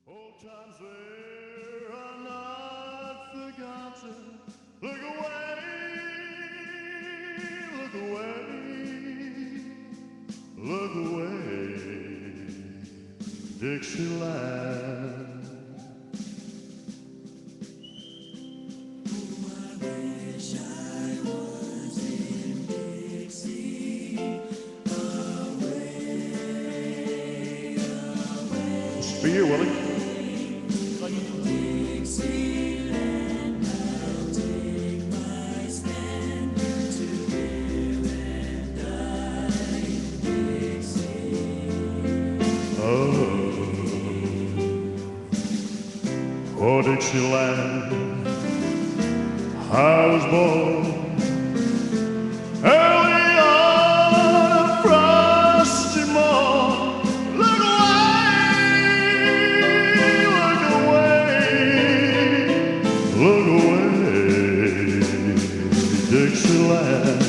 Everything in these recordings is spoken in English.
Old times there are not forgotten. Look away, look away, look away, Dixieland. For you, Willie. Oh, Dixieland, I was born early on a frosty morn. Look away, Dixieland.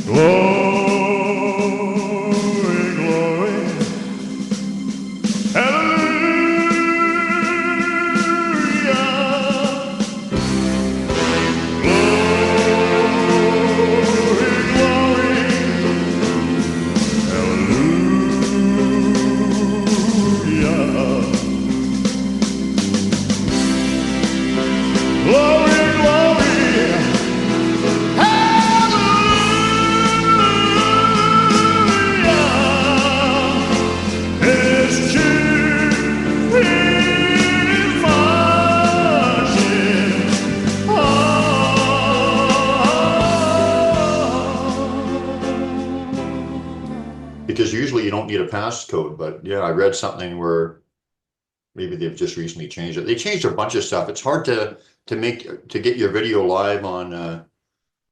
Glory, glory, hallelujah. Glory, glory, hallelujah. Glory, glory, hallelujah. It's true in marching on. Because usually you don't need a passcode, but yeah, I read something where maybe they've just recently changed it. They changed a bunch of stuff. It's hard to get your video live on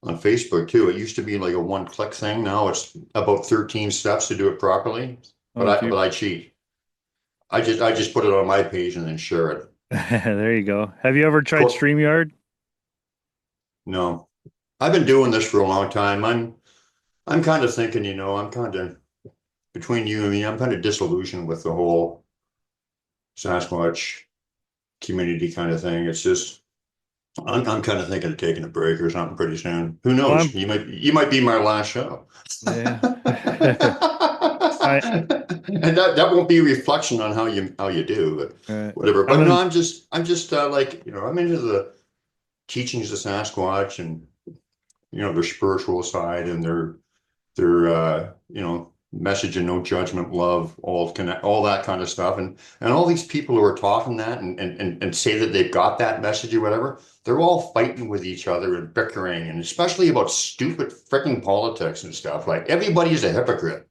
Facebook too. It used to be like a one-click thing. Now it's about 13 steps to do it properly. But I cheat. I just put it on my page and then share it. There you go. Have you ever tried StreamYard? No. I've been doing this for a long time. I'm kind of thinking, I'm kind of between you and me, I'm kind of disillusioned with the whole Sasquatch community kind of thing. It's just I'm kind of thinking of taking a break or something pretty soon. Who knows? You might be my last show. Yeah. And that won't be a reflection on how you do, but whatever. But no, I'm just like, I'm into the teachings of Sasquatch and their spiritual side and their message and no judgment, love, all that kind of stuff. And all these people who are talking that and say that they've got that message or whatever, they're all fighting with each other and bickering, and especially about stupid freaking politics and stuff. Like everybody's a hypocrite.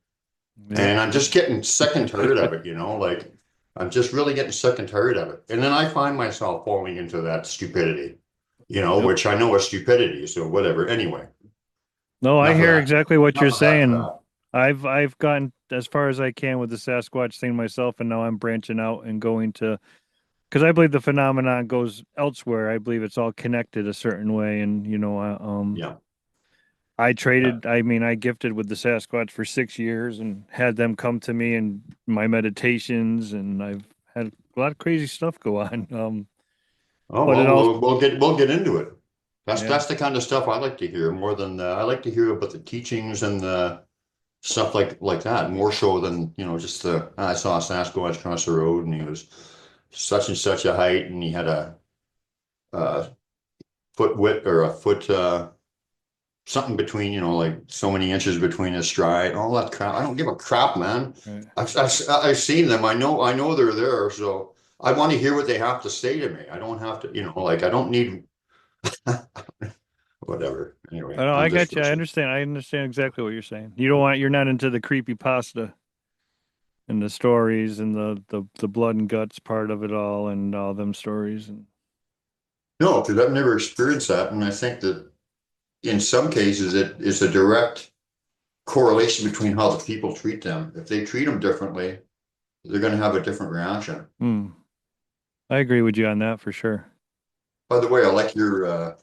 Yeah. And I'm just getting sick and tired of it, like I'm just really getting sick and tired of it. And then I find myself falling into that stupidity, which I know is stupidity. So whatever. Anyway. No, I hear exactly what you're saying. I've gotten as far as I can with the Sasquatch thing myself, and now I'm branching out and going to, because I believe the phenomenon goes elsewhere. I believe it's all connected a certain way, and yeah. I traded. I mean, I gifted with the Sasquatch for 6 years and had them come to me in my meditations, and I've had a lot of crazy stuff go on. We'll get into it. That's the kind of stuff I like to hear more than I like to hear about the teachings and the stuff like that, more so than just I saw a Sasquatch across the road and he was such and such a height and he had a foot width or a foot something between like so many inches between his stride, all that crap. I don't give a crap, man. Right. I've seen them. I know they're there, so I want to hear what they have to say to me. I don't have to I don't need whatever. Anyway, I got you. I understand exactly what you're saying. You're not into the creepy pasta and the stories and the blood and guts part of it all and all them stories. And no, because I've never experienced that, and I think that in some cases it is a direct correlation between how the people treat them. If they treat them differently, they're going to have a different reaction. I agree with you on that for sure. By the way, I like your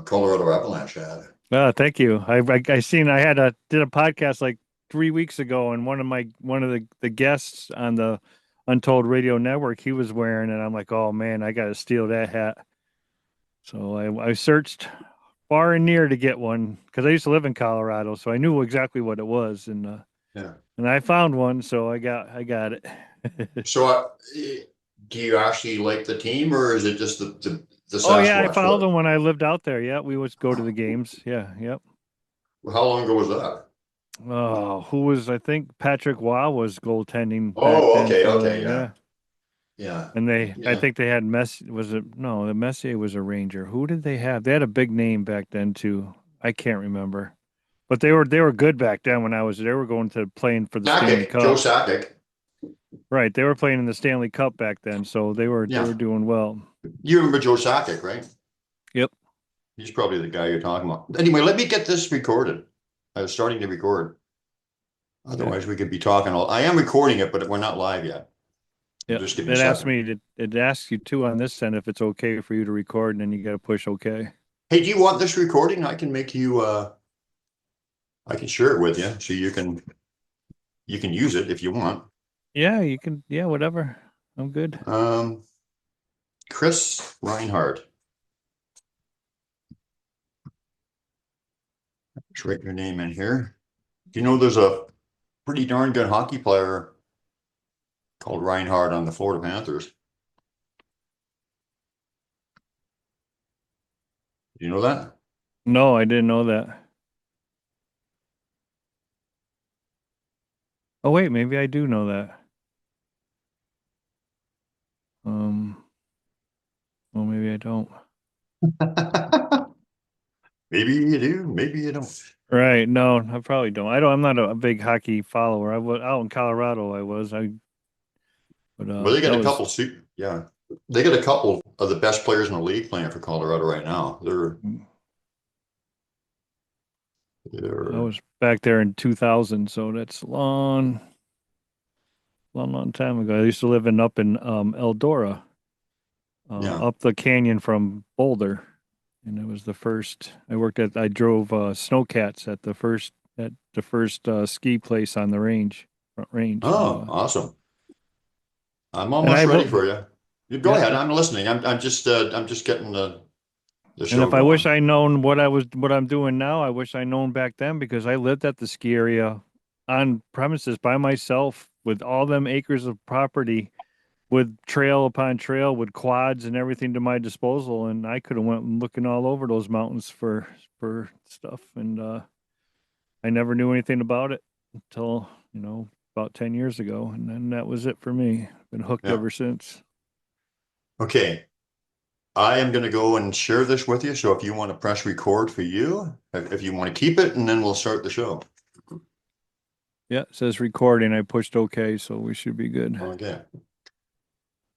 Colorado Avalanche ad. Thank you. I did a podcast like 3 weeks ago, and one of the guests on the Untold Radio Network, he was wearing it. I'm like, oh man, I got to steal that hat. So I searched far and near to get one because I used to live in Colorado, so I knew exactly what it was, Yeah. and I found one, so I got it. So, do you actually like the team, or is it just the Oh yeah, I Sasquatch followed play? them when I lived out there. Yeah, we would go to the games. Yeah, yep. How long ago was that? Oh, who was I think Patrick Waugh was goaltending back Oh, then okay, for okay, them. yeah, Yeah. yeah, And I yeah. think they had was it, no, the Messier was a Ranger. Who did they have? They had a big name back then too. I can't remember, but they were good back then when I was. They were going to playing for the Stanley Sakic, Joe Cup. Sakic. Right, they were playing in the Stanley Cup back then, so they were Yeah, doing well. you remember Joe Sakic, right? Yep. He's probably the guy you're talking about. Anyway, let me get this recorded. I was starting to record. Okay. Otherwise, we could be talking all. I am recording it, but we're not live yet. Yep. Just give me a It asked second. me to. It asks you too on this end if it's okay for you to record, and then you got to push OK. Hey, do you want this recording? I can share it with you so you can use it if you want. Yeah, you can. Yeah, whatever. I'm good. Um, Chris Reinhardt. Just write your name in here. Do you know there's a pretty darn good hockey player called Reinhardt on the Florida Panthers? Do you know that? No, I didn't know that. Oh wait, maybe I do know that. Um, well, maybe I don't. Maybe you do, maybe you don't. Right? No, I probably don't. I don't. I'm not a big hockey follower. I was out in Colorado. I was. But Well, they got that a was. couple yeah. They got a couple of the best players in the league playing for Colorado right now. I They're was back there in 2000, so that's long, long, long time ago. I used to live in up in Eldora, yeah. up the canyon from Boulder, and it was the first. I drove snowcats at the first ski place on the front range, Oh, awesome. I'm and almost I ready will. for you. You go Yeah, ahead. I'm listening. I'm just getting the and show if I wish going. I known what I'm doing now, I wish I known back then because I lived at the ski area on premises by myself with all them acres of property with trail upon trail with quads and everything to my disposal, and I could have went looking all over those mountains for stuff, and I never knew anything about it until about 10 years ago, and then that was it for me. Been hooked Yeah. ever since. Okay. I am going to go and share this with you. So if you want to press record for you, if you want to keep it, and then we'll start the show. Yeah, it says recording. I pushed OK, so we should be good. Okay.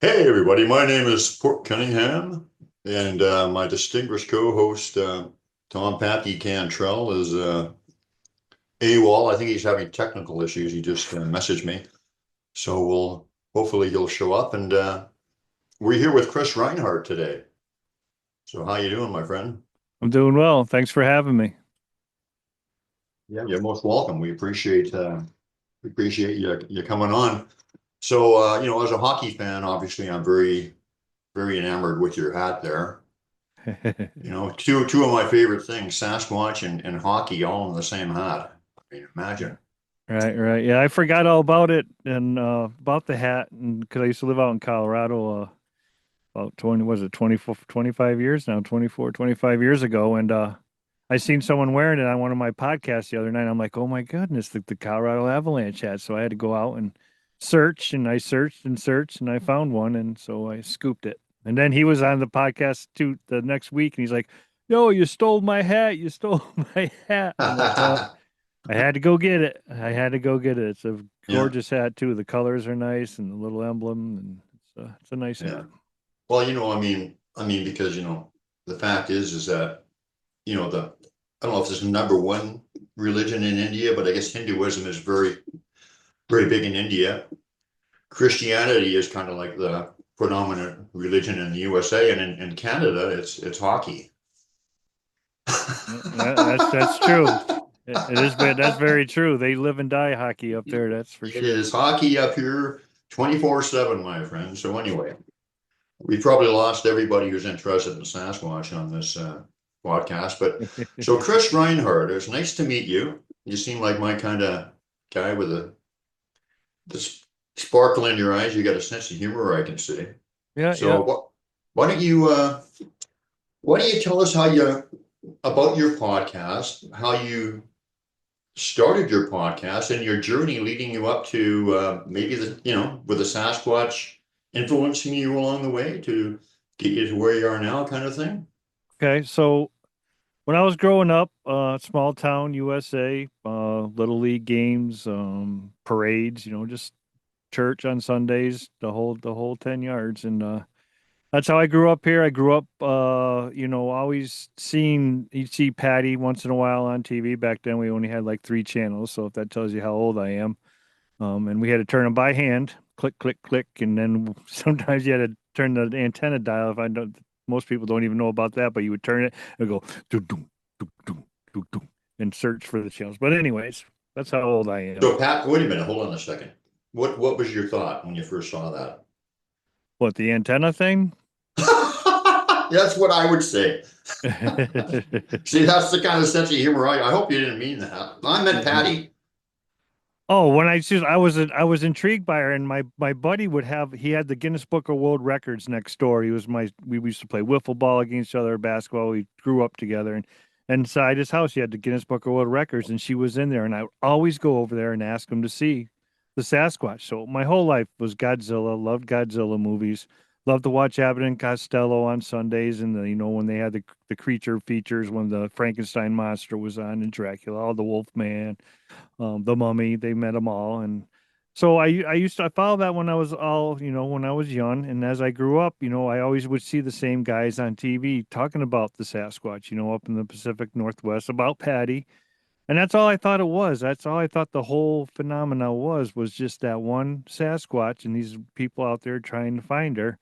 Hey, everybody. My name is Port Cunningham, and my distinguished co-host, Tom Pappy Cantrell, is AWOL. I think he's having technical issues. He just messaged me. So hopefully he'll show up. And we're here with Chris Reinhardt today. So how you doing, my friend? I'm doing well. Thanks for having me. Yeah, you're most welcome. We appreciate you coming on. So as a hockey fan, obviously I'm very, very enamored with your hat there. Two of my favorite things, Sasquatch and hockey, all in the same hat. I mean, imagine. Right, right. Yeah, I forgot all about it and about the hat, and because I used to live out in Colorado about 20, was it 24, 25 years now, 24, 25 years ago, and I seen someone wearing it on one of my podcasts the other night. I'm like, oh my goodness, the Colorado Avalanche hat. So I had to go out and search, and I searched and searched, and I found one, and so I scooped it. And then he was on the podcast too the next week, and he's like, "Yo, you stole my hat! You stole my hat!" I'm like, "Well." I had to go get it. I had to go get it. It's a Yeah, gorgeous hat too. The colors are nice and the little emblem, and it's a nice yeah. hat. Well, because the fact is that the I don't know if this is number one religion in India, but I guess Hinduism is very, very big in India. Christianity is kind of like the predominant religion in the USA, and in Canada, it's hockey. Yeah, that's true. It is, but that's very true. They live and die hockey up there. That's for It sure. is hockey up here 24/7, my friend. So anyway, we probably lost everybody who's interested in Sasquatch on this podcast. But so Chris Reinhardt, it's nice to meet you. You seem like my kind of guy with a this sparkle in your eyes. You got a sense of humor, I can see. Yeah, yeah. So why don't you tell us how you about your podcast, how you started your podcast and your journey leading you up to maybe with the Sasquatch influencing you along the way to get you to where you are now, kind of thing? Okay, so when I was growing up, small town USA, little league games, parades, just church on Sundays, the whole 10 yards. And that's how I grew up here. I grew up always seeing you'd see Patty once in a while on TV. Back then we only had like three channels, so if that tells you how old I am. And we had to turn them by hand, click, click, click, and then sometimes you had to turn the antenna dial. If I don't, most people don't even know about that, but you would turn it and go doo doo doo doo doo doo and search for the channels. But anyways, that's how old I am. So Pat, wait a minute, hold on a second. What was your thought when you first saw that? What, the antenna thing? That's what I would say. See, that's the kind of sense of humor. I hope you didn't mean that. I meant Patty. Oh, when I was intrigued by her, and my buddy he had the Guinness Book of World Records next door. We used to play wiffle ball against each other, basketball. We grew up together, and inside his house he had the Guinness Book of World Records, and she was in there, and I would always go over there and ask him to see the Sasquatch. So my whole life was Godzilla. Loved Godzilla movies. Loved to watch Abbott and Costello on Sundays, and when they had the creature features when the Frankenstein monster was on, and Dracula, all the Wolfman, the Mummy. They met them all, and so I followed that when I was when I was young, and as I grew up, I always would see the same guys on TV talking about the Sasquatch, up in the Pacific Northwest about Patty, and that's all I thought it was. That's all I thought the whole phenomena was just that one Sasquatch, and these people out there trying to find her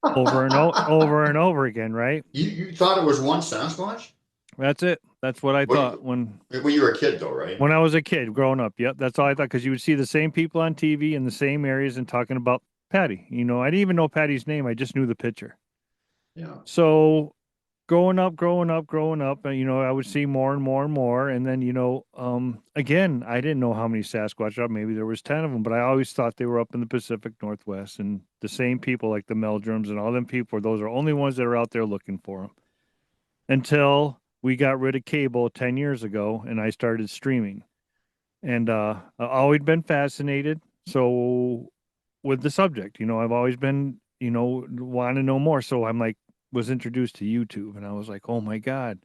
over and over again, right? You thought it was one Sasquatch? That's it. That's what I thought When you were a kid, though, right? when I was a kid growing up. Yep, that's all I thought because you would see the same people on TV in the same areas and talking about Patty. I didn't even know Patty's name. I just knew the picture. Yeah. So growing up, and I would see more and more and more, and then again, I didn't know how many Sasquatch are. Maybe there was 10 of them, but I always thought they were up in the Pacific Northwest, and the same people like the Meldrums and all them people. Those are only ones that are out there looking for them until we got rid of cable 10 years ago and I started streaming. And I've always been fascinated. So with the subject, I've always been, want to know more. So I'm like, was introduced to YouTube and I was like, oh my God,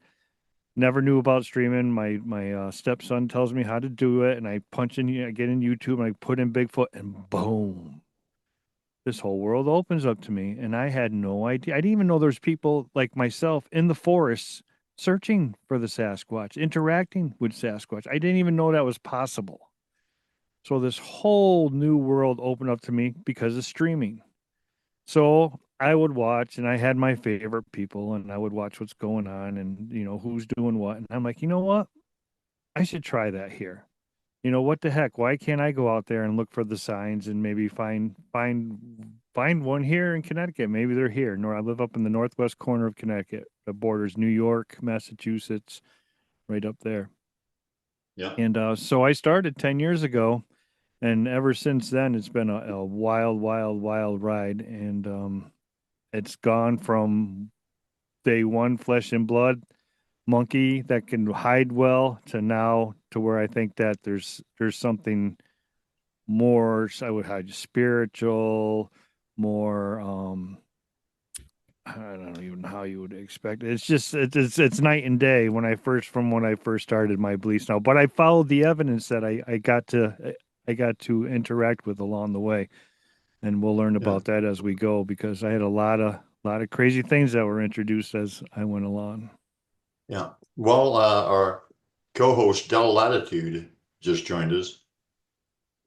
never knew about streaming. My stepson tells me how to do it. And I I get in YouTube and I put in Bigfoot and boom, this whole world opens up to me. And I had no idea. I didn't even know there's people like myself in the forests searching for the Sasquatch, interacting with Sasquatch. I didn't even know that was possible. So this whole new world opened up to me because of streaming. So I would watch and I had my favorite people and I would watch what's going on and who's doing what. And I'm like, you know what? I should try that here. What the heck? Why can't I go out there and look for the signs and maybe find one here in Connecticut? Maybe they're here. Nor I live up in the northwest corner of Connecticut. That borders New York, Massachusetts, right up there. Yeah. And so I started 10 years ago, and ever since then it's been a wild, wild, wild ride. And it's gone from day one, flesh and blood monkey that can hide well to now to where I think that there's something more I would hide spiritual, more I don't even know how you would expect it. It's just it's night and day when I first started my beliefs now. But I followed the evidence that I got to interact with along the way. And we'll learn Yeah. about that as we go because I had a lot of crazy things that were introduced as I went along. Yeah. Well, our co-host Del Latitude just joined us.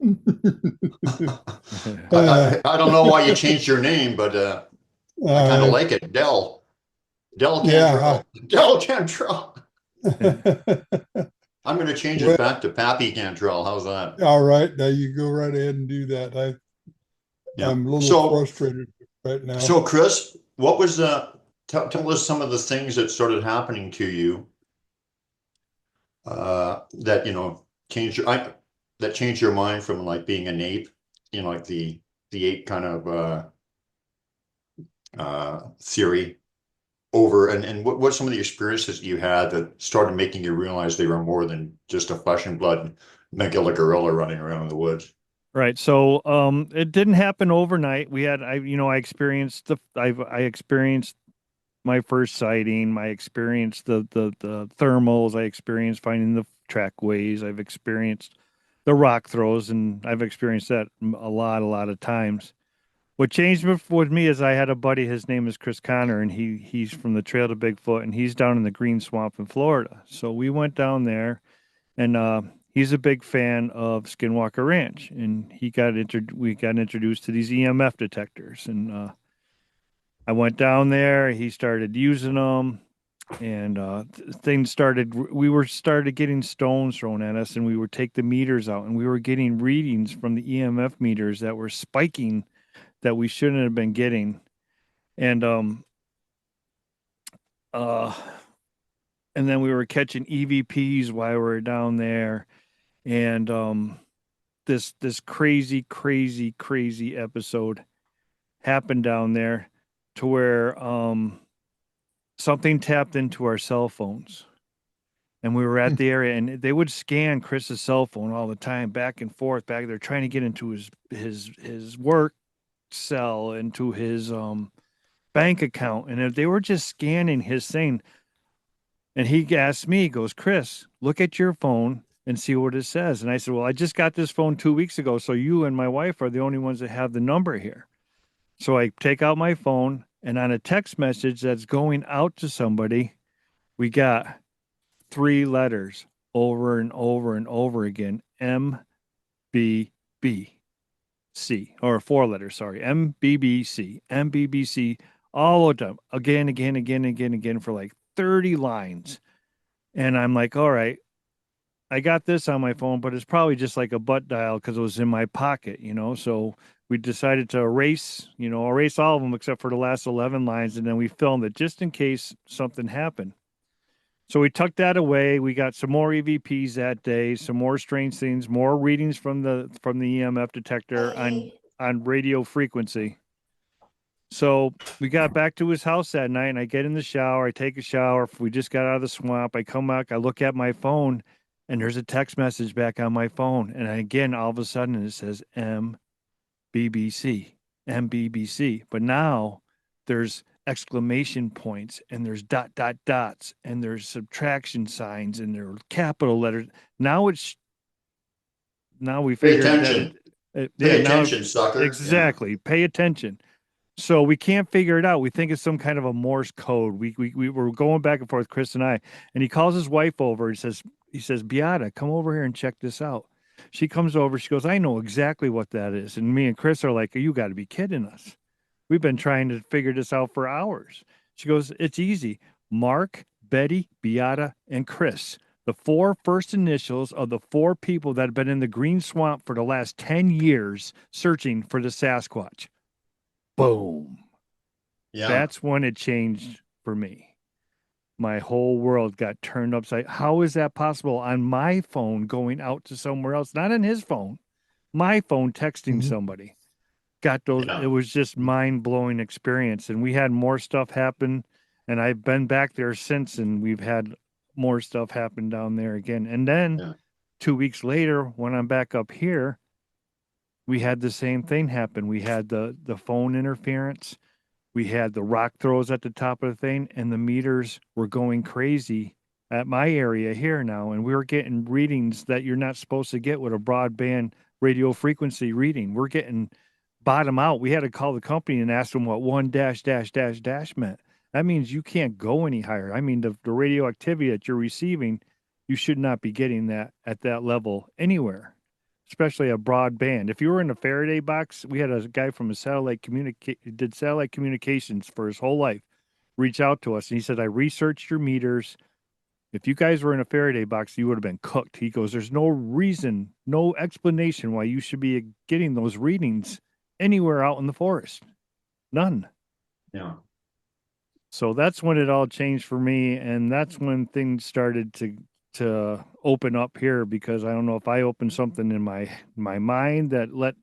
I don't know why you changed your name, but I kind of like it. Del Yeah. Cantrell. Del Cantrell. I'm going to change it Well, back to Pappy Cantrell. How's that? all right, now you go right ahead and do that. Yeah. I'm a little So, frustrated right now. so Chris, what was tell us some of the things that started happening to you that changed that changed your mind from like being an ape, like the ape kind of theory over and what some of the experiences you had that started making you realize they were more than just a flesh and blood Megilla gorilla running around in the woods. Right. So it didn't happen overnight. I experienced I experienced my first sighting. I experienced the thermals. I experienced finding the trackways. I've experienced the rock throws, and I've experienced that a lot of times. What changed with me is I had a buddy. His name is Chris Connor, and he's from the Trail to Bigfoot, and he's down in the Green Swamp in Florida. So we went down there, and he's a big fan of Skinwalker Ranch, and we got introduced to these EMF detectors, and I went down there. He started using them, and things started. We started getting stones thrown at us, and we would take the meters out, and we were getting readings from the EMF meters that were spiking that we shouldn't have been getting, and uh, and then we were catching EVPs while we were down there, and this crazy episode happened down there to where something tapped into our cell phones, and we were at the area, and they would scan Chris's cell phone all the time, back and forth, back there, trying to get into his work cell, into his bank account, and they were just scanning his thing. And he asked me, he goes, Chris, look at your phone and see what it says. And I said, well, I just got this phone 2 weeks ago, so you and my wife are the only ones that have the number here. So I take out my phone, and on a text message that's going out to somebody, we got three letters over and over and over again: MBBC, or four letters, sorry, MBBC, all of them, again, for like 30 lines. And I'm like, all right, I got this on my phone, but it's probably just like a butt dial because it was in my pocket, So we decided to erase all of them except for the last 11 lines. And then we filmed it just in case something happened. So we tucked that away. We got some more EVPs that day, some more strange things, more readings from the EMF detector on radio frequency. So we got back to his house that night, and I get in the shower. I take a shower. We just got out of the swamp. I come back. I look at my phone, and there's a text message back on my phone. And again, all of a sudden, it says MBBC, MBBC. But now there's exclamation points, and there's dots, and there's subtraction signs, and there are capital letters. Now we Pay figured that attention. yeah, Pay now attention, sucker. Yeah. exactly, pay attention. So we can't figure it out. We think it's some kind of a Morse code. We were going back and forth, Chris and I, and he calls his wife over. He says, Beata, come over here and check this out. She comes over. She goes, I know exactly what that is. And me and Chris are like, you got to be kidding us. We've been trying to figure this out for hours. She goes, it's easy. Mark, Betty, Beata, and Chris, the four first initials of the four people that have been in the Green Swamp for the last 10 years searching for the Sasquatch. Boom. Yeah. That's when it changed for me. My whole world got turned upside. How is that possible on my phone going out to somewhere else? Not on his phone. My phone texting Mhm. somebody. Got those. It Yeah. was just mind-blowing experience, and we had more stuff happen, and I've been back there since, and we've had more stuff happen down there again. And then Yeah. 2 weeks later, when I'm back up here, we had the same thing happen. We had the phone interference. We had the rock throws at the top of the thing, and the meters were going crazy at my area here now. And we were getting readings that you're not supposed to get with a broadband radio frequency reading. We're getting bottom out. We had to call the company and ask them what one dash dash dash dash meant. That means you can't go any higher. I mean, the radioactivity that you're receiving, you should not be getting that at that level anywhere, especially a broadband. If you were in a Faraday box, we had a guy from a did satellite communications for his whole life, reach out to us, and he said, I researched your meters. If you guys were in a Faraday box, you would have been cooked. He goes, there's no reason, no explanation why you should be getting those readings anywhere out in the forest. None. Yeah. So that's when it all changed for me. And that's when things started to open up here, because I don't know if I opened something in my mind that let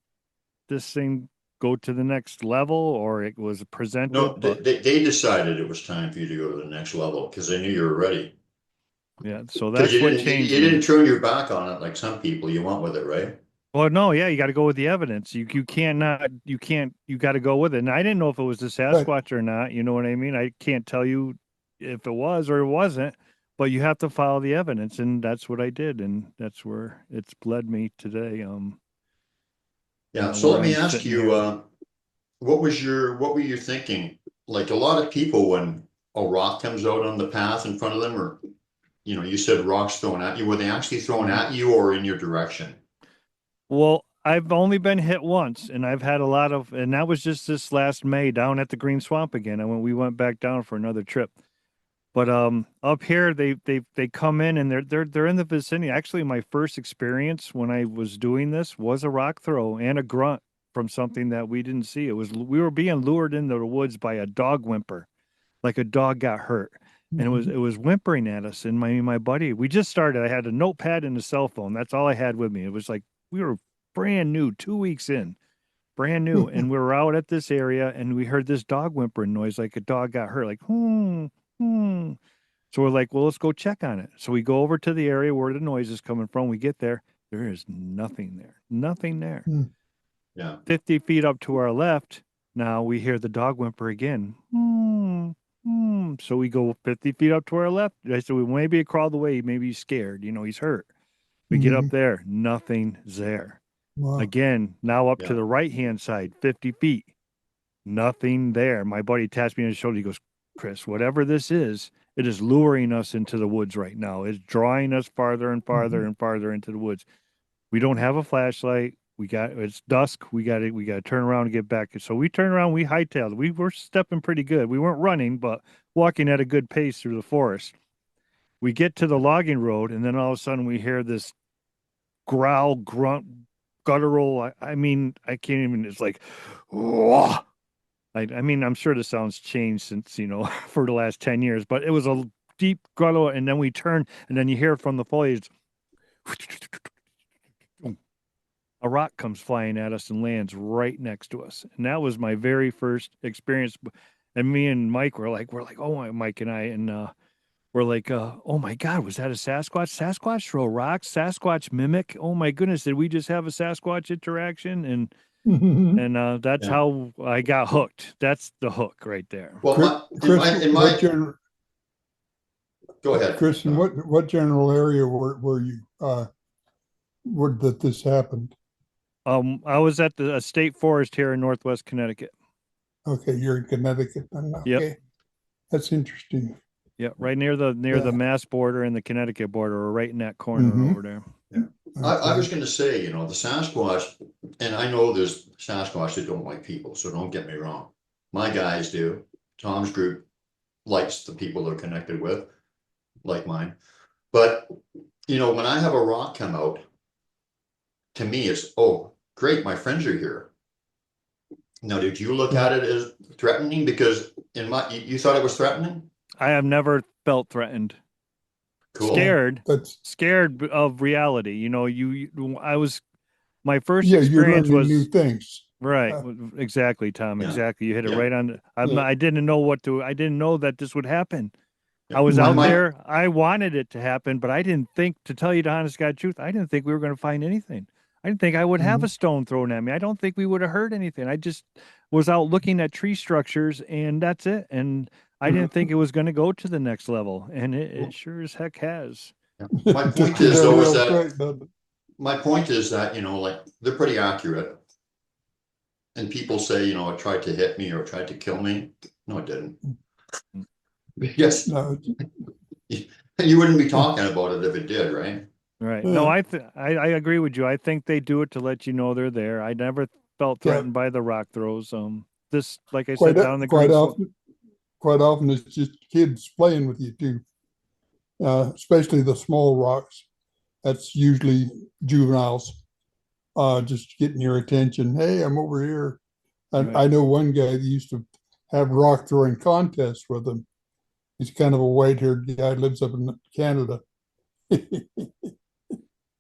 this thing go to the next level, or it was presented. No, But they decided it was time for you to go to the next level because they knew you were ready. yeah, so Because that's what changed you me. didn't turn your back on it like some people. You went with it, right? Well, no, yeah, you got to go with the evidence. You got to go with it. And I didn't know if it was the But Sasquatch or not. You know what I mean? I can't tell you if it was or it wasn't, but you have to follow the evidence, and that's what I did, and that's where it's led me today. Yeah. So Where let me I'm ask sitting you, here. what were you thinking? Like a lot of people, when a rock comes out on the path in front of them, or you said rocks thrown at you, were they actually thrown Mhm. at you or in your direction? Well, I've only been hit once, and I've had a lot of, and that was just this last May down at the Green Swamp again. We went back down for another trip. But up here they come in and they're in the vicinity. Actually, my first experience when I was doing this was a rock throw and a grunt from something that we didn't see. It was we were being lured into the woods by a dog whimper, like a dog got hurt. And it was whimpering at us. And my buddy, we just started. I had a notepad and a cell phone. That's all I had with me. It was like we were brand new, 2 weeks in, brand new. And we were out at this area and we heard this dog whimpering noise, like a dog got hurt, like hmm. So we're like, well, let's go check on it. So we go over to the area where the noise is coming from. We get there. There is nothing there. Nothing there. Yeah. 50 feet up to our left, now we hear the dog whimper again. So we go 50 feet up to our left. I said, well, maybe it crawled away. Maybe he's scared. He's hurt. We get up there. Nothing's there. wow. Again, now up to Yeah. the right-hand side, 50 feet. Nothing there. My buddy taps me on the shoulder. He goes, Chris, whatever this is, it is luring us into the woods right now. It's drawing us farther and farther and farther into the woods. We don't have a flashlight. It's dusk. We got to turn around and get back. So we turn around, we hightailed. We were stepping pretty good. We weren't running, but walking at a good pace through the forest. We get to the logging road, and then all of a sudden we hear this growl, grunt, guttural. I mean, I can't even, it's like, whoa. I mean, I'm sure the sound's changed since, for the last 10 years, but it was a deep guttural, and then we turn, and then you hear from the foliage, a rock comes flying at us and lands right next to us. And that was my very first experience. And me and Mike were like, oh, Mike and I, and we're like, oh my God, was that a Sasquatch? Sasquatch throw rocks? Sasquatch mimic? Oh my goodness, did we just have a Sasquatch interaction? And that's Yeah. how I got hooked. That's the hook right there. Well, go ahead. Chris, in what general area were you where that this happened? I was at the state forest here in Northwest Connecticut. Okay, you're in Connecticut. Okay, Yep. That's interesting. Yeah, right near the Mass border and the Connecticut border, or right in that corner over there. Yeah. I was going to say, the Sasquatch, and I know there's Sasquatch that don't like people, so don't get me wrong. My guys do. Tom's group likes the people they're connected with, like mine. But, when I have a rock come out, to me, it's, oh, great, my friends are here. Now, did you look at it as threatening? Because you thought it was threatening? I have never felt threatened. Cool. Scared of reality. I was, my first you're experience learning was new things. right. Exactly, Tom. Yeah. Exactly. You hit it Yeah. right on. Yeah. I didn't know I didn't know that this would happen. Yeah. I was My- out my- there. I wanted it to happen, but I didn't think, to tell you the honest God truth, I didn't think we were going to find anything. I didn't think I would have a stone thrown at me. I don't think we would have heard anything. I just was out looking at tree structures, and that's it. And I didn't think it was going to go to the next level, and it sure as heck has. My point is, though, is that Quick, my point is that, like, they're pretty accurate. And people say, it tried to hit me or tried to kill me. No, it didn't. Yes. no, You wouldn't be talking about it if it did, right? Right. No, I agree with you. I think they do it to let you know they're there. I never felt threatened by the rock throws. This, like I said, down the quite often it's just kids playing with you too. especially the small rocks. That's usually juveniles, just getting your attention. Hey, I'm over here. And Right. I know one guy that used to have rock throwing contests with him. He's kind of a white-haired guy, lives up in Canada.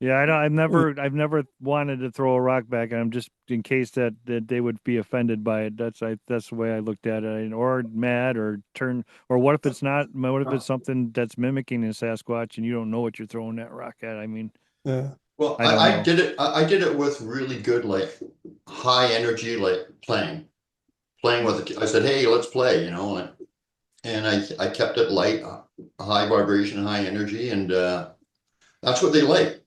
Yeah, I've never wanted to throw a rock back at them just in case that they would be offended by it. That's the way I looked at it, or mad, or turn, or what if it's not? What if it's something that's mimicking a Sasquatch and you don't know what you're throwing that rock at? I mean, Yeah. Well, I don't know. I did it with really good, like high energy, like playing with it. I said, hey, let's play, and I kept it light, high vibration, high energy, and that's what they like.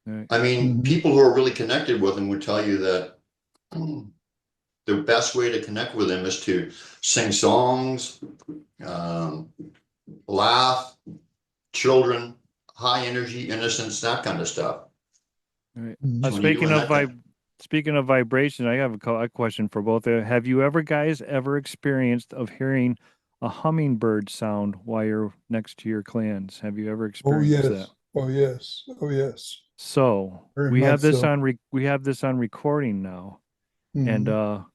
Right. I mean, Mhm. people who are really connected with them would tell you that the best way to connect with them is to sing songs, um, laugh, children, high energy, innocence, that kind of stuff. Right. Mhm. So when you're doing that kind Speaking of vibration, I have a question for both of you. Have you ever experienced of hearing a hummingbird sound while you're next to your clans? Have you ever Oh experienced that? yes. Oh yes. Oh yes. So Very much so. we have this on recording now, and Mhm.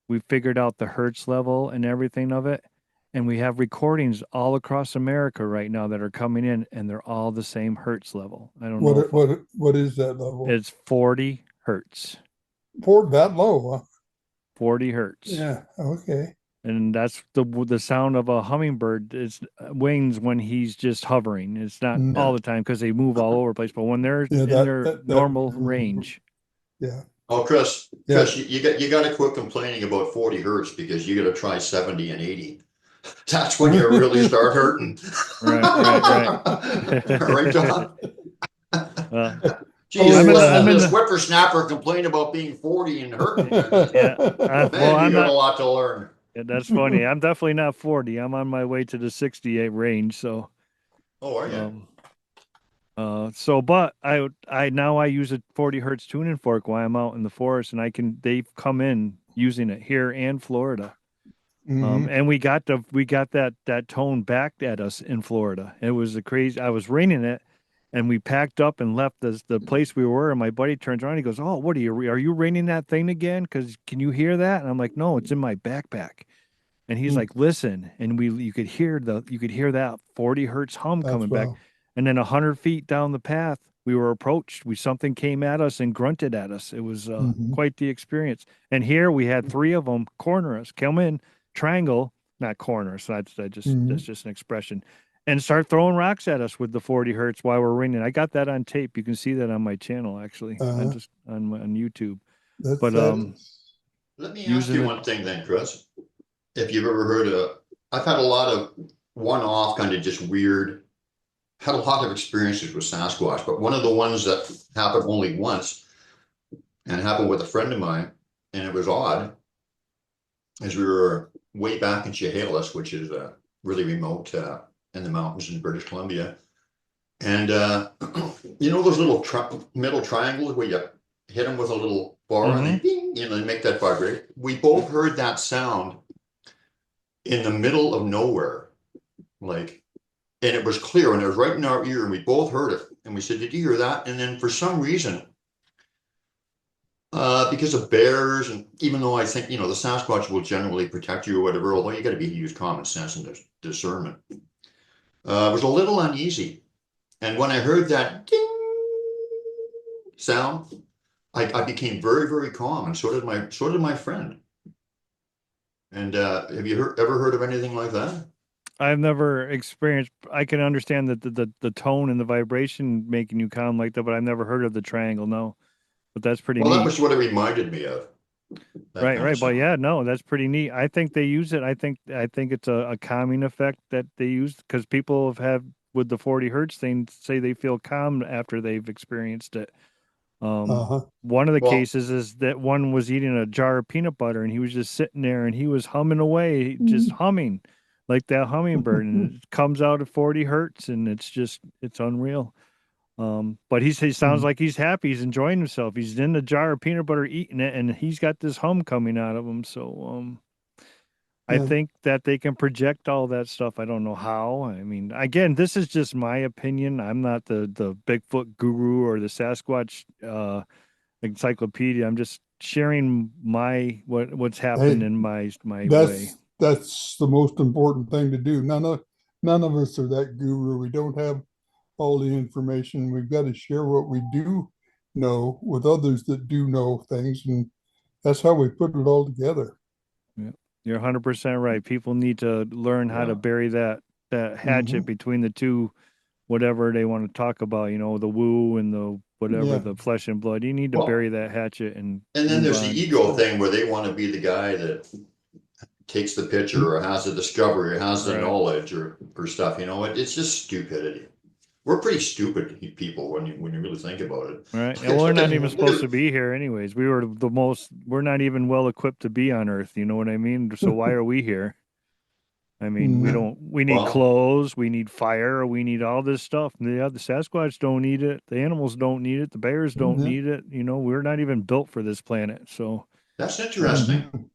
we figured out the hertz level and everything of it, and we have recordings all across America right now that are coming in, and they're all the same hertz level. I don't know if What is that level? it's 40 hertz. Port that low, huh? 40 hertz. Yeah. Okay. And that's the sound of a hummingbird. It's wings when he's just hovering. It's not Mm. all yeah. the time because they move all over the place, but when they're Yeah. in That their that normal that. range. Yeah. Oh, Yeah. You got to quit complaining about 40 hertz because you got to try 70 and 80. That's when you really Yeah. start hurting. Right. Right, John? Well, Oh Geez, I'm in the listen I'm to in this the whippersnapper complain about being 40 and hurting. yeah. Well, Man, you I'm got a not. lot to learn. Yeah, that's funny. I'm definitely not 40. I'm on my way to the 68 range. So, Oh, are you? um, but I now I use a 40 hertz tuning fork while I'm out in the forest, and they've come in using it here and Florida. Hmm. And we got that tone back at us in Florida. It was a crazy. I was ringing it, and we packed up and left the place we were. And my buddy turns around, he goes, "Oh, what are you ringing that thing again? Because can you hear that?" And I'm like, "No, it's in my backpack." And he's like, "Listen," and you could hear that 40 hertz hum That's coming back, wow. and then 100 feet down the path, we were approached. Something came at us and grunted at us. It was Hmm. quite the experience. And here we had three of them corner us, come in, triangle, not corner. So that's Hmm. just an expression, and start throwing rocks at us with the 40 hertz while we're ringing. I got that on tape. You can see that on my channel actually. I Uh, just on YouTube. that's But that. Let me ask using you it. one thing then, Chris. If you've ever heard of, I've had a lot of one-off kind of just weird, had a lot of experiences with Sasquatch, but one of the ones that happened only once and happened with a friend of mine, and it was odd, is we were way back in Chehalis, which is really remote in the mountains in British Columbia. And you know those little middle triangles where you hit them with a little bar and they Mm-hmm. ding, they make that vibrate. We both heard that sound in the middle of nowhere, like, and it was clear and it was right in our ear, and we both heard it. And we said, "Did you hear that?" And then for some reason, because of bears, and even though I think the Sasquatch will generally protect you or whatever, although you got to use common sense and discernment, I was a little uneasy. And when I heard that ding sound, I became very, very calm, and so did my friend. And have you ever heard of anything like that? I've never experienced. I can understand that the tone and the vibration making you calm like that, but I've never heard of the triangle. No, but that's pretty Well, that neat. was what it reminded me of, that Right, kind of right. But sound. yeah, no, that's pretty neat. I think they use it. I think it's a calming effect that they use because people have had with the 40 hertz thing say they feel calm after they've experienced it. Uh-huh. One of the Well, cases is that one was eating a jar of peanut butter and he was just sitting there and he was humming away, just humming like that hummingbird, and it comes out at 40 hertz and it's unreal. But he sounds like he's happy, he's enjoying himself. He's in the jar of peanut butter eating it, and he's got this hum coming out of him. So I think that they can project all that stuff. I don't know how. I mean, again, this is just my opinion. I'm not the Bigfoot guru or the Sasquatch encyclopedia. I'm just sharing what's happened Hey, in my way. that's the most important thing to do. None of us are that guru. We don't have all the information. We've got to share what we do know with others that do know things, and that's how we put it all together. Yeah. You're 100% right. People need to learn how to Yeah. bury that hatchet Mhm. between the two, whatever they want to talk about, the woo and the whatever, Yeah. the flesh and blood. You need to bury Well, that hatchet and and then move there's the on. ego thing where they want to be the guy that takes the picture or has the discovery or has the Right. knowledge or stuff. It's just stupidity. We're pretty stupid people when you really think about it. Right. Look And at we're look not at even look supposed at to be here anyways. We're not even well equipped to be on Earth. You know what I mean? So why are we here? I mean, Mhm. we need well, clothes, we need fire, we need all this stuff. The Sasquatch don't need it. The animals don't need it. The bears don't Yeah. need it. We're not even built for this planet. So, that's um, interesting. Mhm.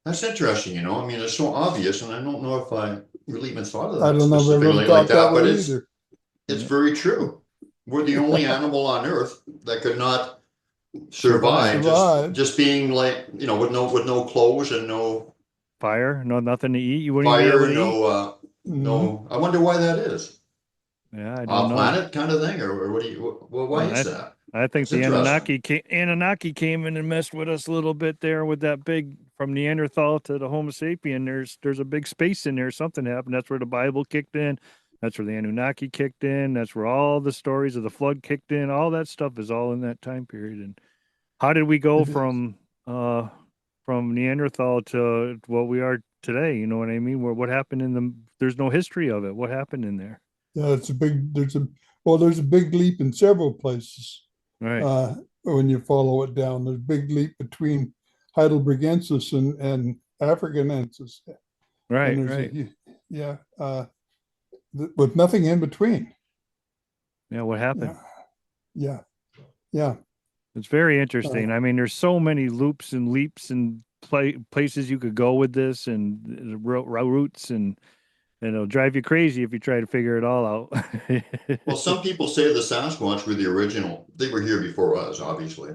That's interesting. It's so obvious, and I don't know if I really even thought of I that don't know if I've ever specifically like thought that that, but way it's either. it's yeah, very true. We're the only animal on Earth that could not survive. survive Survive. just being like, with no clothes and no Fire, no nothing to eat. You wouldn't even be able fire, to eat. Mhm. no. I wonder why that is. Yeah, I don't Off know. planet kind of thing, or what do well, why is I that? I think That's the interesting. Anunnaki came in and messed with us a little bit there with that big from Neanderthal to the Homo sapien. There's a big space in there. Something happened. That's where the Bible kicked in. That's where the Anunnaki kicked in. That's where all the stories of the flood kicked in. All that stuff is all in that time period. And how did we go It is. uh from Neanderthal to what we are today? You know what I mean? What happened in the there's no history of it. What happened in there? Yeah, there's a big leap in several places. Right. uh, when you follow it down. There's a big leap between Heidelbergensis and Africanensis, and Right, there's right. yeah, with nothing in between. Yeah, what happened? Yeah, yeah, yeah. It's very Uh, interesting. I mean, there's so many loops and leaps and places you could go with this and routes and it'll drive you crazy if you try to figure it all out. Well, some people say the Sasquatch were the original. They were here before us, obviously.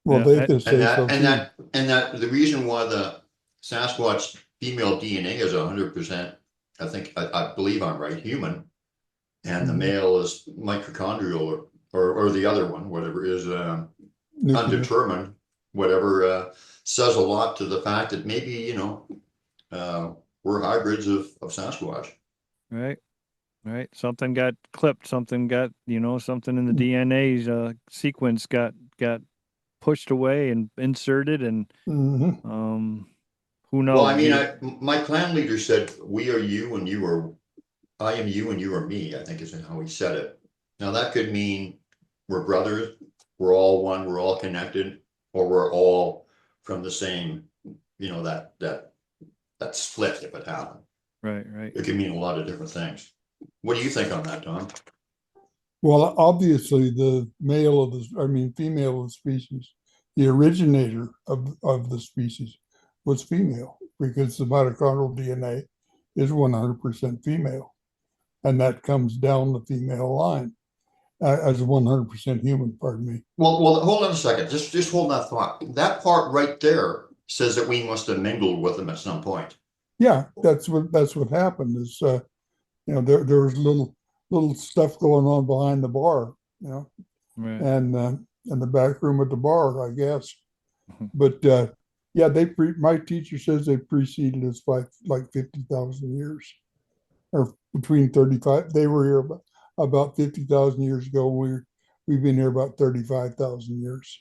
well, Yeah, they could And say that so and too. that and that the reason why the Sasquatch female DNA is 100%, I believe I'm right, human, and the Mhm. male is mitochondrial or the other one, whatever is Nuclear. undetermined, whatever says a lot to the fact that maybe, we're hybrids of Sasquatch. right, right. Something got clipped. Something got, something in the DNA sequence got pushed away and inserted, and Mm-hmm. um, who Well, knows? my clan leader said, "We are you and you are I am you and you are me," I think is how he said it. Now that could mean we're brothers, we're all one, we're all connected, or we're all from the same, that split if it happened. Right, right. It could mean a lot of different things. What do you think on that, Tom? Well, obviously, female of the species, the originator of the species was female because the mitochondrial DNA is 100% female. And that comes down the female line as 100% human, pardon me. Well, hold on a second. Just hold that thought. That part right there says that we must have mingled with them at some point. Yeah, that's what happened is, there was little stuff going on behind the bar, Right. and in the back room at the bar, I guess. But yeah, my teacher says they preceded us by like 50,000 years, or between 35. They were here about 50,000 years ago. We've been here about 35,000 years,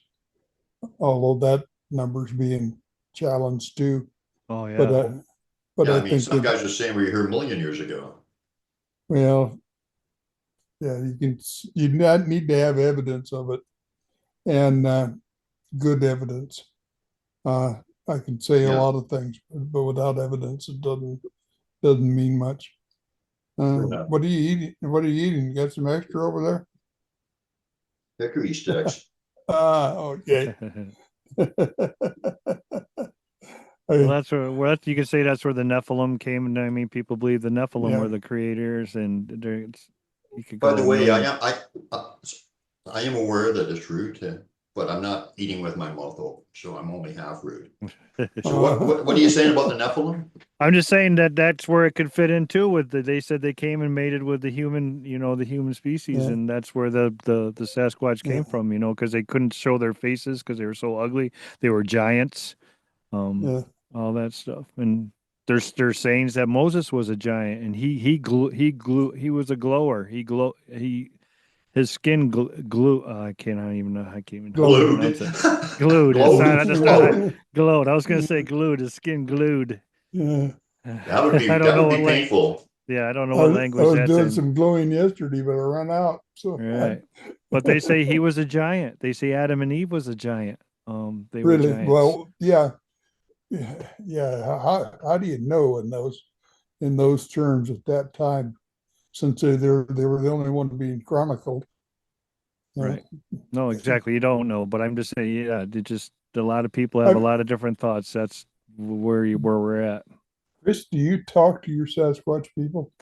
although that number's being challenged too. Oh But yeah. but Yeah, I I mean, think some that, guys are saying we were here a million years ago. well, yeah, you not need to have evidence of it, and good evidence. Uh, I can say a Yeah, lot of things, but without evidence, it doesn't mean much. true enough. What are you eating? What are you eating? You got some extra over there? Hickory sticks. Okay. Well, I, that's where you can say that's where the Nephilim came, and I mean, people believe the Nephilim yeah. were the creators, and you could By go the a way, million. I am aware that it's rude to, but I'm not eating with my mouth open, so I'm only half rude. So what are you saying about the Nephilim? I'm just saying that that's where it could fit in too. They said they came and mated with the human, the human species, Yeah. and that's where the Sasquatch Yeah. came from. Because they couldn't show their faces because they were so ugly. They were giants, Yeah. all that stuff. And there's sayings that Moses was a giant, and he was a glower. He his skin glue. I cannot even know. I can't even know how to Glowed. pronounce Glued. it. Glued. Glowed. That's not Glowed. glowed. I was gonna say glued. His skin glued. Yeah. I don't That know would what be painful. yeah, I don't know I what was, I language was that's doing in. some glowing yesterday, but I ran out. So Right. But they say he was a giant. They say Adam and Eve was a giant. They were really, giants. well, yeah, yeah. How do you know in those terms at that time, since they were the only one being chronicled? You know? Right. No, exactly. You don't know, but I'm just saying, yeah, it just a lot of people have a I, lot of different thoughts. That's where we're at. Chris, do you talk to your Sasquatch people?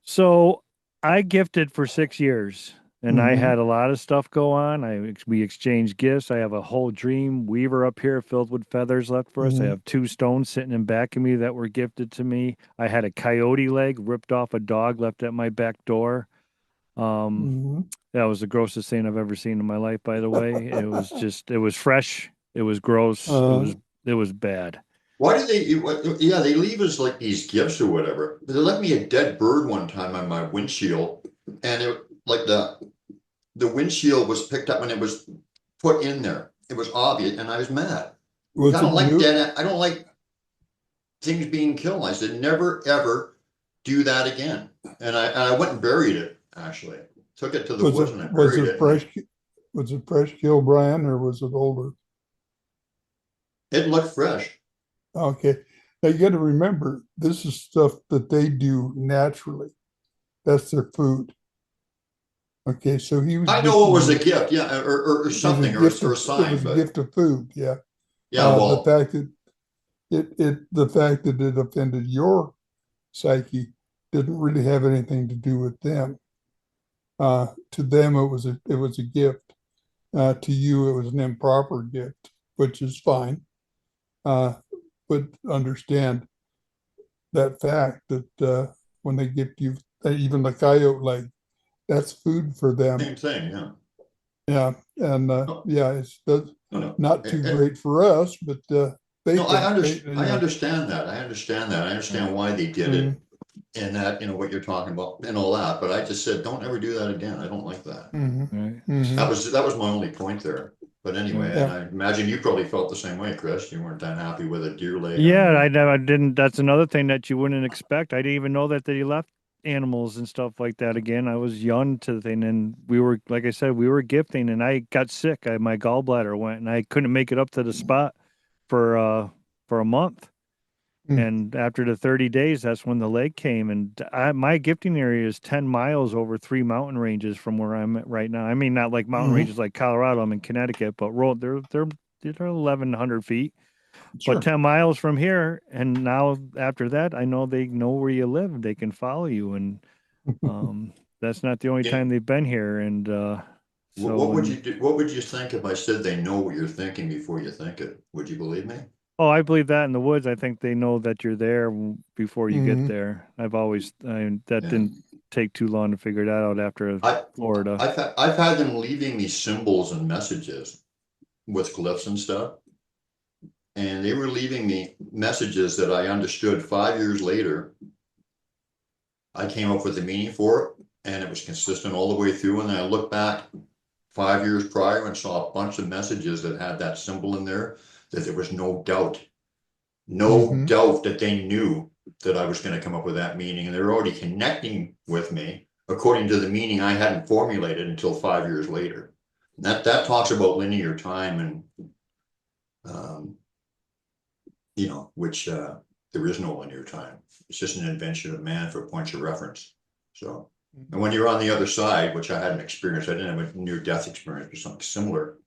So I gifted for 6 years and I Mm-hmm. had a lot of stuff go on. We exchanged gifts. I have a whole dream weaver up here filled with feathers left for us. I Mm-hmm. have two stones sitting in back of me that were gifted to me. I had a coyote leg ripped off a dog left at my back door. Um, Mm-hmm. that was the grossest thing I've ever seen in my life, by the way. It was fresh. It was gross. uh, It was bad. Why do yeah, they leave us like these gifts or whatever. They left me a dead bird one time on my windshield, and it like the windshield was picked up when it was put in there. It was obvious, and I was mad. I was it don't like new? dead. I don't like things being killed. I said, never ever do that again. And I went and buried it. Actually, took it to the Was it woods and I was buried it it. And fresh? Was it fresh kill, Brian, or was it older? it looked fresh. Okay. Now you got to remember, this is stuff that they do naturally. That's their food. Okay, so he was I know it gifting was a you. gift, yeah, or It was a something, gift or a of it sign. was a But gift of food. Yeah. yeah, The well, fact that the fact that it offended your psyche didn't really have anything to do with them. To them, it was a gift. To you, it was an improper gift, which is fine. Uh, but understand that fact that when they gift you even the coyote leg, that's food for them. same thing, yeah. Yeah, and No, yeah, that's no, no. not too great for us, but they No, think they, I understand that. I understand that. I understand why they did mm, it and that, what you're talking about and all that. But I just said, don't ever do that again. I don't like that. mhm, Right. mhm. That was my only point there. But anyway, Right. and Yeah, I imagine you probably felt the same way, Chris. You weren't that happy with a deer leg on Yeah, your. I didn't. That's another thing that you wouldn't expect. I didn't even know that they left animals and stuff like that again. I was young to the thing, and we were, like I said, we were gifting, and I got sick. My gallbladder went, and I couldn't make it up to the spot for uh for a month. mm, And after the 30 days, that's when the leg came. And my gifting area is 10 miles over three mountain ranges from where I'm at right now. I mean, not like mountain mhm. ranges like Colorado. I'm in Connecticut, but they're 1,100 feet. But Sure. 10 miles from here, and now after that, I know they know where you live. They can follow you, and that's not the only Yeah. time they've been here. And What so, would you and do? What would you think if I said they know what you're thinking before you think it? Would you believe me? oh, I believe that in the woods. I think they know that you're there before you get Mhm. there. That Yeah. didn't take too long to figure that out after I Florida. I've had them leaving me symbols and messages with glyphs and stuff. And they were leaving me messages that I understood 5 years later. I came up with the meaning for it, and it was consistent all the way through. And then I looked back 5 years prior and saw a bunch of messages that had that symbol in there, that there was no Mhm. doubt that they knew that I was going to come up with that meaning. And they're already connecting with me according to the meaning I hadn't formulated until 5 years later. And that talks about linear time and, um, which there is no linear time. It's just an invention of man for points of reference. So, and when you're on the other side, which I hadn't experienced, I didn't have a near death experience or something similar,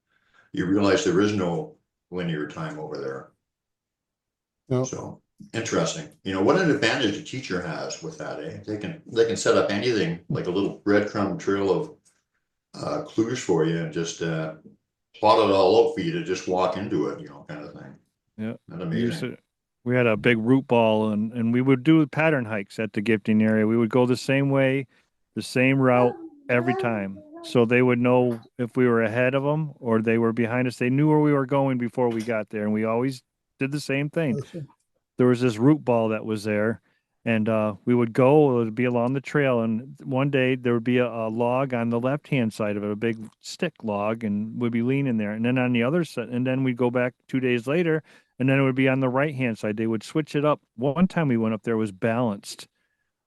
you realize there is no linear time over there. Yeah. So interesting. You know, what an advantage a teacher has with that, eh? They can set up anything, like a little breadcrumb trail of clues for you and just plot it all out for you to just walk into it, you know, kind of thing. Yeah. That's amazing. We had a big root ball and we would do pattern hikes at the gifting area. We would go the same way, the same route every time. So they would know if we were ahead of them or they were behind us. They knew where we were going before we got there. And we always did the same thing. There was this root ball that was there and we would go, it would be along the trail. And one day there would be a log on the left-hand side of it, a big stick log, and we'd be leaning there. And then on the other side, and then we'd go back 2 days later, and then it would be on the right-hand side. They would switch it up. One time we went up there, was balanced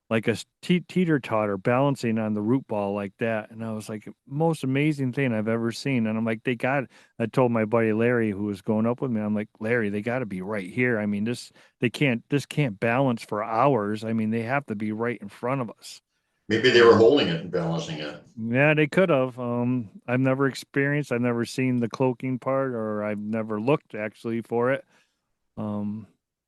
like a teeter-totter, balancing on the root ball like that. And I was like, most amazing thing I've ever seen. And I'm like, I told my buddy Larry, who was going up with me, I'm like, Larry, they got to be right here. I mean, this can't balance for hours. I mean, they have to be right in front of us. Maybe they were holding it and balancing it. Yeah, they could have. I've never seen the cloaking part, or I've never looked actually for it.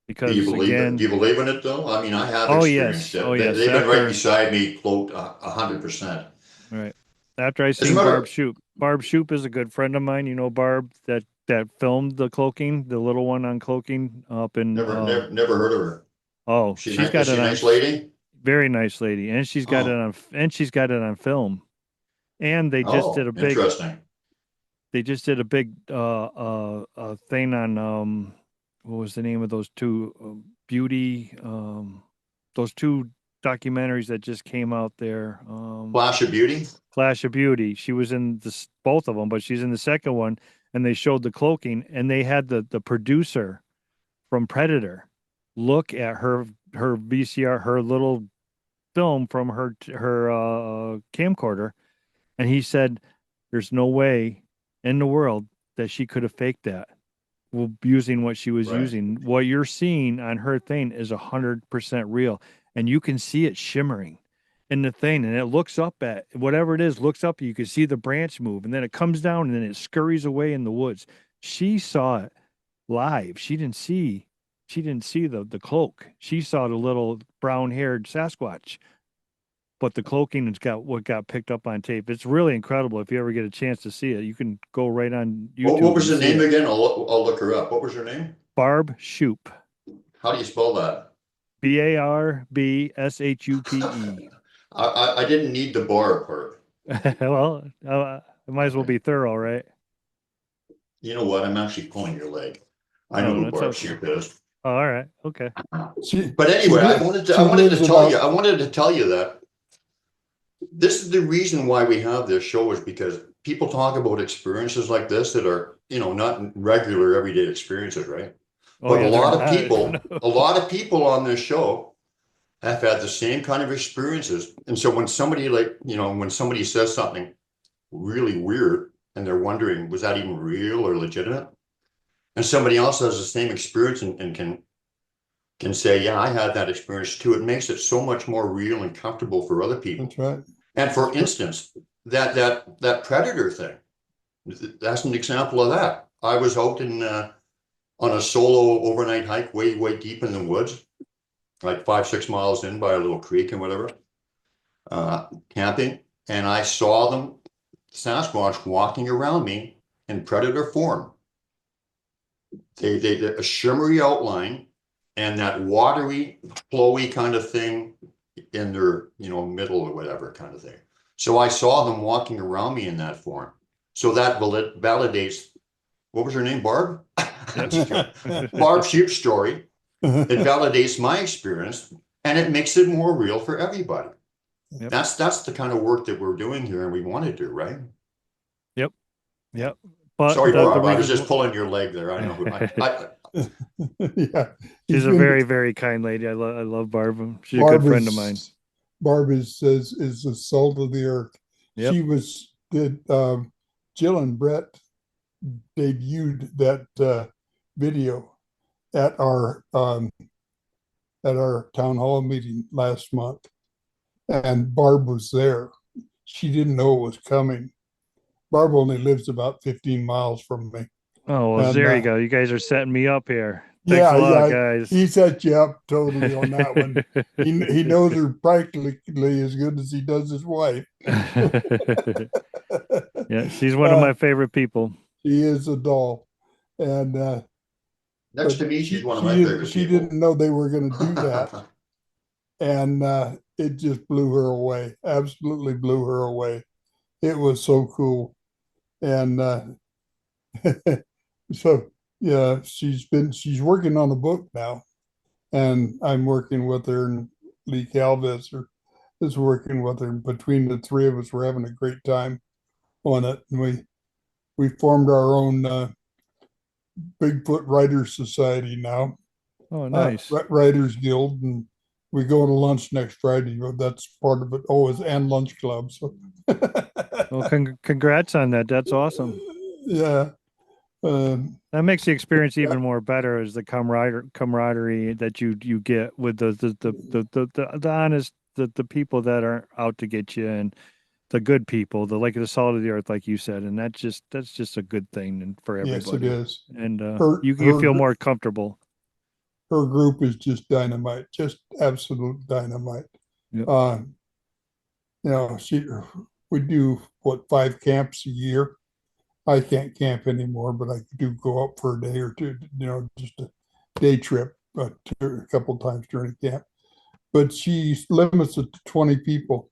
Because do you believe again, it? Do you believe in it though? I mean, I have experienced it. Oh yes. They've been right beside me, cloaked 100%. Right. After I seen Barb Shoop. Barb Shoop is a good friend of mine. You know Barb that filmed the cloaking, the little one on cloaking up in. Never heard of her. Oh, she's got a nice lady. Very nice lady, and she's got it on film. And they just did a big. Interesting. They just did a big thing on what was the name of those two beauty those two documentaries that just came out there. Flash of Beauty. Flash of Beauty. She was in both of them, but she's in the second one, and they showed the cloaking, and they had the producer from Predator look at her VCR, her little film from her camcorder, and he said, "There's no way in the world that she could have faked that." Using what she was using. What you're seeing on her thing is 100% real, and you can see it shimmering in the thing, and it looks up at whatever it is, looks up, you can see the branch move, and then it comes down, and then it scurries away in the woods. She saw it live. She didn't see the cloak. She saw the little brown-haired Sasquatch. But the cloaking has got what got picked up on tape. It's really incredible. If you ever get a chance to see it, you can go right on YouTube. What was the name again? I'll look her up. What was her name? Barb Shoop. How do you spell that? BARBSHUPE. I didn't need the bar part. Well, it might as well be thorough, right? You know what? I'm actually pulling your leg. I know who Barb Shoop is. Oh, all right. Okay. But anyway, I wanted to tell you that this is the reason why we have this show, is because people talk about experiences like this that are, you know, not regular everyday experiences, right? But a lot of people on this show have had the same kind of experiences. And so when somebody when somebody says something really weird and they're wondering, was that even real or legitimate? And somebody else has the same experience and can say, yeah, I had that experience too. It makes it so much more real and comfortable for other people. That's right. And for instance, that Predator thing, that's an example of that. I was out on a solo overnight hike, way deep in the woods, like 5-6 miles in by a little creek and whatever, camping, and I saw them, Sasquatch, walking around me in predator form. They a shimmery outline and that watery, flowy kind of thing in their, middle or whatever kind of thing. So I saw them walking around me in that form. So that validates, what was her name, Barb? Barb Shoop's story. It validates my experience and it makes it more real for everybody. Yep. That's the kind of work that we're doing here and we want to do, right? Yep. But sorry, Barb, I was just pulling your leg there. I know who yeah. She's a very, very kind lady. I love Barb. She's a good friend of mine. Barb is the salt of the earth. Yep. Jill and Brett debuted that video at our town hall meeting last month, and Barb was there. She didn't know it was coming. Barb only lives about 15 miles from me. Oh, well, there you go. You guys are setting me up here. Thanks a lot, Yeah. guys. He set you up totally on that one. He knows her practically as good as he does his wife. Yeah, she's one of my favorite people. She is a doll, and Next but to me, she's one of my favorite she people. didn't know they were going to do that, and it just blew her away. Absolutely blew her away. It was so cool, and so yeah, she's working on a book now, and I'm working with her, and Lee Calvis is working with her. Between the three of us, we're having a great time on it, and we formed our own Bigfoot Writers Society now. Oh, nice. Writers Guild, and we go to lunch next Friday. That's part of it. Oh, and lunch club. So, Well, congrats on that. That's awesome. Yeah. That makes the experience even more better, as the camaraderie that you get with the honest the people that aren't out to get you, and the good people, the salt of the earth, like you said, and that's just a good thing and for Yes, it everybody. is. And Her you feel more comfortable. her group is just dynamite, just absolute dynamite. Yep. We do 5 camps a year. I can't camp anymore, but I do go up for a day or two, just a day trip, a couple times during the camp. But she limits it to 20 people.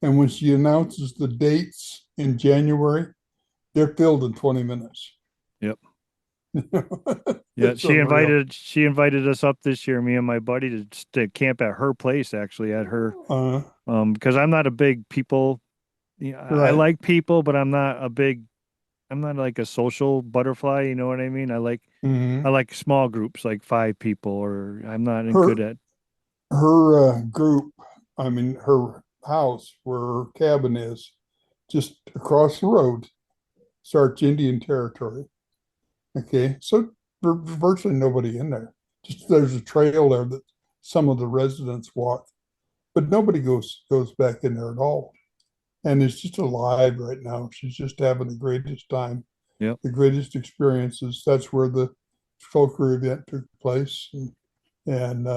And when she announces the dates in January, they're filled in 20 minutes. Yep. Yeah, she invited us up this year, me and my buddy, to camp at her place, actually, at her because I'm not a big people. I like people, but I'm not like a social butterfly, you know what I mean? I like small groups, like 5 people, or I'm not good at her group. I mean, her house where her cabin is, just across the road, starts Indian territory. Okay, so there's virtually nobody in there. Just there's a trail there that some of the residents walk, but nobody goes back in there at all. And it's just alive right now. She's just having the greatest time, the greatest experiences. That's where the folklore event took place, and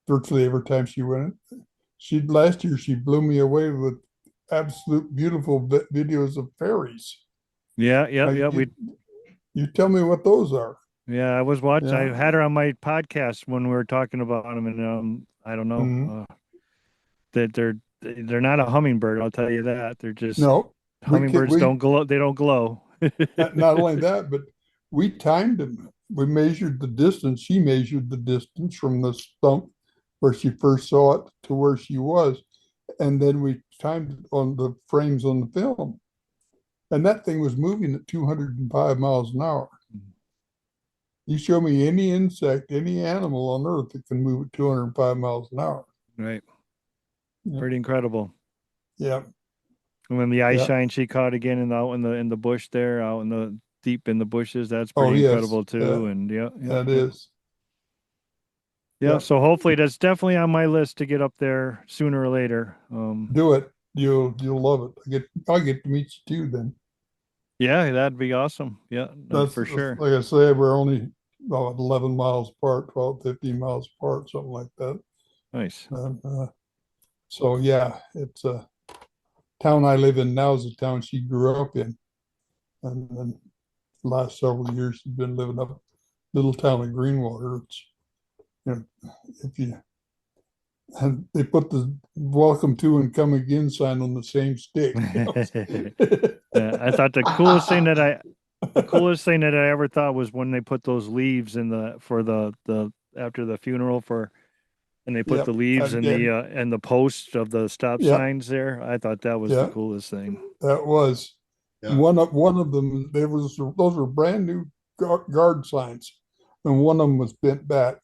virtually every time she went, last year she blew me away with absolute beautiful videos of fairies. Yeah. You tell me what those are. Yeah, I was watching. Yeah. I had her on my podcast when we were talking about them, and I don't know that they're not a hummingbird. I'll tell you that. They're just hummingbirds. Don't glow. They don't glow. Not only that, but we timed them. We measured the distance. She measured the distance from the stump where she first saw it to where she was, and then we timed it on the frames on the film. And that thing was moving at 205 miles an hour. You show me any insect, any animal on Earth that can move at 205 miles an hour. Right. Yeah. Pretty incredible. Yeah. And when the eye shine she caught again out in the bush there, out in the deep in the bushes, that's pretty incredible too. And that is. Yeah. So hopefully that's definitely on my list to get up there sooner or later. Do it. You'll love it. I get to meet you too then. Yeah, that'd be awesome. Yeah, that's for sure. Like I say, we're only about 11 miles apart, 12, 15 miles apart, something like that. Nice. So yeah, it's a town I live in now is a town she grew up in. And then the last several years she's been living up little town of Greenwater. It's, and they put the welcome to and come again sign on the same stick. Yeah, I thought the coolest thing that I ever thought was when they put those leaves for the after the funeral and they put the leaves in the posts of the stop signs there. I thought that was the coolest thing. That was one of them. Those were brand new guard signs, and one of them was bent back.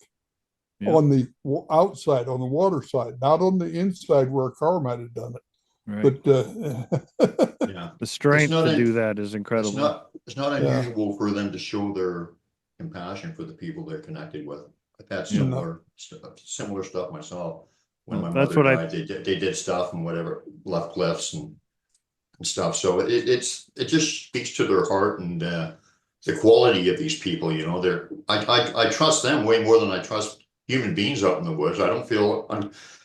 On the outside, on the water side, not on the inside where a car might have done it. Right. But the strength to do that is incredible. It's not unusual for them to show their compassion for the people they're connected with. I've had similar stuff myself. When my mother died, they did stuff and whatever, left cliffs and stuff. So it just speaks to their heart, and the quality of these people, you know, I trust them way more than I trust human beings out in the woods. I don't feel,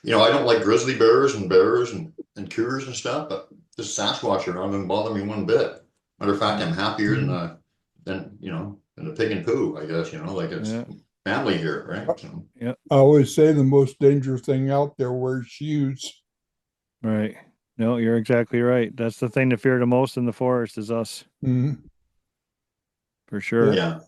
you know, I don't like grizzly bears and cougars and stuff, but this Sasquatch around doesn't bother me one bit. Matter of fact, I'm happier than you know, than a pig and poo, I guess, you know, like it's family here, right? So. Yeah. I always say the most dangerous thing out there wears shoes. Right. No, you're exactly right. That's the thing to fear the most in the forest is us. Mm-hmm. For sure. Yeah.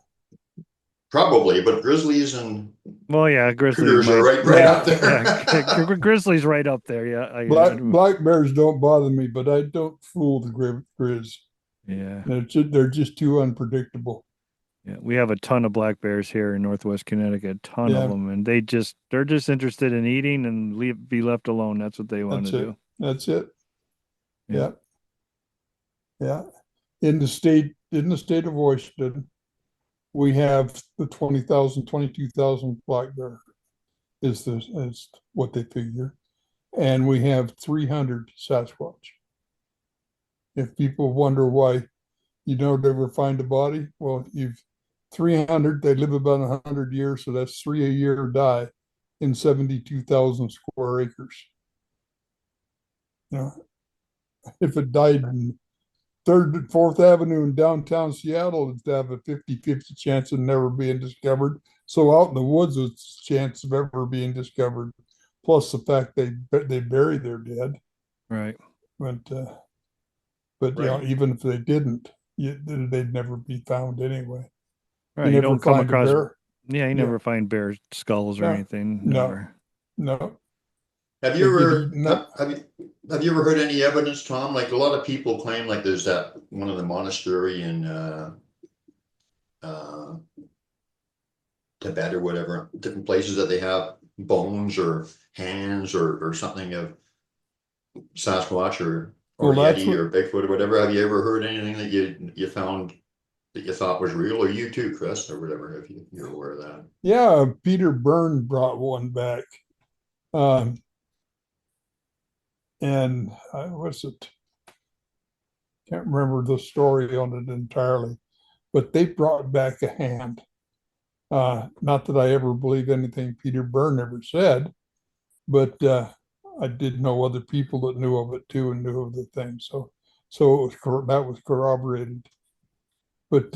Probably, but grizzlies and well, yeah, grizzlies cougars are might, right up there. Yeah, grizzlies right up there. Yeah, Black bears don't bother me, but I don't fool the grizz. Yeah, they're just too unpredictable. Yeah, we have a ton of black bears here in Northwest Connecticut, a ton of them, and they're just interested in eating and be left alone. That's what they want to do. That's it. Yeah. Yeah. In the state of Washington, we have the 22,000 black bear is what they figure. And we have 300 Sasquatch. If people wonder why you don't ever find a body, well, you've 300, they live about 100 years, so that's 3 a year die in 72,000 square acres. You know, if it died in 3rd and 4th Avenue in downtown Seattle, it'd have a 50-50 chance of never being discovered. So out in the woods, it's a chance of ever being discovered. Plus the fact they bury their dead. Right. But right. You know, even if they didn't, they'd never be found anyway. Right. You don't come across bear. Yeah, you never find bear skulls or anything. Never. No. Have you ever heard any evidence, Thom? Like a lot of people claim like there's that one of the monastery in Tibet or whatever, different places that they have bones or hands or something of Sasquatch or Yeti or Bigfoot or whatever. Have you ever heard anything that you found that you thought was real, or you too, Chris, or whatever, if you're aware of that? Yeah, Peter Byrne brought one back. And what's it? Can't remember the story on it entirely, but they brought back a hand. Not that I ever believe anything Peter Byrne ever said, but I did know other people that knew of it too and knew of the thing. So that was corroborated. But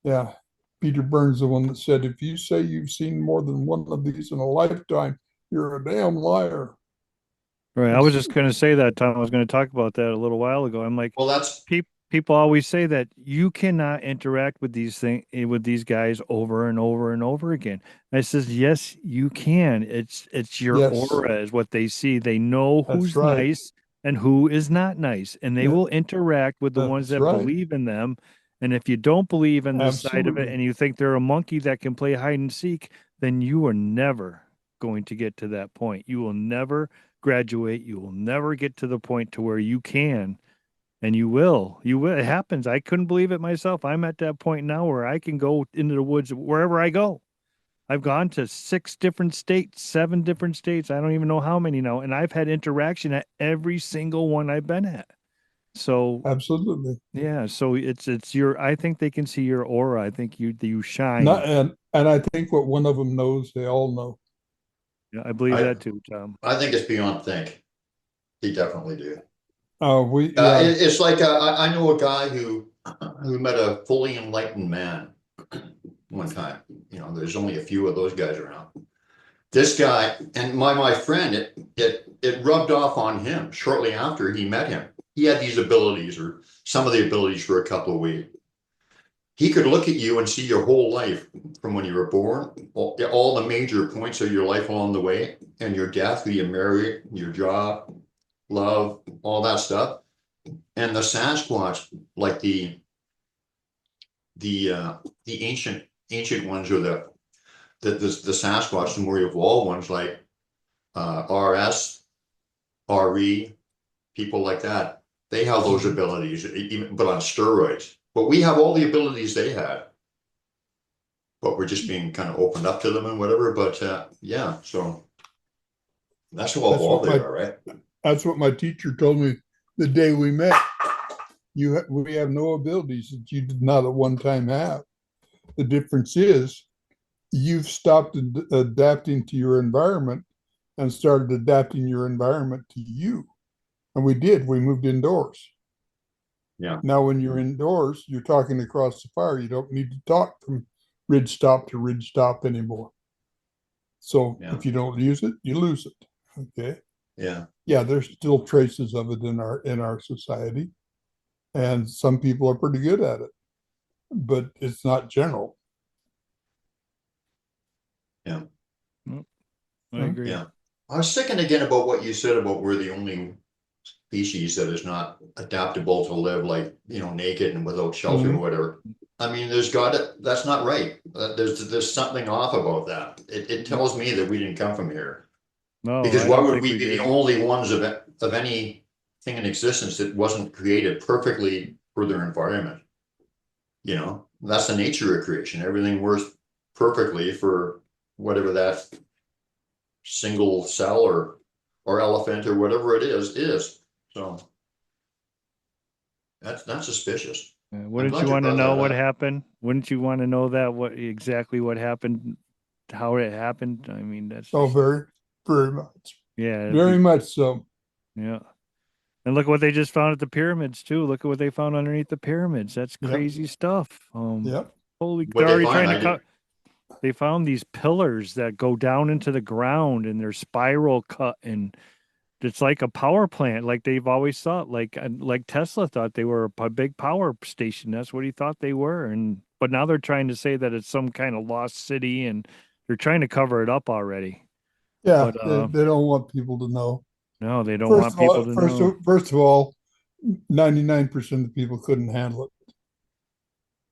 yeah, Peter Byrne's the one that said, if you say you've seen more than one of these in a lifetime, you're a damn liar. Right. I was just going to say that, Thom. I was going to talk about that a little while ago. I'm like, well, that's people always say that you cannot interact with these guys over and over and over again. I says, yes, you can. It's your aura is what they see. They know who's nice and who is not nice, and they will interact with the ones that believe in them. And if you don't believe in this side of it, and you think they're a monkey that can play hide and seek, then you are never going to get to that point. You will never graduate. You will never get to the point to where you can. And you will. It happens. I couldn't believe it myself. I'm at that point now where I can go into the woods wherever I go. I've gone to 6 different states, 7 different states. I don't even know how many now. And I've had interaction at every single one I've been at. So absolutely. Yeah. So it's your, I think they can see your aura. I think you shine. And I think what one of them knows, they all know. Yeah, I believe that too, Thom. I think it's beyond think. They definitely do. It's like I know a guy who met a fully enlightened man one time. You know, there's only a few of those guys around. This guy and my friend, it rubbed off on him shortly after he met him. He had these abilities, or some of the abilities, for a couple of weeks. He could look at you and see your whole life from when you were born, all the major points of your life along the way, and your death, who you married, your job, love, all that stuff. And the Sasquatch, like the ancient ones, or the Sasquatch, the more evolved ones, like RS, RE, people like that, they have those abilities, but on steroids. But we have all the abilities they had, but we're just being kind of opened up to them and whatever. But yeah, so that's how evolved they are, right? That's what my teacher told me the day we met. we have no abilities that you did not at one time have. The difference is you've stopped adapting to your environment and started adapting your environment to you. And we did. We moved indoors. Yeah. Now, when you're indoors, you're talking across the fire. You don't need to talk from ridge top to ridge top anymore. So Yeah. if you don't use it, you lose it. Okay. Yeah. Yeah, there's still traces of it in our society, and some people are pretty good at it, but it's not general. Yeah. I agree. Yeah. I was thinking again about what you said about we're the only species that is not adaptable to live like, naked and without shelter or whatever. I mean, that's not right. There's something off about that. It tells me that we didn't come from here. No, Because I why don't would think we we be did. the only ones of anything in existence that wasn't created perfectly for their environment? That's the nature of creation. Everything works perfectly for whatever that single cell or elephant or whatever it is. So that's suspicious. I'm Wouldn't glad you you want to brought know that what up. happened? Wouldn't you want to know that exactly what happened, how it happened? I mean, that's Oh, just, very, very much, yeah, very much so. yeah. And look what they just found at the pyramids too. Look at what they found underneath the pyramids. That's Yep, crazy stuff. yep. Holy, What they're they already find, trying to I cut. did. They found these pillars that go down into the ground and they're spiral cut, and it's like a power plant. Like they've always thought, like Tesla thought they were a big power station. That's what he thought they were. But now they're trying to say that it's some kind of lost city, and they're trying to cover it up already. Yeah, But they don't want people to know. no, they don't want people to know. First of all, 99% of the people couldn't handle it.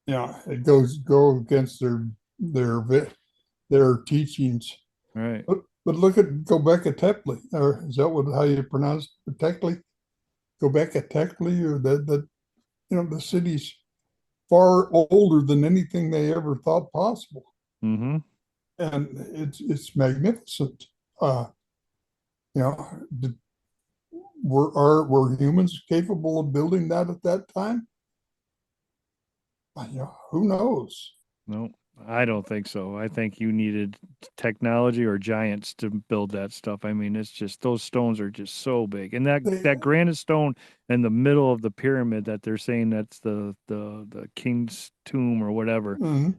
Yeah, it go against their their teachings. Right. But look at Gobekli Tepe, or is that how you pronounce it? Tekli? Gobekli Tepe, or that the city's far older than anything they ever thought possible, Mm-hmm. and it's magnificent. Uh, you know, did, were humans capable of building that at that time? Who knows? No, I don't think so. I think you needed technology or giants to build that stuff. I mean, it's just those stones are just so big. And that They, that granite stone in the middle of the pyramid that they're saying that's the king's tomb or whatever. mhm,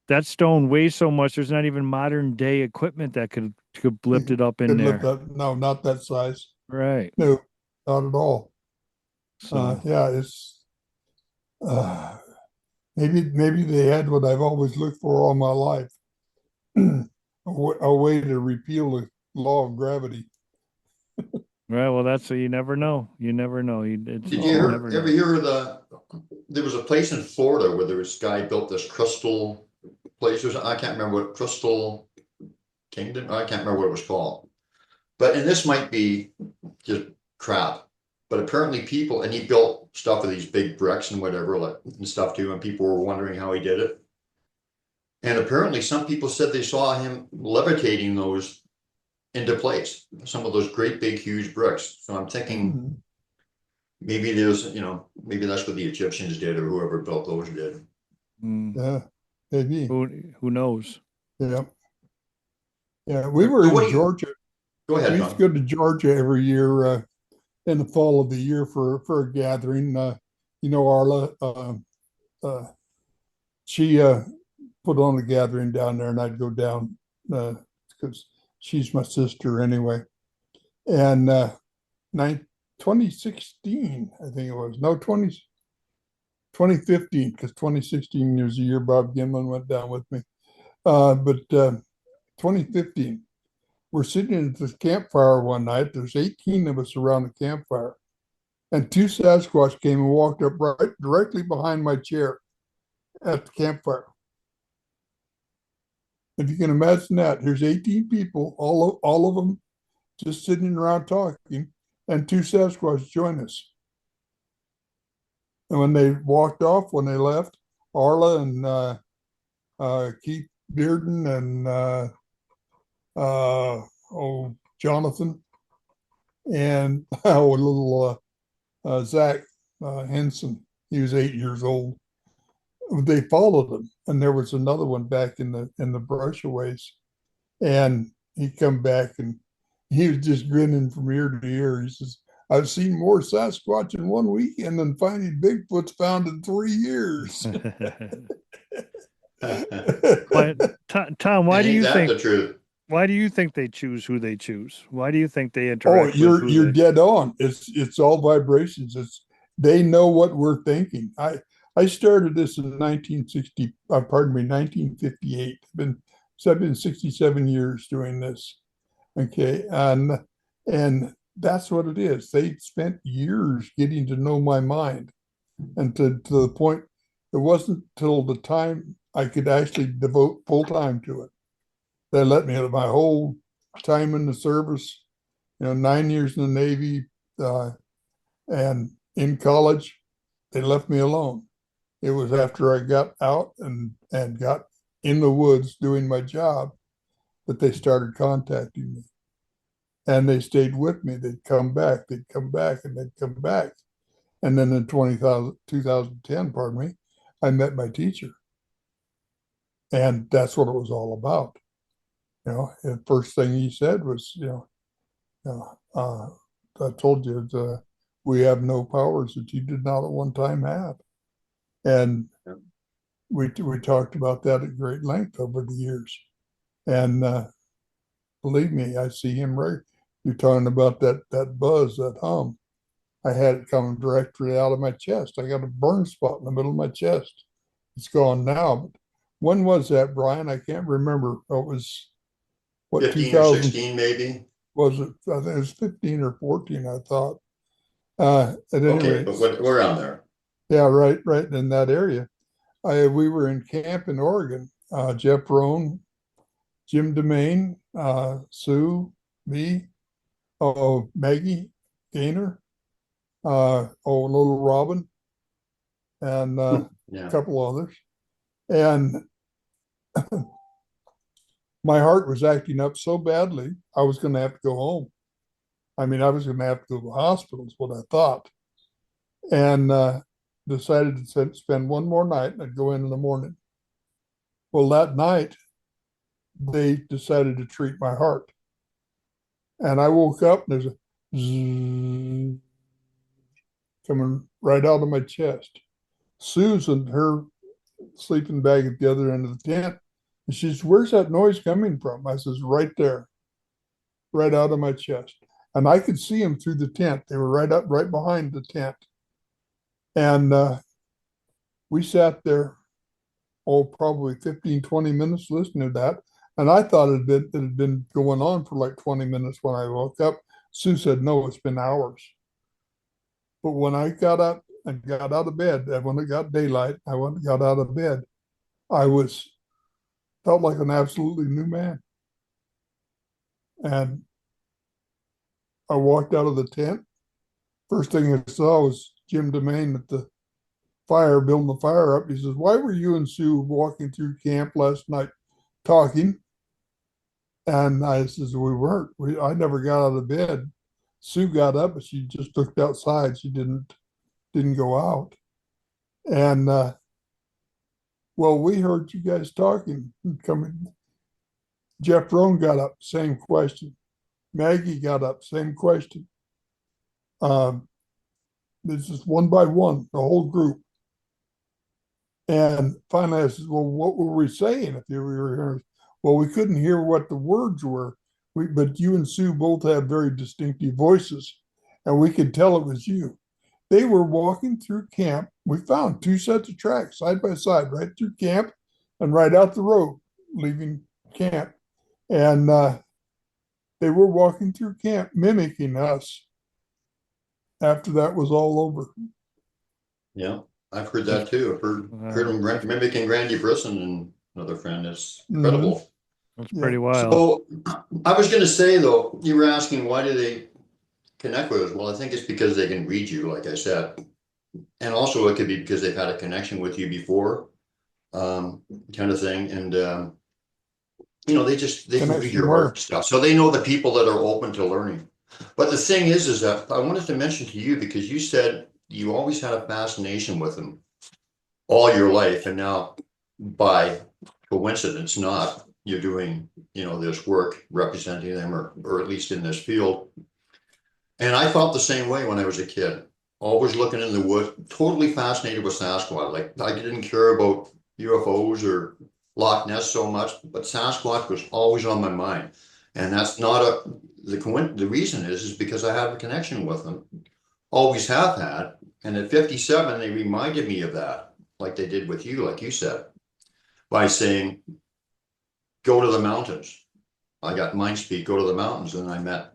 That stone weighs so much there's not even modern day equipment that could lift it up in could lift there. that. No, not that size. Right. No, not at all. So, Yeah, it's uh, maybe they had what I've always looked for all my life, a way to repeal the law of gravity. right, well, that's you never know. You never know. Did you You Oh, never ever know. hear there was a place in Florida where this guy built this crystal place. I can't remember what Crystal Kingdom. I can't remember what it was called. And this might be just crap. But apparently and he built stuff with these big bricks and whatever, and stuff too, and people were wondering how he did it. And apparently some people said they saw him levitating those into place, some of those great big huge bricks. So I'm thinking mhm. maybe maybe that's what the Egyptians did or whoever built those did. Mm, Yeah, maybe. who knows? Yeah, yeah. We were So what in do you Georgia. go ahead, We used to Tom? go to Georgia every year in the fall of the year for a gathering. Arla, uh, she put on a gathering down there, and I'd go down because she's my sister anyway. And 2016, I think it was. No, 2015, because 2016 was the year Bob Gimlin went down with me. But 2015, we're sitting at this campfire one night. There's 18 of us around the campfire. And two Sasquatch came and walked up right directly behind my chair at the campfire. If you can imagine that, here's 18 people, all of them just sitting around talking, and two Sasquatch join us. And when they walked off, when they left, Arla and Keith Bearden and Jonathan and little Zach Henson. He was 8 years old. They followed him, and there was another one back in the brushaways, and he come back and he was just grinning from ear to ear. He says, "I've seen more Sasquatch in one weekend than finding Bigfoot's found in 3 years." Tom, why do Ain't you that think the truth? why do you think they choose who they choose? Why do you think they Oh, interact with who you're they dead on. It's all vibrations. They know what we're thinking. I started this in 1960. Pardon me, 1958. I've been 67 years doing this. Okay, and that's what it is. They spent years getting to know my mind, and to the point, it wasn't till the time I could actually devote full time to it. They let me my whole time in the service, 9 years in the Navy, and in college, they left me alone. It was after I got out and got in the woods doing my job that they started contacting me. And they stayed with me. They'd come back, and they'd come back. And then in 2010, pardon me, I met my teacher. And that's what it was all about. The first thing he said was, I told you we have no powers that you did not at one time have. And we talked about that at great length over the years. And believe me, I see him right. You're talking about that buzz, that hum. I had it coming directly out of my chest. I got a burn spot in the middle of my chest. It's gone now. But when was that, Brian? I can't remember. It was what 15 or 16 maybe. Was it? I think it was 15 or 14. I thought. At any Okay, rate, but we're around there. Yeah, right in that area. We were in camp in Oregon. Jeff Rohn, Jim DeMaine, Sue, me, Maggie Gaynor, little Robin, and a couple others. And my heart was acting up so badly, I was going to have to go home. I mean, I was going to have to go to the hospital, is what I thought. And decided to spend one more night and I'd go in the morning. Well, that night, they decided to treat my heart. And I woke up and there's a zzz coming right out of my chest. Susan, her sleeping bag at the other end of the tent, and she says, "Where's that noise coming from?" I says, "Right there, right out of my chest." And I could see them through the tent. They were right behind the tent. And we sat there, probably 15, 20 minutes listening to that. And I thought it had been going on for like 20 minutes when I woke up. Sue said, "No, it's been hours." But when I got up and got out of bed, and when it got daylight, I went and got out of bed, I felt like an absolutely new man. And I walked out of the tent. First thing I saw was Jim DeMaine at the fire, building the fire up. He says, "Why were you and Sue walking through camp last night talking?" And I says, "We weren't. I never got out of bed. Sue got up, but she just looked outside. She didn't go out." And well, we heard you guys talking and coming. Jeff Rohn got up, same question. Maggie got up, same question. This is one by one, the whole group. And finally I said, "Well, what were we saying if you were here?" "Well, we couldn't hear what the words were, but you and Sue both have very distinctive voices, and we could tell it was you." They were walking through camp. We found two sets of tracks side by side, right through camp and right out the road, leaving camp. And they were walking through camp, mimicking us after that was all over. Yeah, I've heard that too. I've heard him mimicking Randy Brisson and another friend. It's incredible. That's pretty wild. So I was going to say, though, you were asking why do they connect with us? Well, I think it's because they can read you, like I said. And also it could be because they've had a connection with you before, kind of thing. And, they can read your heart stuff. So they know the people that are open to learning. But the thing is that I wanted to mention to you, because you said you always had a fascination with them all your life, and now by coincidence, not, you're doing, this work representing them, or at least in this field. And I felt the same way when I was a kid, always looking in the woods, totally fascinated with Sasquatch. Like, I didn't care about UFOs or Loch Ness so much, but Sasquatch was always on my mind. And that's not the reason is because I have a connection with them, always have had. And at 57, they reminded me of that, like they did with you, like you said, by saying, go to the mountains. I got mind speed, go to the mountains. And I met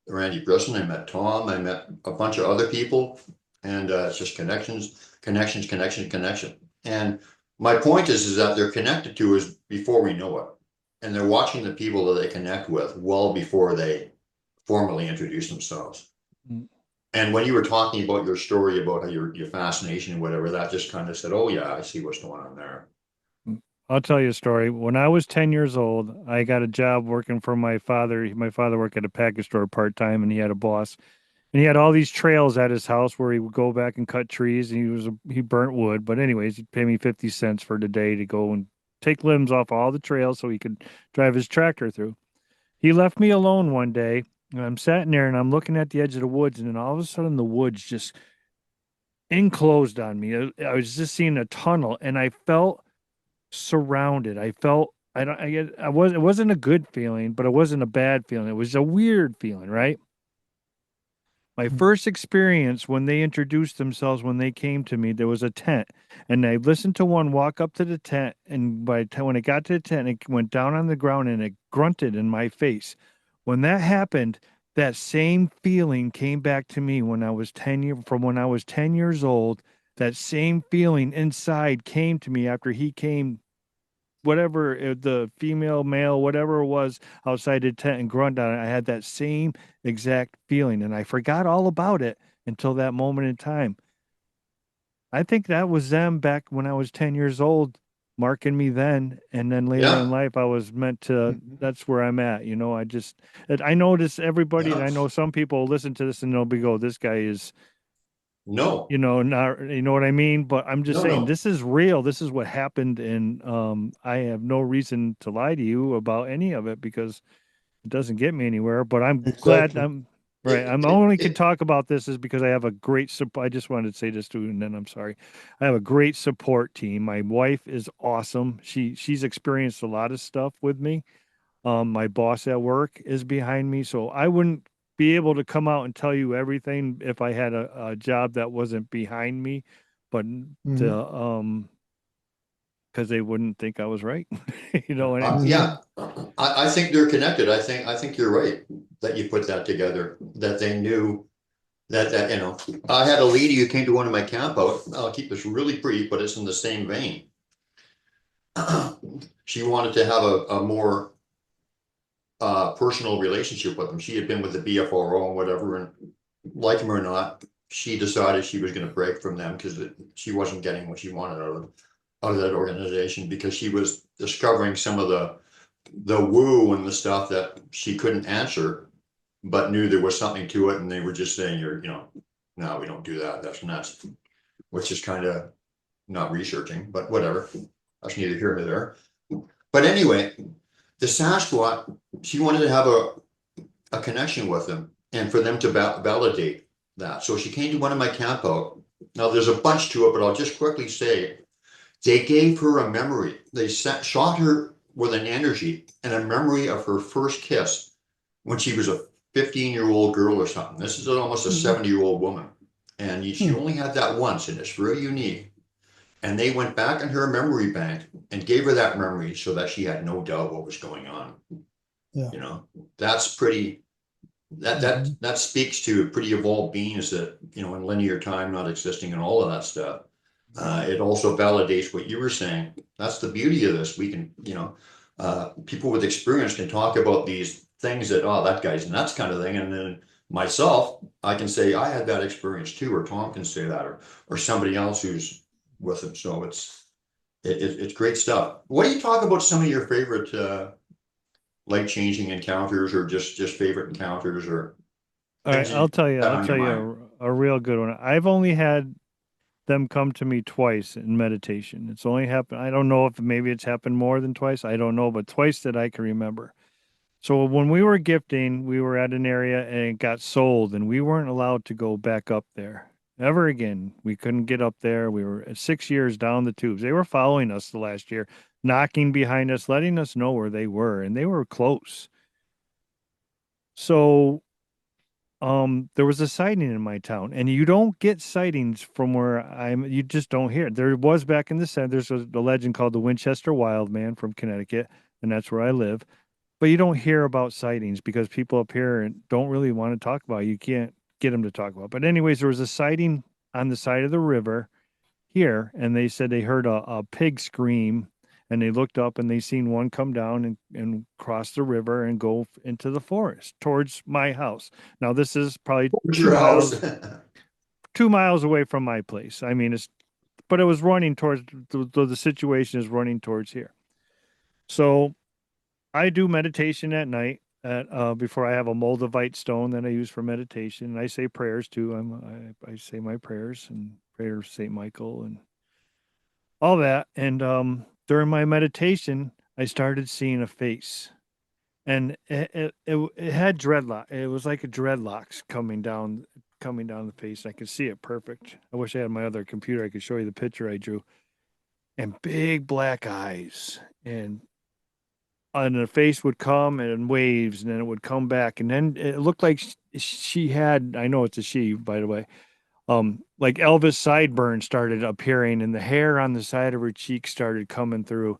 Randy Brisson, I met Thom, I met a bunch of other people. And it's just connections, connections, connection, connection. And my point is that they're connected to us before we know it. And they're watching the people that they connect with well before they formally introduce themselves. Mm. And when you were talking about your story about how your fascination and whatever, that just kind of said, oh yeah, I see what's going on there. I'll tell you a story. When I was 10 years old, I got a job working for my father. My father worked at a package store part-time, and he had a boss. And he had all these trails at his house where he would go back and cut trees, and he burnt wood. But anyways, he'd pay me 50 cents for the day to go and take limbs off all the trails so he could drive his tractor through. He left me alone one day, and I'm sitting there and I'm looking at the edge of the woods, and then all of a sudden the woods just enclosed on me. I was just seeing a tunnel, and I felt surrounded. I felt it wasn't a good feeling, but it wasn't a bad feeling. It was a weird feeling, right? My first experience when they introduced themselves, when they came to me, there was a tent, and I listened to one walk up to the tent, and when it got to the tent, it went down on the ground and it grunted in my face. When that happened, that same feeling came back to me when I was from when I was 10 years old. That same feeling inside came to me after he came, whatever, the female, male, whatever it was, outside the tent and grunt on it. I had that same exact feeling, and I forgot all about it until that moment in time. I think that was them back when I was 10 years old, marking me then. And then later in life, I was meant to, that's where I'm at. I notice everybody, I know some people listen to this and they'll go, this guy is, no, not, you know what I mean? But I'm just saying, this is real. This is what happened. And I have no reason to lie to you about any of it because it doesn't get me anywhere. But I'm glad I'm right. I'm only can talk about this is because I have a great support. I just wanted to say this to you, and then I'm sorry. I have a great support team. My wife is awesome. She's experienced a lot of stuff with me. My boss at work is behind me, so I wouldn't be able to come out and tell you everything if I had a job that wasn't behind me, but because they wouldn't think I was right. You know what I mean? Yeah, I think they're connected. I think you're right that you put that together, that they knew that I had a lady who came to one of my camp out. I'll keep this really brief, but it's in the same vein. She wanted to have a more personal relationship with them. She had been with the BFRO and whatever, and like him or not, she decided she was going to break from them because she wasn't getting what she wanted out of that organization, because she was discovering some of the woo and the stuff that she couldn't answer, but knew there was something to it, and they were just saying, no, we don't do that. That's nuts, which is kind of not researching, but whatever. That's neither here nor there. But anyway, the Sasquatch, she wanted to have a connection with them and for them to validate that. So she came to one of my camp out. Now there's a bunch to it, but I'll just quickly say, they gave her a memory. They shot her with an energy and a memory of her first kiss when she was a 15-year-old girl or something. This is almost a 70-year-old woman. And she only had that once, and it's very unique. And they went back in her memory bank and gave her that memory so that she had no doubt what was going on. Yeah. That's pretty, that speaks to pretty evolved beings that, in linear time not existing and all of that stuff. It also validates what you were saying. That's the beauty of this. We can, people with experience can talk about these things that, oh, that guy's nuts kind of thing. And then myself, I can say I had that experience too, or Thom can say that, or somebody else who's with him. So it's great stuff. What do you talk about some of your favorite life-changing encounters, or just favorite encounters, or all right, I'll tell you a real good one. I've only had them come to me twice in meditation. It's only happened. I don't know if maybe it's happened more than twice. I don't know, but twice that I can remember. So when we were gifting, we were at an area and it got sold, and we weren't allowed to go back up there ever again. We couldn't get up there. We were 6 years down the tubes. They were following us the last year, knocking behind us, letting us know where they were, and they were close. So there was a sighting in my town, and you don't get sightings from where you just don't hear it. There was back in the center, there's a legend called the Winchester Wild Man from Connecticut, and that's where I live. But you don't hear about sightings because people up here don't really want to talk about it. You can't get them to talk about it. But anyways, there was a sighting on the side of the river here, and they said they heard a pig scream, and they looked up and they seen one come down and cross the river and go into the forest towards my house. Now this is probably Where's 2 your house? miles 2 miles away from my place. I mean, but it was running towards the situation is running towards here. So I do meditation at night before I have a moldavite stone that I use for meditation. And I say prayers too. I say my prayers and prayer to Saint Michael and all that. And during my meditation, I started seeing a face, and it had dreadlock. It was like a dreadlocks coming down the face. I could see it perfect. I wish I had my other computer. I could show you the picture I drew. And big black eyes, and the face would come and waves, and then it would come back, and then it looked like she had. I know it's a she, by the way. Like Elvis sideburns started appearing, and the hair on the side of her cheek started coming through,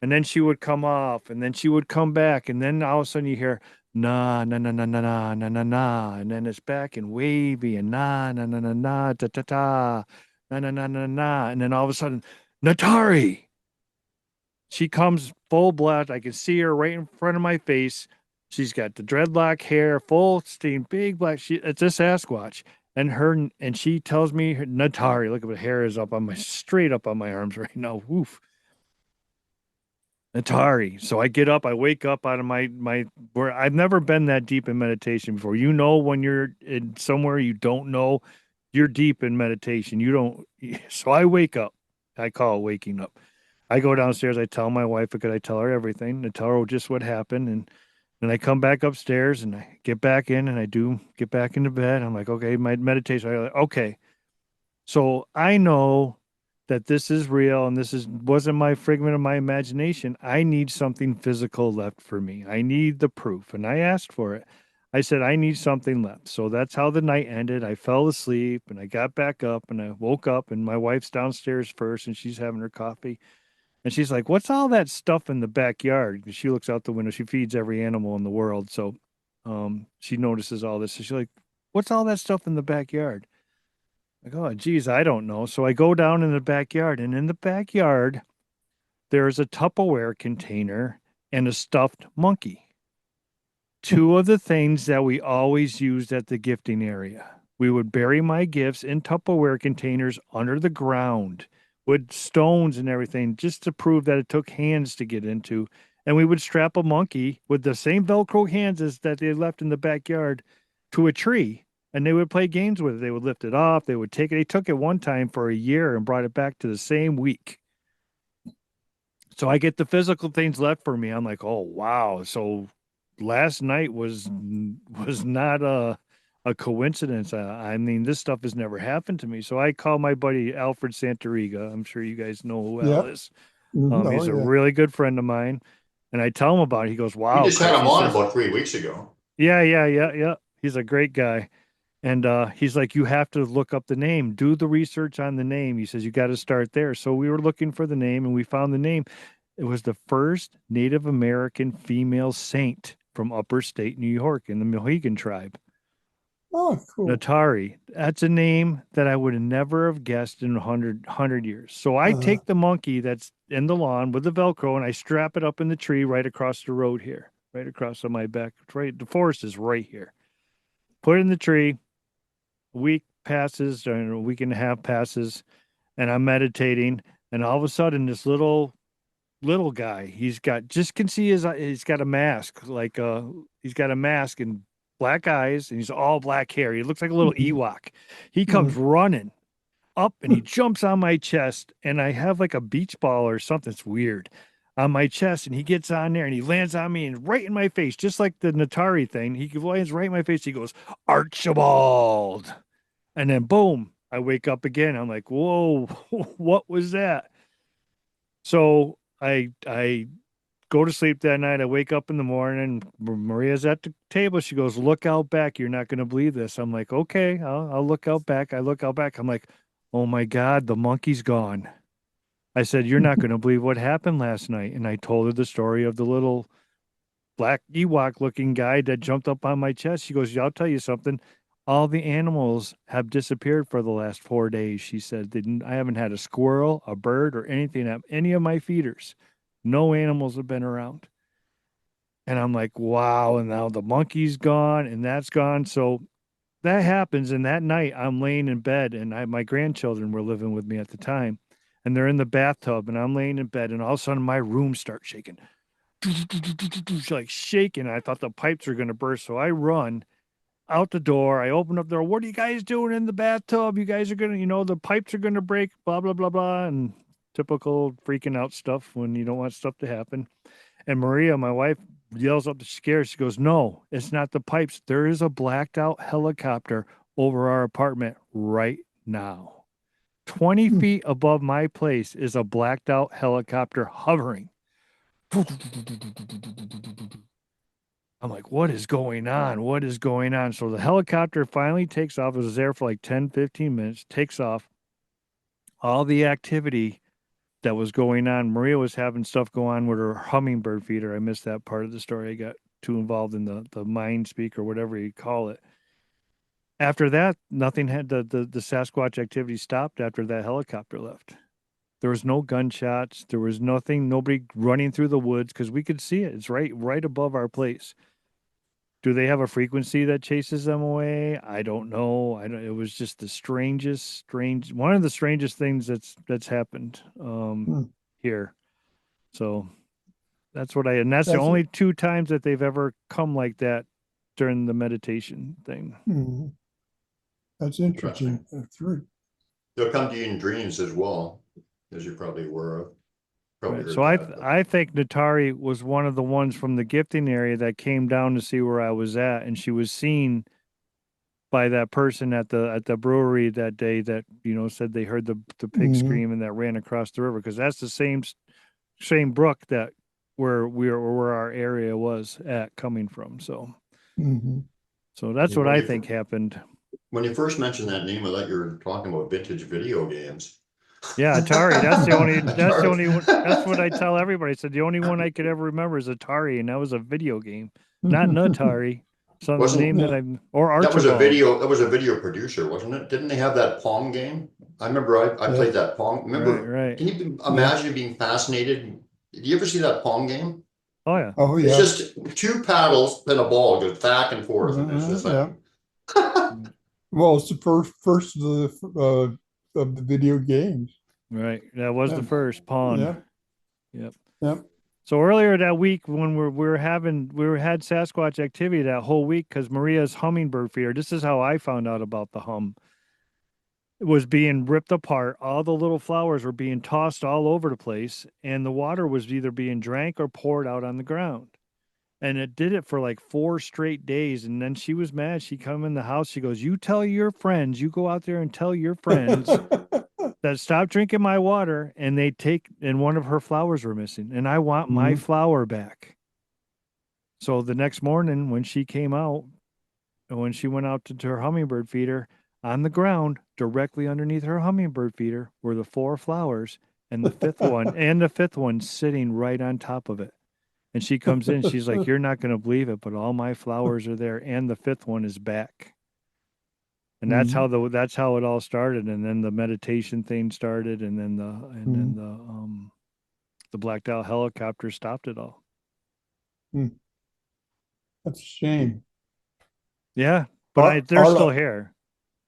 and then she would come off, and then she would come back, and then all of a sudden you hear na na na na na na na na na, and then it's back and wavy and na na na na na ta ta ta na na na na na, and then all of a sudden Natari. She comes full blast. I can see her right in front of my face. She's got the dreadlock hair, full steam, big black. It's a Sasquatch, and she tells me, Natari, look at the hair is up on my straight up on my arms right now. Woof, Natari. So I get up, I wake up out of my where I've never been that deep in meditation before. You know, when you're in somewhere you don't know, you're deep in meditation. You don't. So I wake up. I call it waking up. I go downstairs. I tell my wife because I tell her everything. I tell her just what happened, and then I come back upstairs and I get back in and I do get back into bed. I'm like, okay, my meditation. I'm like, okay, so I know that this is real and this wasn't my figment of my imagination. I need something physical left for me. I need the proof, and I asked for it. I said I need something left. So that's how the night ended. I fell asleep and I got back up and I woke up and my wife's downstairs first and she's having her coffee. And she's like, "What's all that stuff in the backyard?" She looks out the window. She feeds every animal in the world, so she notices all this. So she's like, "What's all that stuff in the backyard?" I go, "Oh, geez, I don't know." So I go down in the backyard, and in the backyard there's a Tupperware container and a stuffed monkey. Two of the things that we always used at the gifting area. We would bury my gifts in Tupperware containers under the ground with stones and everything just to prove that it took hands to get into. And we would strap a monkey with the same Velcro hands as that they left in the backyard to a tree. And they would play games with it. They would lift it off. They would take it. They took it one time for a year and brought it back to the same week. So I get the physical things left for me. I'm like, oh wow. So last night was not a coincidence. I mean, this stuff has never happened to me. So I call my buddy Alfred Santariga. I'm sure you guys know who Al Yeah. is. Oh, He's a yeah. really good friend of mine, and I tell him about it. He goes, We "Wow, just had Chris." him He on says, about 3 weeks ago. "Yeah, yeah, yeah, yeah." He's a great guy. And he's like, "You have to look up the name, do the research on the name." He says, "You got to start there." So we were looking for the name and we found the name. It was the first Native American female saint from upper state New York in the Mohegan tribe. Oh, cool. Natari. That's a name that I would never have guessed in 100 years. So I Uh, take the monkey that's in the lawn with the Velcro and I strap it up in the tree right across the road here, right across on my back. Right, the forest is right here. Put it in the tree. A week passes, or a week and a half passes, and I'm meditating, and all of a sudden, this little guy, he's got just can see his, he's got a mask, like he's got a mask, and black eyes, and he's all black hair. He looks like a little Mhm. Ewok. He comes running up and he jumps on my chest, and I have like a beach ball or something. It's weird on my chest, and he gets on there and he lands on me and right in my face, just like the Natari thing. He lands right in my face. He goes, Archibald. And then boom, I wake up again. I'm like, whoa, what was that? So I go to sleep that night. I wake up in the morning. Maria's at the table. She goes, "Look out back. You're not going to believe this." I'm like, "Okay, I'll look out back." I look out back. I'm like, "Oh my God, the monkey's gone." I said, "You're not going to believe what happened last night." And I told her the story of the little black Ewok looking guy that jumped up on my chest. She goes, "Yeah, I'll tell you something. All the animals have disappeared for the last 4 days." She said, I haven't had a squirrel, a bird, or anything at any of my feeders. No animals have been around. And I'm like, wow. And now the monkey's gone and that's gone. So that happens. And that night I'm laying in bed, and my grandchildren were living with me at the time, and they're in the bathtub, and I'm laying in bed, and all of a sudden my room starts shaking. Like shaking. I thought the pipes were going to burst. So I run out the door. I open up the door. "What are you guys doing in the bathtub? You guys are going to, the pipes are going to break, blah, blah, blah, blah." And typical freaking out stuff when you don't want stuff to happen. And Maria, my wife, yells up, scared. She goes, "No, it's not the pipes. There is a blacked out helicopter over our apartment right now. 20 feet above my place is a blacked out helicopter hovering." I'm like, "What is going on? What is going on?" So the helicopter finally takes off. It was there for like 10, 15 minutes, takes off. All the activity that was going on, Maria was having stuff go on with her hummingbird feeder. I missed that part of the story. I got too involved in the mind speak or whatever you call it. After that, nothing had the Sasquatch activity stopped after that helicopter left. There was no gunshots. There was nothing, nobody running through the woods because we could see it. It's right above our place. Do they have a frequency that chases them away? I don't know. It was just the one of the strangest things that's happened here. So and that's the That's only two times that they've ever come like that during the meditation thing. that's interesting. That's right. They'll come to you in dreams as well, as you're probably aware of. Probably Right. heard So that, but I think Natari was one of the ones from the gifting area that came down to see where I was at, and she was seen by that person at the brewery that day that said they heard the pig Mhm. scream and that ran across the river, because that's the same brook that where our area was at coming from. So Mhm. that's what when I you think happened. when you first mentioned that name, I thought you were talking about vintage video games. Yeah, Atari. That's the only. That's the Atari. only one. That's what I tell everybody. I said the only one I could ever remember is Atari, and that was a video game, not an Atari. Some Wasn't name that Yeah. I'm or that was a Archibald. video? That was a video producer, wasn't it? Didn't they have that Pong game? I remember I Yeah. played that Pong. Right, Remember? right. Can you Yeah. imagine being fascinated? Did you ever see that Pong game? Oh yeah. Oh It's yeah. just two paddles and a ball goes back and forth, and it's just like Yeah. Well, it's the first of the video games. Right. That was Yeah. the first Pong. Yeah. Yep. Yeah. So earlier that week, when we had Sasquatch activity that whole week, because Maria's hummingbird feeder. This is how I found out about the hum. It was being ripped apart. All the little flowers were being tossed all over the place, and the water was either being drank or poured out on the ground. And it did it for like 4 straight days. And then she was mad. She come in the house. She goes, "You tell your friends. You go out there and tell your friends that stop drinking my water." And and one of her flowers were missing. And I want my Mhm. flower back. So the next morning when she came out, and when she went out to her hummingbird feeder, on the ground, directly underneath her hummingbird feeder, were the 4 flowers, and the fifth one sitting right on top of it. And she comes in, she's like, "You're not going to believe it, but all my flowers are there, and the fifth one is back." And Mhm. that's how it all started. And then the meditation thing started, and then Mhm. the blacked out helicopter stopped it all. Mhm. That's a shame. Yeah, but they're still Arla, here.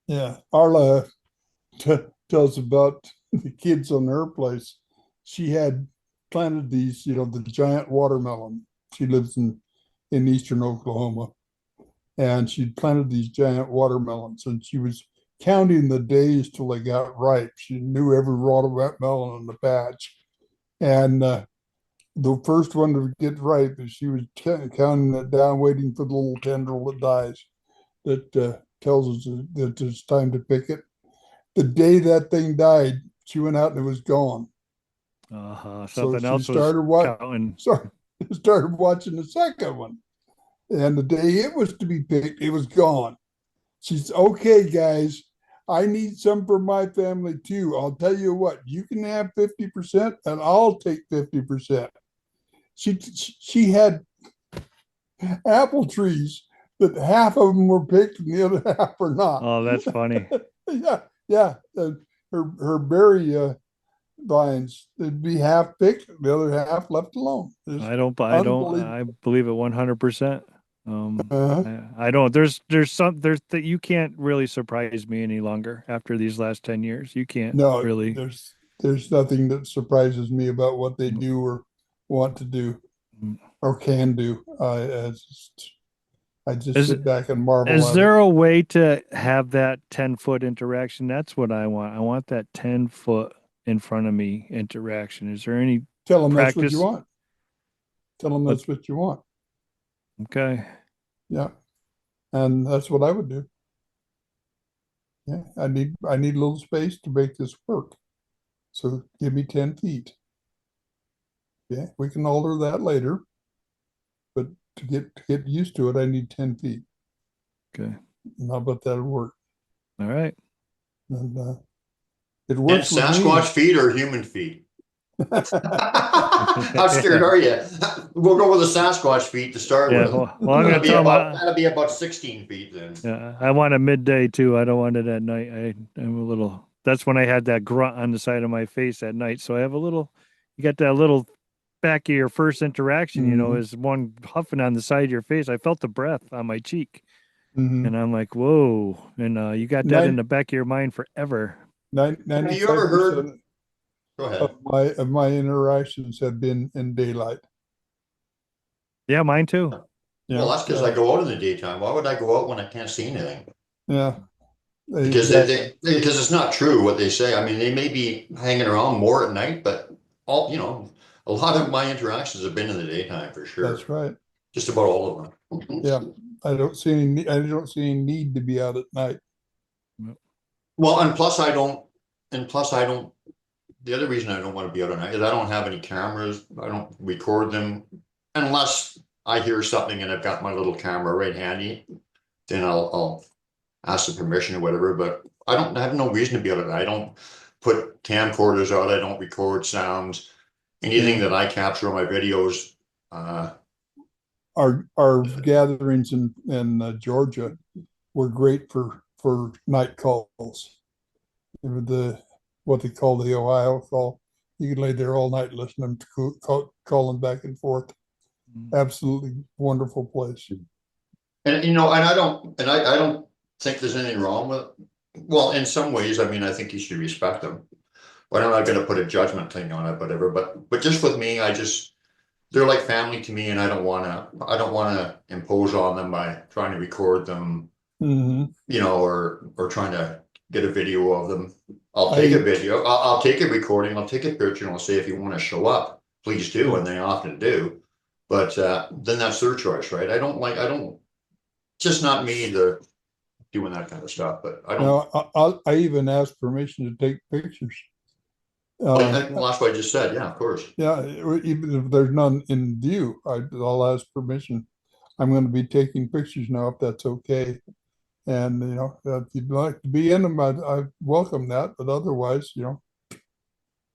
yeah, Arla tells about the kids on her place. She had planted these, the giant watermelon. She lives in eastern Oklahoma, and she'd planted these giant watermelons, and she was counting the days till they got ripe. She knew every watermelon in the patch, and the first one to get ripe, she was counting it down, waiting for the little tendril that dies, that tells us that it's time to pick it. The day that thing died, she went out and it was gone. Something So else she was started counting. started watching the second one. And the day it was to be picked, it was gone. She's okay, guys. I need some for my family too. I'll tell you what, you can have 50% and I'll take 50%. She had apple trees that half of them were picked and the other half were not. Oh, that's funny. Yeah. Her berry vines, it'd be half picked, the other half left alone. I believe it 100%. Uh-huh. I don't, there's that you can't really surprise me any longer after these last 10 years. You can't No, really. there's nothing that surprises me about what they do or want to do or can do. I just sit back and marvel Is at there it. a way to have that 10-foot interaction? That's what I want. I want that 10-foot in front of me interaction. Is there any Tell them that's what you practice? want. Tell them that's what you want. Okay. Yeah, and that's what I would do. Yeah, I need a little space to make this work. So give me 10 feet. Yeah, we can alter that later, but to get used to it, I need 10 feet. Okay. And how about that'll work? All right. And it And works with Sasquatch me. feet or human feet? How scared are you? We'll go with the Sasquatch feet to start Yeah. with. Well, I'm gonna tell them. That'll be about 16 feet then. Yeah, I want it midday too. I don't want it at night. I'm a little. That's when I had that grunt on the side of my face at night. So I have a little. You got that little back of your first interaction. Mhm. Is one huffing on the side of your face. I felt the breath on my cheek, Mhm. and I'm like, whoa! And you got that in the back of your mind forever. Have you ever heard? 95% Go ahead. of my interactions have been in daylight. Yeah, mine too. Well, Yeah, that's because I go out in the daytime. Why would I go out when I can't see anything? yeah, Because exactly. because it's not true what they say. I mean, they may be hanging around more at night, but a lot of my interactions have been in the daytime for sure. That's right. Just about all of them. Yeah, I don't see any need to be out at night. Well, and plus I don't, the other reason I don't want to be out at night is I don't have any cameras. I don't record them unless I hear something and I've got my little camera right handy. Then I'll ask the permission or whatever. But I have no reason to be out at night. I don't put camcorders out. I don't record sounds. Anything that I capture on my videos. Our gatherings in Georgia were great for night calls. What they call the Ohio call. You could lay there all night listening to calling back and forth. Absolutely wonderful place. And I don't think there's anything wrong with it. Well, in some ways, I mean, I think you should respect them. But I'm not going to put a judgment thing on it, whatever. But just with me, they're like family to me, and I don't want to impose on them by trying to record them, or trying to get a video of them. I'll take a video, I'll take a recording, I'll take a picture, and I'll say if you want to show up, please do, and they often do. But then that's their choice, right? Just not me to doing that kind of stuff. But I don't. No, I even ask permission to take pictures. Well, that's what I just said. Yeah, of course. Yeah, even if there's none in view, I'll ask permission. I'm going to be taking pictures now, if that's okay. And if you'd like to be in them, I welcome that. But otherwise,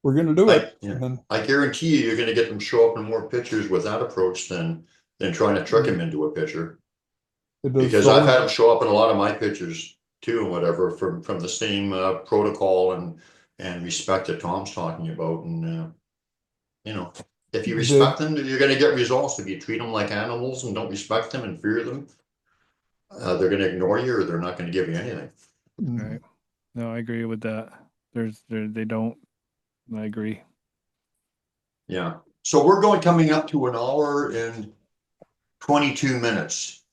we're going to do it. I guarantee you're going to get them show up in more pictures with that approach than trying to trick them into a picture. Because I've had them show up in a lot of my pictures too, and whatever, from the same protocol and respect that Tom's talking about. And if you respect them, you're going to get results. If you treat them like animals and don't respect them and fear them, they're going to ignore you, or they're not going to give you anything. Right. No, I agree with that. They don't. I agree. Yeah. So we're coming up to an hour and 22 minutes.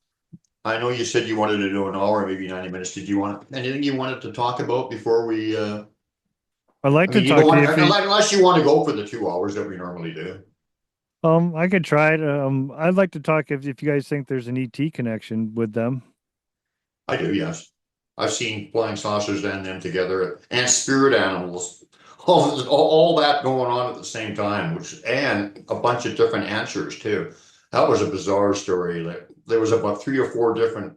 I know you said you wanted to do an hour, maybe 90 minutes. Did you want anything you wanted to talk about before we, I'd like I to mean, you don't talk to you want, if you, unless you want to go for the 2 hours that we normally do. I could try it. I'd like to talk if you guys think there's an ET connection with them. I do, yes. I've seen flying saucers and them together and spirit animals. All that going on at the same time, which and a bunch of different answers too. That was a bizarre story. Like there was about 3 or 4 different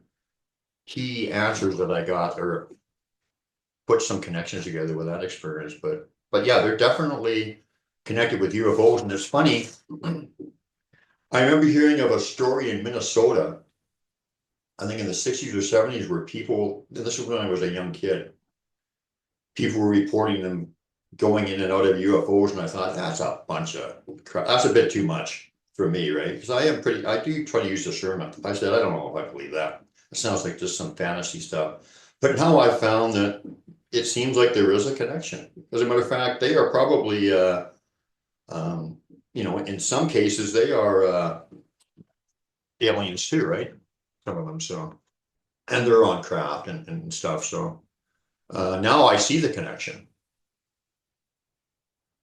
key answers that I got or put some connections together with that experience. But yeah, they're definitely connected with UFOs. And it's funny, I remember hearing of a story in Minnesota, I think in the 60s or 70s, where people, this was when I was a young kid, people were reporting them going in and out of UFOs, and I thought that's a bunch of crap. That's a bit too much for me, right? Because I do try to use discernment. I said, I don't know if I believe that. It sounds like just some fantasy stuff. But now I found that it seems like there is a connection. As a matter of fact, they are probably, um, in some cases, they are aliens too, right? Some of them, so, and they're on craft and stuff. So now I see the connection.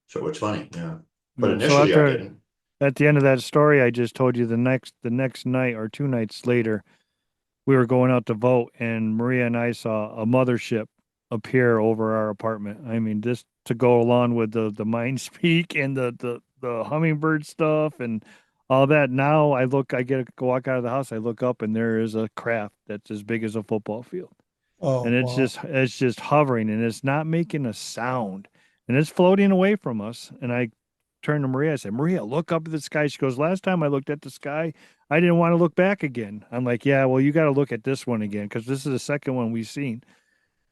So it's funny, yeah. But So initially I after didn't. at the end of that story, I just told you the next night or 2 nights later, we were going out to vote, and Maria and I saw a mothership appear over our apartment. I mean, just to go along with the mind speak and the hummingbird stuff and all that. Now I get to walk out of the house, I look up, and there is a craft that's as big as a football field, Oh, and wow. it's just hovering, and it's not making a sound, and it's floating away from us. And I turned to Maria. I said, Maria, look up at the sky. She goes, last time I looked at the sky, I didn't want to look back again. I'm like, yeah, well, you got to look at this one again because this is the second one we've seen.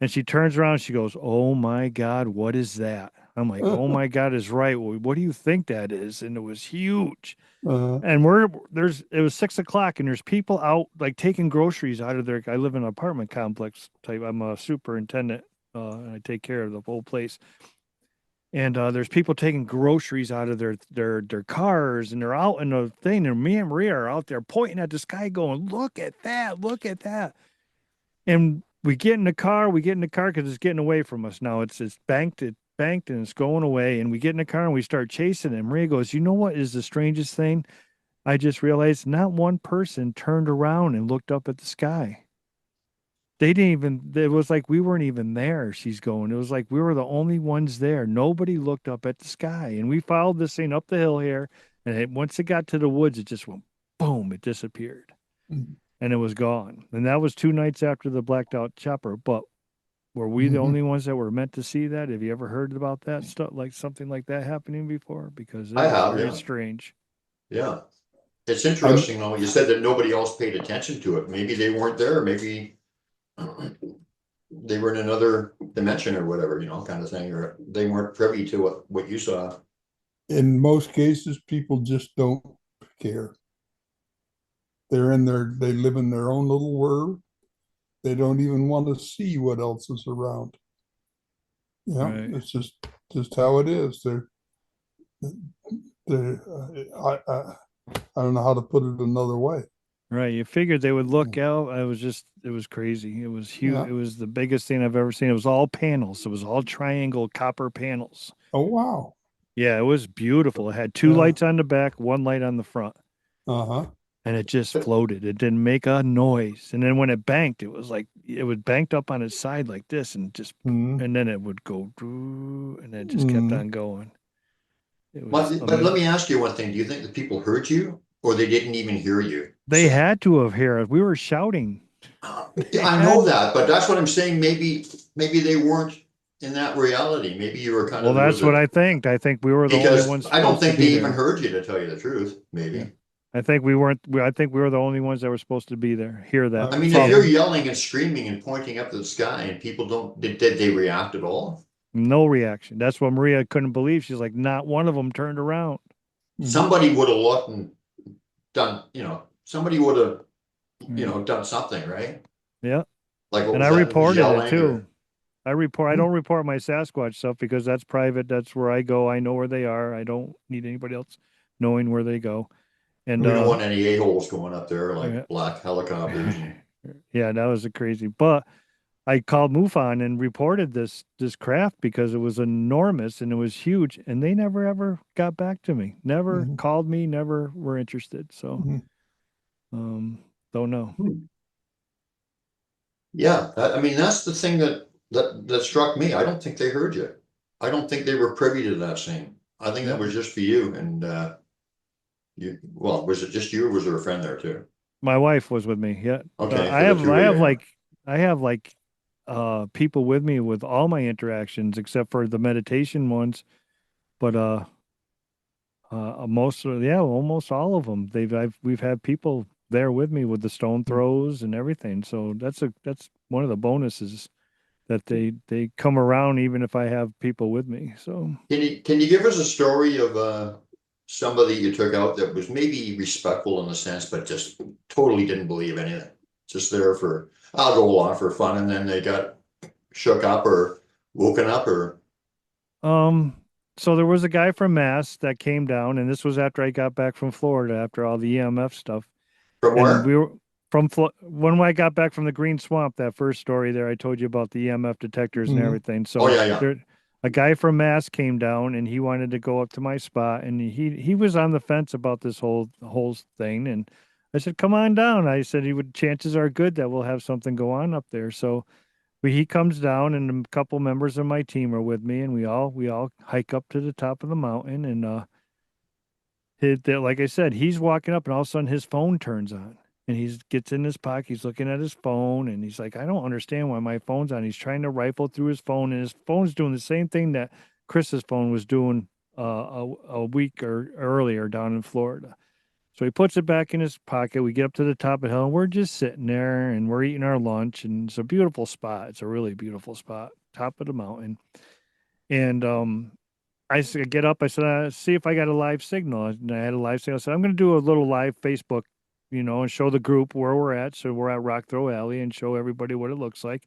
And she turns around. She goes, oh my God, what is that? I'm like, oh my God is right. Well, what do you think that is? And it was huge. Uh, And it was 6 o'clock, and there's people out like taking groceries out of their, I live in an apartment complex type. I'm a superintendent, and I take care of the whole place. And there's people taking groceries out of their cars, and they're out in the thing. And me and Maria are out there pointing at the sky, going, "Look at that! Look at that!" And we get in the car. We get in the car because it's getting away from us now. It's banked, and it's going away. And we get in the car and we start chasing it. And Maria goes, "You know what is the strangest thing? I just realized not one person turned around and looked up at the sky." They didn't even, it was like we weren't even there. She's going, it was like we were the only ones there. Nobody looked up at the sky. And we followed this thing up the hill here. And once it got to the woods, it just went boom, it disappeared and it was gone. And that was 2 nights after the blacked out chopper. But were we the mhm. only ones that were meant to see that? Have you ever heard about that stuff, like something like that happening before? Because it I was have, very yeah. strange. Yeah. It's I'm, interesting though. You said that nobody else paid attention to it. Maybe they weren't there. Maybe they were in another dimension or whatever, kind of thing, or they weren't privy to what you saw. in most cases, people just don't care. They live in their own little world. They don't even want to see what else is around. Yeah, Right. it's just how it is. They're I don't know how to put it another way. Right. You figured they would look out. It was crazy. It was huge. Yeah. It was the biggest thing I've ever seen. It was all panels. It was all triangle copper panels. Oh, wow. Yeah, it was beautiful. It had two Yeah. lights on the back, one light on the front, Uh-huh. and it just floated. It didn't make a noise. And then when it banked, it was like it would banked up on its side like this Mm, and then it would go, and it just kept mm. on going. It was But let me ask you one thing. Do you think the people heard you or they didn't even hear you they say? had to have heard us. We were shouting. Yeah, They I know had to. that, but that's what I'm saying. Maybe they weren't in that reality. Maybe you were kind Well, of there that's what I think. I think we were the only because ones I don't supposed to think they be even there. heard you, to tell you the truth. Yeah. Maybe. I think we weren't. I think we were the only ones that were supposed to be there, hear that, I I'm mean, if see you're it. talking. yelling and screaming and pointing up to the sky and people don't, did they react at all? No reaction. That's what Maria couldn't believe. She's like, not one of them turned around. Mm, Somebody would have looked and done, somebody would have, Yeah. done something, right? Yeah. Like what And I was that? Who's reported it yelling too. or I mm, don't report my Sasquatch stuff because that's private. That's where I go. I know where they are. I don't need anybody else knowing where they go. And We don't want any a-holes going up there yeah. like black helicopters. And Yeah, that was a crazy. But I called MUFON and reported this craft because it was enormous and it was huge, and they never ever got back to me. Never Mhm. called me, never were interested. So Mhm. um don't know. yeah, I mean, that's the thing that struck me. I don't think they heard you. I don't think they were privy to that scene. I think that No. was just for you. And well, was it just you or was there a friend there too? My wife was with me. Yeah. Okay, I for the have two of you. Yeah. I have like people with me with all my interactions except for the meditation ones. But most of yeah, almost all of them. We've had people there with me with the stone throws and everything. So that's one of the bonuses that they come around even if I have people with me. So Can you give us a story of somebody you took out that was maybe respectful in the sense, but just totally didn't believe anything? Just there for I'll go along for fun, and then they got shook up or woken up or um so there was a guy from Mass that came down, and this was after I got back from Florida after all the EMF stuff. from And where? we were when I got back from the Green Swamp, that first story there, I told you about the EMF detectors and Mhm. everything. Oh So yeah, yeah. there, a guy from Mass came down and he wanted to go up to my spot, and he was on the fence about this whole thing. And I said, "Come on down." I said, "He would chances are good that we'll have something go on up there." So he comes down, and a couple members of my team are with me, and we all hike up to the top of the mountain, and like I said, he's walking up, and all of a sudden his phone turns on, and he gets in his pocket. He's looking at his phone, and he's like, "I don't understand why my phone's on." He's trying to rifle through his phone, and his phone's doing the same thing that Chris's phone was doing a week or earlier down in Florida. So he puts it back in his pocket. We get up to the top of the hill, and we're just sitting there, and we're eating our lunch, and it's a beautiful spot. It's a really beautiful spot, top of the mountain, and get up. I said, see if I got a live signal. And I had a live signal. I said, I'm going to do a little live Facebook, and show the group where we're at. So we're at Rock Throw Alley and show everybody what it looks like.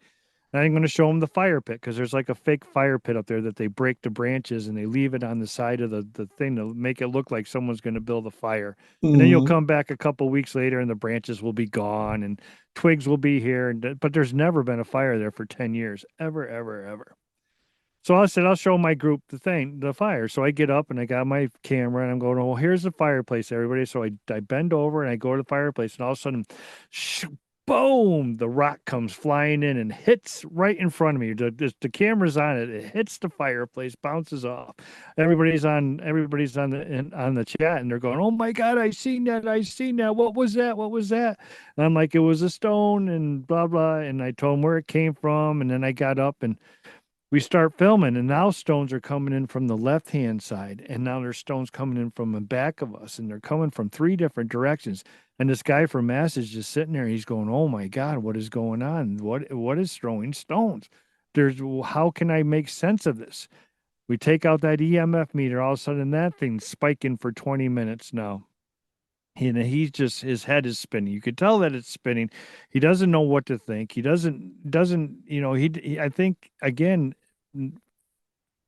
And I'm going to show them the fire pit because there's like a fake fire pit up there that they break the branches and they leave it on the side of the thing to make it look like someone's going to build a fire. And then you'll Mhm. come back a couple weeks later and the branches will be gone and twigs will be here. But there's never been a fire there for 10 years, ever, ever, ever. So I said, I'll show my group the fire. So I get up and I got my camera and I'm going, well, here's the fireplace, everybody. So I bend over and I go to the fireplace and all of a sudden, boom, the rock comes flying in and hits right in front of me. The camera's on it. It hits the fireplace, bounces off. Everybody's on the chat and they're going, oh my God, I seen that. I seen that. What was that? What was that? And I'm like, it was a stone and blah, blah. And I told them where it came from. And then I got up and we start filming, and now stones are coming in from the left hand side, and now there's stones coming in from the back of us, and they're coming from three different directions. And this guy from Mass is just sitting there. He's going, "Oh my God, what is going on? What is throwing stones? How can I make sense of this?" We take out that EMF meter. All of a sudden, that thing's spiking for 20 minutes now. And he's just his head is spinning. You could tell that it's spinning. He doesn't know what to think. He doesn't I think again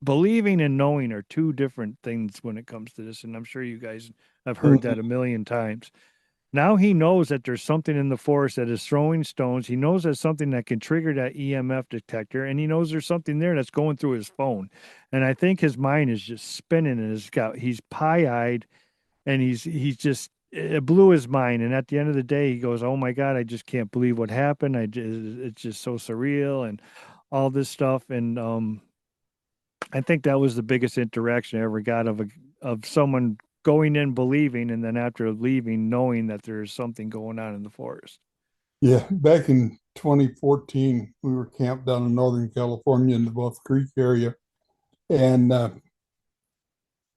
believing and knowing are two different things when it comes to this. And I'm sure you guys have heard Mhm. that a million times. Now he knows that there's something in the forest that is throwing stones. He knows there's something that can trigger that EMF detector, and he knows there's something there that's going through his phone. And I think his mind is just spinning and he's pie-eyed and he's just it blew his mind. And at the end of the day, he goes, "Oh my God, I just can't believe what happened. It's just so surreal and all this stuff." And I think that was the biggest interaction I ever got of someone going in believing and then after leaving knowing that there's something going on in the forest. Yeah, back in 2014, we were camped down in Northern California in the Bluff Creek area, and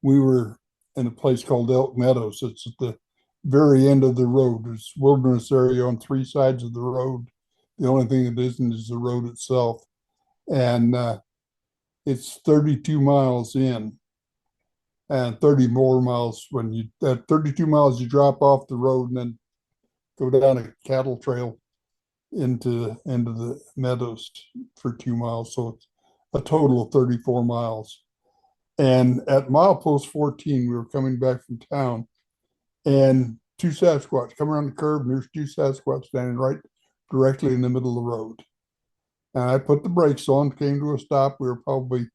we were in a place called Elk Meadows. It's at the very end of the road. There's wilderness area on three sides of the road. The only thing that isn't is the road itself, and it's 32 miles in, and 30 more miles when you at 32 miles you drop off the road and then go down a cattle trail into the meadows for 2 miles. So it's a total of 34 miles. And at milepost 14, we were coming back from town, and two Sasquatch come around the curve, and there's two Sasquatch standing right directly in the middle of the road. And I put the brakes on, came to a stop. We were probably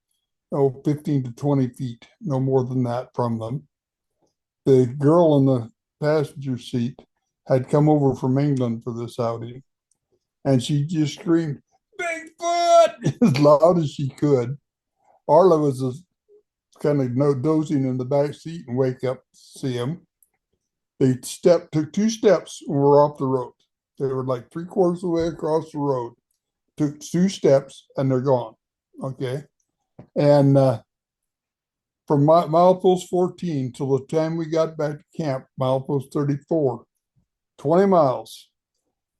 15 to 20 feet, no more than that from them. The girl in the passenger seat had come over from England for this outing, and she just screamed, "Bigfoot!" as loud as she could. Arla was kind of dozing in the back seat and wake up to see him. They took two steps and were off the road. They were like 3/4 of the way across the road. Took two steps and they're gone. Okay. And from milepost 14 till the time we got back to camp, milepost 34, 20 miles,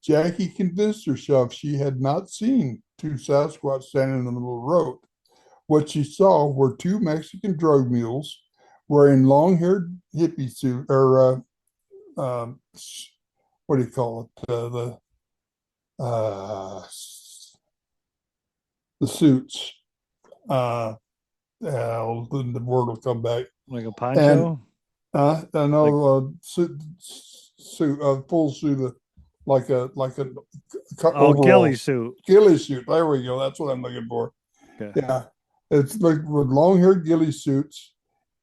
Jackie convinced herself she had not seen two Sasquatch standing in the middle of the road. What she saw were two Mexican drug mules wearing long-haired hippie suit, or what do you call it? The suits. The word will come back. Like a poncho? I know full suit, like a ghillie suit. Ghillie suit. There we go. That's what I'm looking for. Okay. Yeah, it's like with long-haired ghillie suits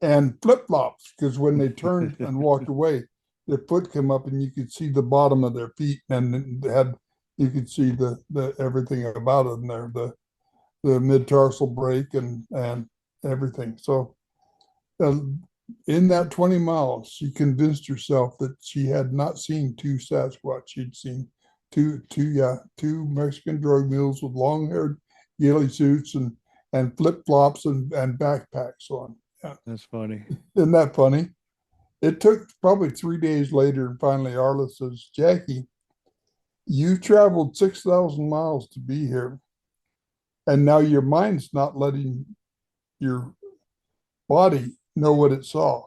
and flip-flops, because when they turned and walked away, their foot came up and you could see the bottom of their feet, and you could see the everything about it in there, the mid-tarsal break and everything. So in that 20 miles, she convinced herself that she had not seen two Sasquatch. She'd seen two Mexican drug mules with long-haired ghillie suits and flip-flops and backpacks on. Yeah. That's funny. Isn't that funny? It took probably 3 days later, and finally Arla says, "Jackie, you traveled 6,000 miles to be here, and now your mind's not letting your body know what it saw."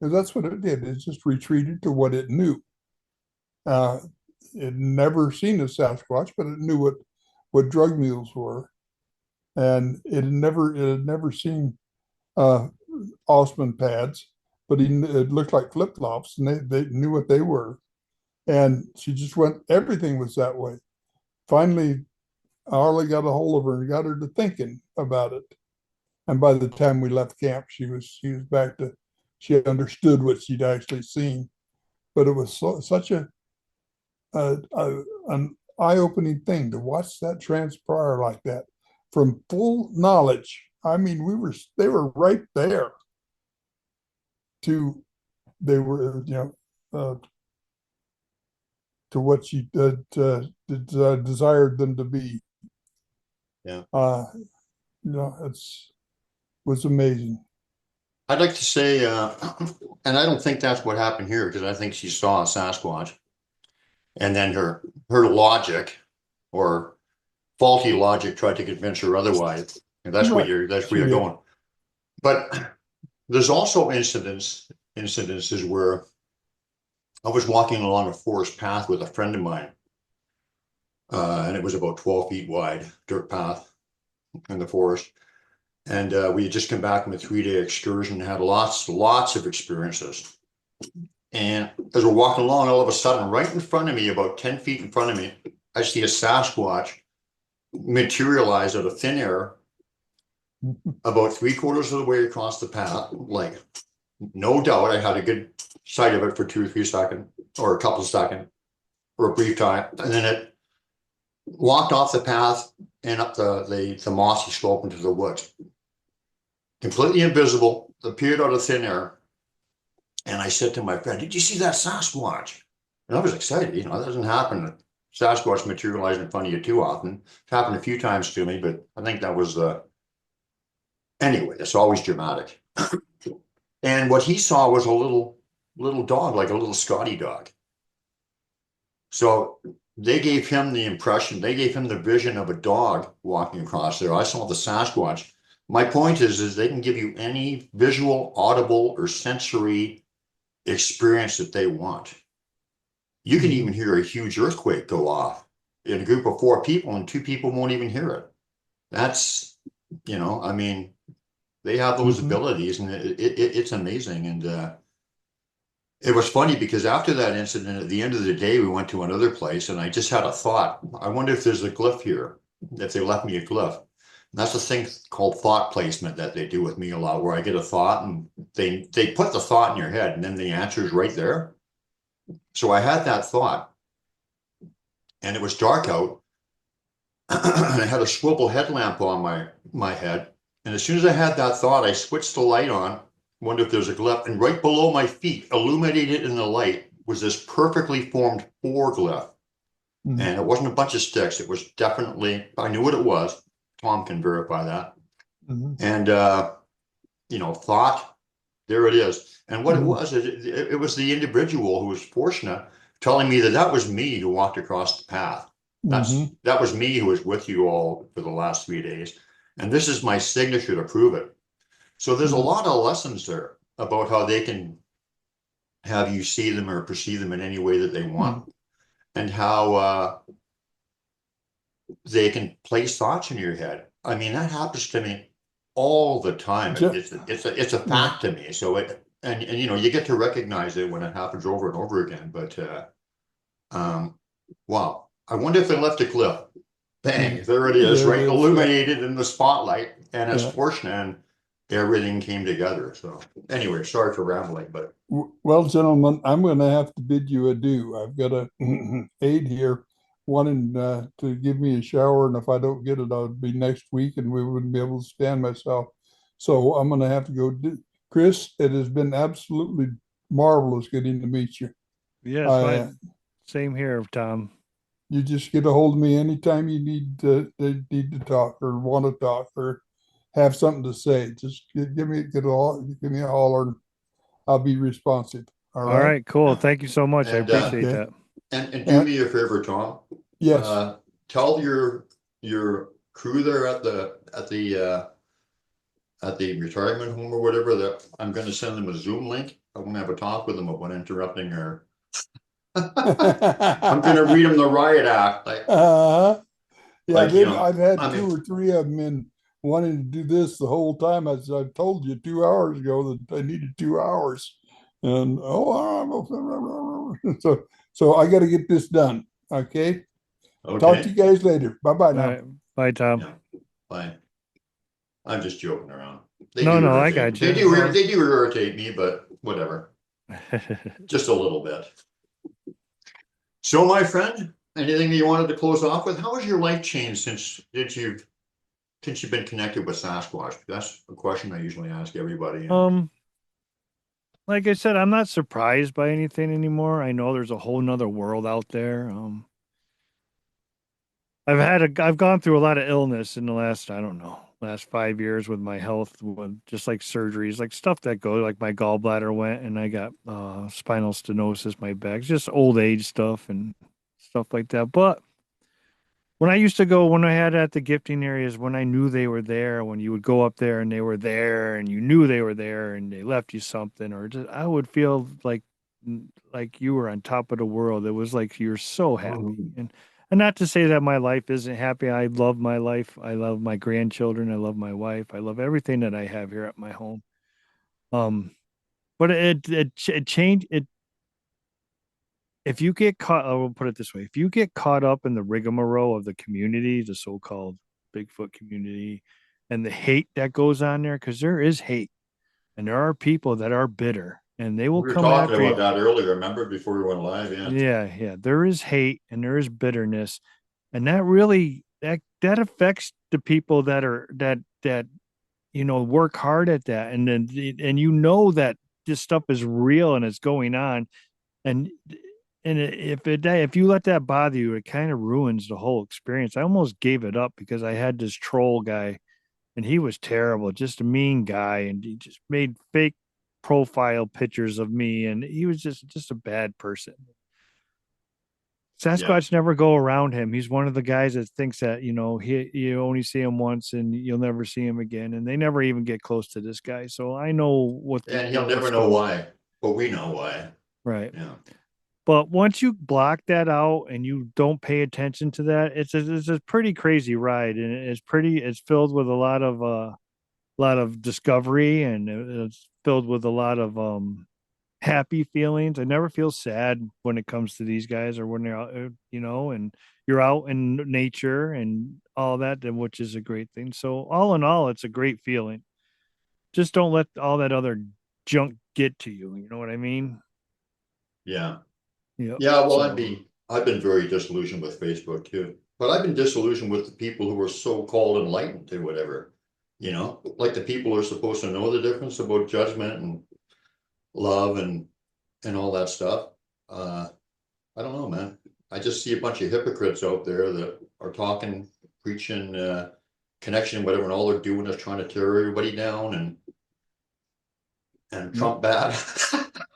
Because that's what it did. It just retreated to what it knew. It had never seen a Sasquatch, but it knew what drug mules were. And it had never seen Osman pads, but it looked like flip-flops, and they knew what they were. And she just everything was that way. Finally, Arla got a hold of her and got her to thinking about it. And by the time we left camp, she was back to, she understood what she'd actually seen. But it was such an eye-opening thing to watch that transpire like that from full knowledge. I mean, they were right there. They were, to what she desired them to be. Yeah. It was amazing. I'd like to say, and I don't think that's what happened here, because I think she saw a Sasquatch, and then her logic, or faulty logic, tried to convince her otherwise. And that's Right. That's where you're going. But there's also incidences where I was walking along a forest path with a friend of mine, and it was about 12 feet wide, dirt path in the forest. And we had just come back from a 3-day excursion, had lots of experiences. And as we're walking along, all of a sudden, right in front of me, about 10 feet in front of me, I see a Sasquatch materialize out of thin air, about 3/4 of the way across the path. Like, no doubt, I had a good sight of it for 2 or 3 seconds, or a couple of seconds, or a brief time. And then it walked off the path and up the mossy slope into the woods. Completely invisible, appeared out of thin air. And I said to my friend, "Did you see that Sasquatch?" And I was excited. That doesn't happen. Sasquatch materialize in front of you too often. It's happened a few times to me, but I think that was anyway, it's always dramatic. And what he saw was a little dog, like a little Scotty dog. So they gave him the vision of a dog walking across there. I saw the Sasquatch. My point is they can give you any visual, audible, or sensory experience that they want. You can even hear a huge earthquake go off in a group of 4 people, and 2 people won't even hear it. That's, I mean, they have those abilities, and it's amazing. And it was funny because after that incident, at the end of the day, we went to another place and I just had a thought. I wonder if there's a glyph here, if they left me a glyph. And that's the thing called thought placement that they do with me a lot, where I get a thought and they put the thought in your head and then the answer is right there. So I had that thought and it was dark out and I had a swivel headlamp on my head. And as soon as I had that thought, I switched the light on, wonder if there's a glyph, and right below my feet, illuminated in the light, was this perfectly formed 4 glyph. Mhm. And it wasn't a bunch of sticks. It was definitely, I knew what it was. Thom can verify that. Mhm. And thought, there it is. And what it Mhm. was, it was the individual who was fortunate telling me that that was me who walked across the path. Mhm. That was me who was with you all for the last 3 days. And this is my signature to prove it. So there's a Mhm. lot of lessons there about how they can have you see them or perceive them in any way that they want, Mhm. and how they can place thoughts in your head. I mean, that happens to me all the time. Ju- It's a Yeah. fact to me. So and you get to recognize it when it happens over and over again. But um, wow, I wonder if they left a clip. Bang, there it is, There it right, is. Yeah. illuminated in the spotlight, and it's Yeah. fortunate, and everything came together. So anyway, sorry for rambling, but Well, gentlemen, I'm going to have to bid you adieu. I've got a aide here wanting to give me a shower, and if I don't get it, I'll be next week, and we wouldn't be able to stand myself. So I'm going to have to go. Chris, it has been absolutely marvelous getting to meet you. Yes, I, fine. Same here, Thom. you just get a hold of me anytime you need to talk or want to talk or have something to say. Just give me a holler. And I'll be responsive. All All right. right, cool. yeah. Thank you so much. I And appreciate Okay. that. and do And me a favor, Thom. yes. Uh, tell your crew there at the retirement home or whatever that I'm going to send them a Zoom link. I want to have a talk with them about interrupting her. I'm going to read them the riot act. uh, yeah, Like, you know, I've had I mean, two or three of them in wanting to do this the whole time. I told you 2 hours ago that I needed 2 hours, and so I got to get this done. Okay. Talk to okay, you guys later. Bye bye All now. right. Bye, Thom. yeah, fine. I'm just joking around. They No, do no, I irritate. got you. Well, They do irritate me, but whatever. Just a little bit. So, my friend, anything that you wanted to close off with? How has your life changed since you've been connected with Sasquatch? That's a question I usually ask everybody. And um, like I said, I'm not surprised by anything anymore. I know there's a whole nother world out there. I've gone through a lot of illness in the last, I don't know, last 5 years with my health, with just like surgeries, like stuff that goes, like my gallbladder went and I got spinal stenosis, my back, just old age stuff and stuff like that. But when I used to go, when I had at the gifting areas, when I knew they were there, when you would go up there and they were there and you knew they were there and they left you something, or just, I would feel like you were on top of the world. It was like you're so happy. And not to say that my life isn't happy. I love my life. I love my grandchildren. I love my wife. I love everything that I have here at my home. Um, but it changed it. If you get caught, I will put it this way: if you get caught up in the rigmarole of the community, the so-called Bigfoot community, and the hate that goes on there, because there is hate, and there are people that are bitter, and they will we were come talking after about you. that earlier, remember, before we went live? Yeah. Yeah, yeah. There is hate and there is bitterness, and that really that affects the people that are that work hard at that, and then and that this stuff is real and it's going on, and if you let that bother you, it kind of ruins the whole experience. I almost gave it up because I had this troll guy, and he was terrible, just a mean guy, and he just made fake profile pictures of me, and he was just a bad person. Yeah. Sasquatch never go around him. He's one of the guys that thinks that, you only see him once and you'll never see him again. And they never even get close to this guy. So I know And he'll never what's know going why, but we know why. right. Yeah. But once you block that out and you don't pay attention to that, it's a pretty crazy ride, and it's filled with a lot of discovery, and it's filled with a lot of happy feelings. I never feel sad when it comes to these guys or when they're out, and you're out in nature and all that, which is a great thing. So all in all, it's a great feeling. Just don't let all that other junk get to you. You know what I mean? Yeah. Yeah. Yeah. Well, So, I've been very disillusioned with Facebook too, but I've been disillusioned with the people who are so-called enlightened or whatever, like the people who are supposed to know the difference about judgment and love and all that stuff. I don't know, man. I just see a bunch of hypocrites out there that are talking, preaching, connection, whatever, and all they're doing is trying to tear everybody down and yep. Trump bad.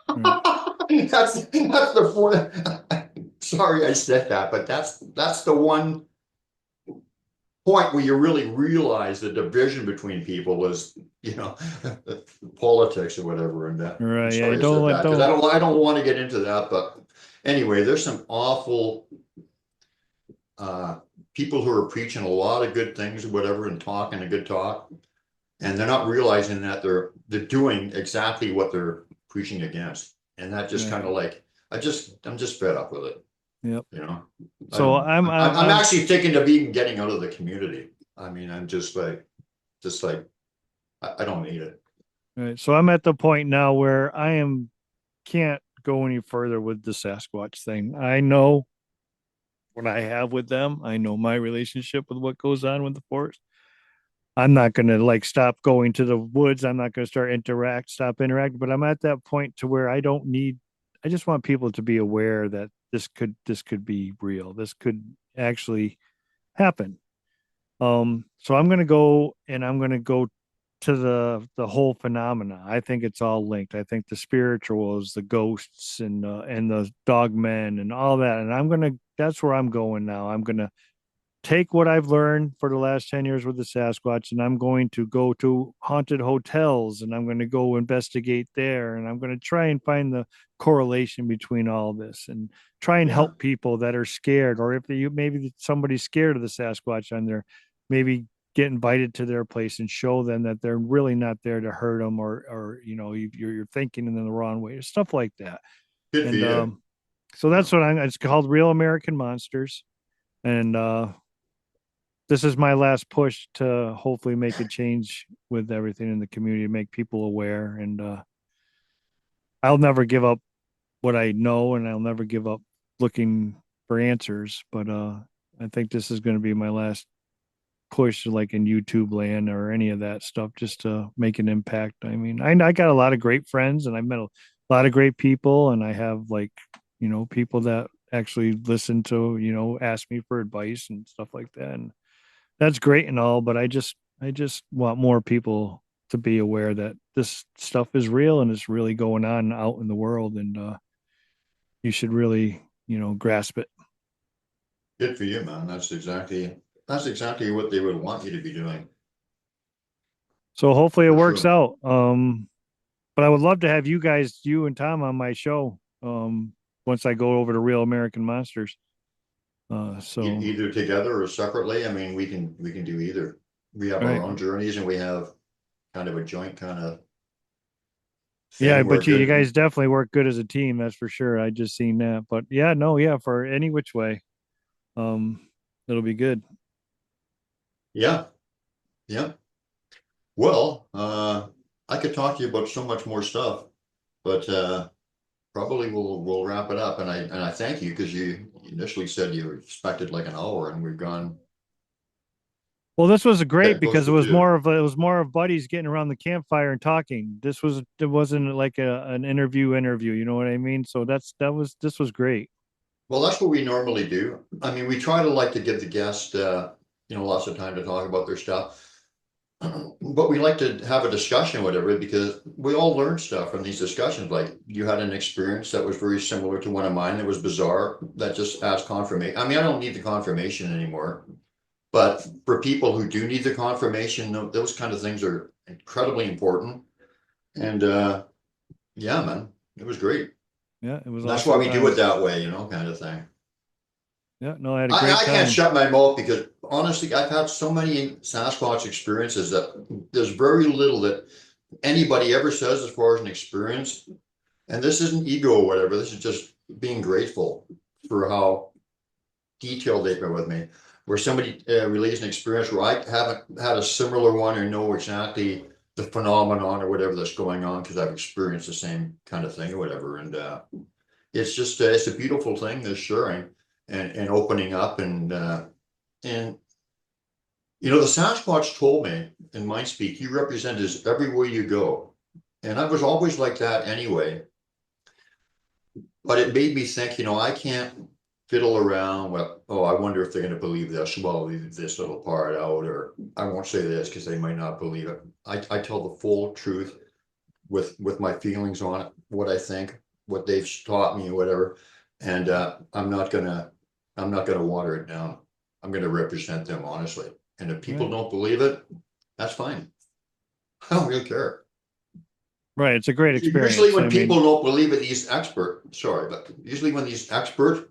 Right. That's the point. Sorry I said that, but that's the one point where you really realize the division between people is, politics or whatever. And that, I'm Right. Yeah. sorry I Don't said let, that because don't, I don't want to get into that. But anyway, there's some awful people who are preaching a lot of good things or whatever and talking a good talk, and they're not realizing that they're doing exactly what they're preaching against. And that just right. kind of like I'm just fed up with it. Yep. I So don't know. I'm actually thinking of even getting out of the community. I mean, I'm just like I don't need it. right. So I'm at the point now where can't go any further with the Sasquatch thing. I know what I have with them. I know my relationship with what goes on with the forest. I'm not going to like stop going to the woods. I'm not going to stop interacting, but I'm at that point to where I just want people to be aware that this could be real. This could actually happen. So I'm going to go and I'm going to go to the whole phenomena. I think it's all linked. I think the spirituals, the ghosts, and the dogmen and all that. And that's where I'm going now. I'm gonna take what I've learned for the last 10 years with the Sasquatch, and I'm going to go to haunted hotels and I'm going to go investigate there. And I'm going to try and find the correlation between all this and try and Yeah. help people that are scared, or if maybe somebody's scared of the Sasquatch on there, maybe get invited to their place and show them that they're really not there to hurt them, or you're thinking in the wrong way, stuff like that. Good for And you. so that's what it's called, Real American Monsters. And this is my last push to hopefully make a change with everything in the community, make people aware. And I'll never give up what I know, and I'll never give up looking for answers. But I think this is going to be my last push, like in YouTube land or any of that stuff, just to make an impact. I mean, I got a lot of great friends, and I met a lot of great people, and I have people that actually listen to ask me for advice and stuff like that. And that's great and all, but I just want more people to be aware that this stuff is real and it's really going on out in the world, and you should really grasp it. Good for you, man. That's exactly what they would want you to be doing. So hopefully it For works sure. out. But I would love to have you and Thom on my show. Once I go over to Real American Monsters. So Either together or separately. I mean, we can do either. We have our right. own journeys and we have kind of a joint kind of Yeah, thing where but you good. guys definitely work good as a team, that's for sure. I just seen that. But yeah, no, yeah, for any which way. Um, it'll be good. Yeah, yeah. Well, I could talk to you about so much more stuff, but probably we'll wrap it up. And I thank you because you initially said you expected like an hour, and we've gone Well, this was great getting close because it to was two. more of buddies getting around the campfire and talking. It wasn't like an interview, you know what I mean? So this was great. Well, that's what we normally do. I mean, we try to like to give the guest, lots of time to talk about their stuff. But we like to have a discussion, whatever, because we all learn stuff from these discussions. Like you had an experience that was very similar to one of mine that was bizarre, that just adds confirmation. I mean, I don't need the confirmation anymore, but for people who do need the confirmation, those kind of things are incredibly important. And yeah, man, it was great. Yeah, it was And that's why awesome we do it time. that way, kind of thing. Yeah, no, I had a great I can't time. shut my mouth because honestly, I've had so many Sasquatch experiences that there's very little that anybody ever says as far as an experience. And this isn't ego or whatever. This is just being grateful for how detailed they've been with me. Where somebody relays an experience where I haven't had a similar one or know exactly the phenomenon or whatever that's going on because I've experienced the same kind of thing or whatever. And it's just it's a beautiful thing, this sharing and opening up and you know, the Sasquatch told me in mind speak, you represent us everywhere you go. And I was always like that anyway. But it made me think, you know, I can't fiddle around with, oh, I wonder if they're going to believe this. Well, I'll leave this little part out, or I won't say this because they might not believe it. I tell the full truth with my feelings on it, what I think, what they've taught me, whatever. And I'm not gonna water it down. I'm gonna represent them honestly. And if people don't believe it, that's fine. I don't really care. Right. It's a great experience. Usually when people don't believe it, but usually when these experts,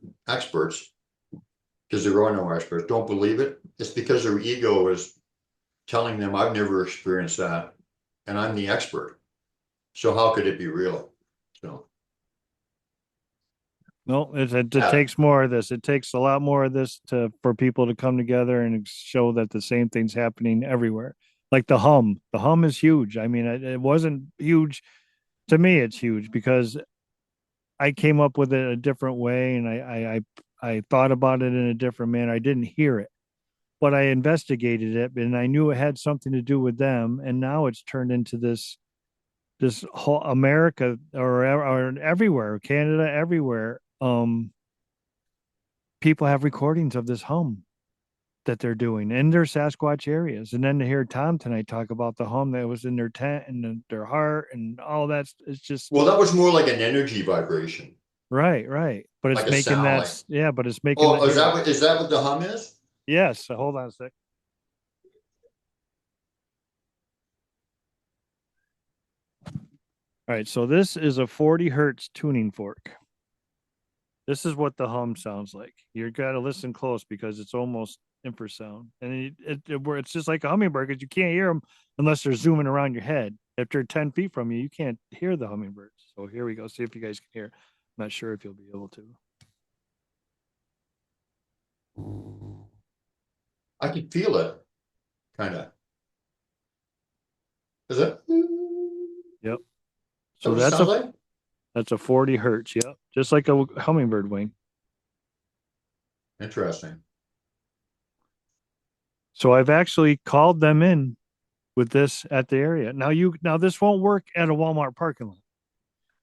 because there are no experts, don't believe it, it's because their ego is telling them, I've never experienced that, and I'm the expert. So how could it be real? So no, it takes more of this. It takes a lot more of this for people to come together and show that the same thing's happening everywhere. Like the hum. The hum is huge. I mean, it wasn't huge. To me, it's huge because I came up with it a different way and I thought about it in a different manner. I didn't hear it, but I investigated it and I knew it had something to do with them. And now it's turned into this whole America or everywhere, Canada, everywhere. People have recordings of this hum that they're doing in their Sasquatch areas. And then to hear Thom tonight talk about the hum that was in their tent and their heart and all that, it's just, well, that was more like an energy vibration. right. But it's Like a making sound, that, like, yeah, but it's making oh, it. is that what the hum is? Yes. So hold on a sec. All right. So this is a 40 hertz tuning fork. This is what the hum sounds like. You got to listen close because it's almost infrasound, and it's just like a hummingbird because you can't hear them unless they're zooming around your head. If they're 10 feet from you, you can't hear the hummingbirds. So here we go. See if you guys can hear. I'm not sure if you'll be able to. I can feel it, kind of. Is it? Yep. So that's a 40 hertz. Yep. Just like a hummingbird wing. Interesting. So I've actually called them in with this at the area. Now this won't work at a Walmart parking lot.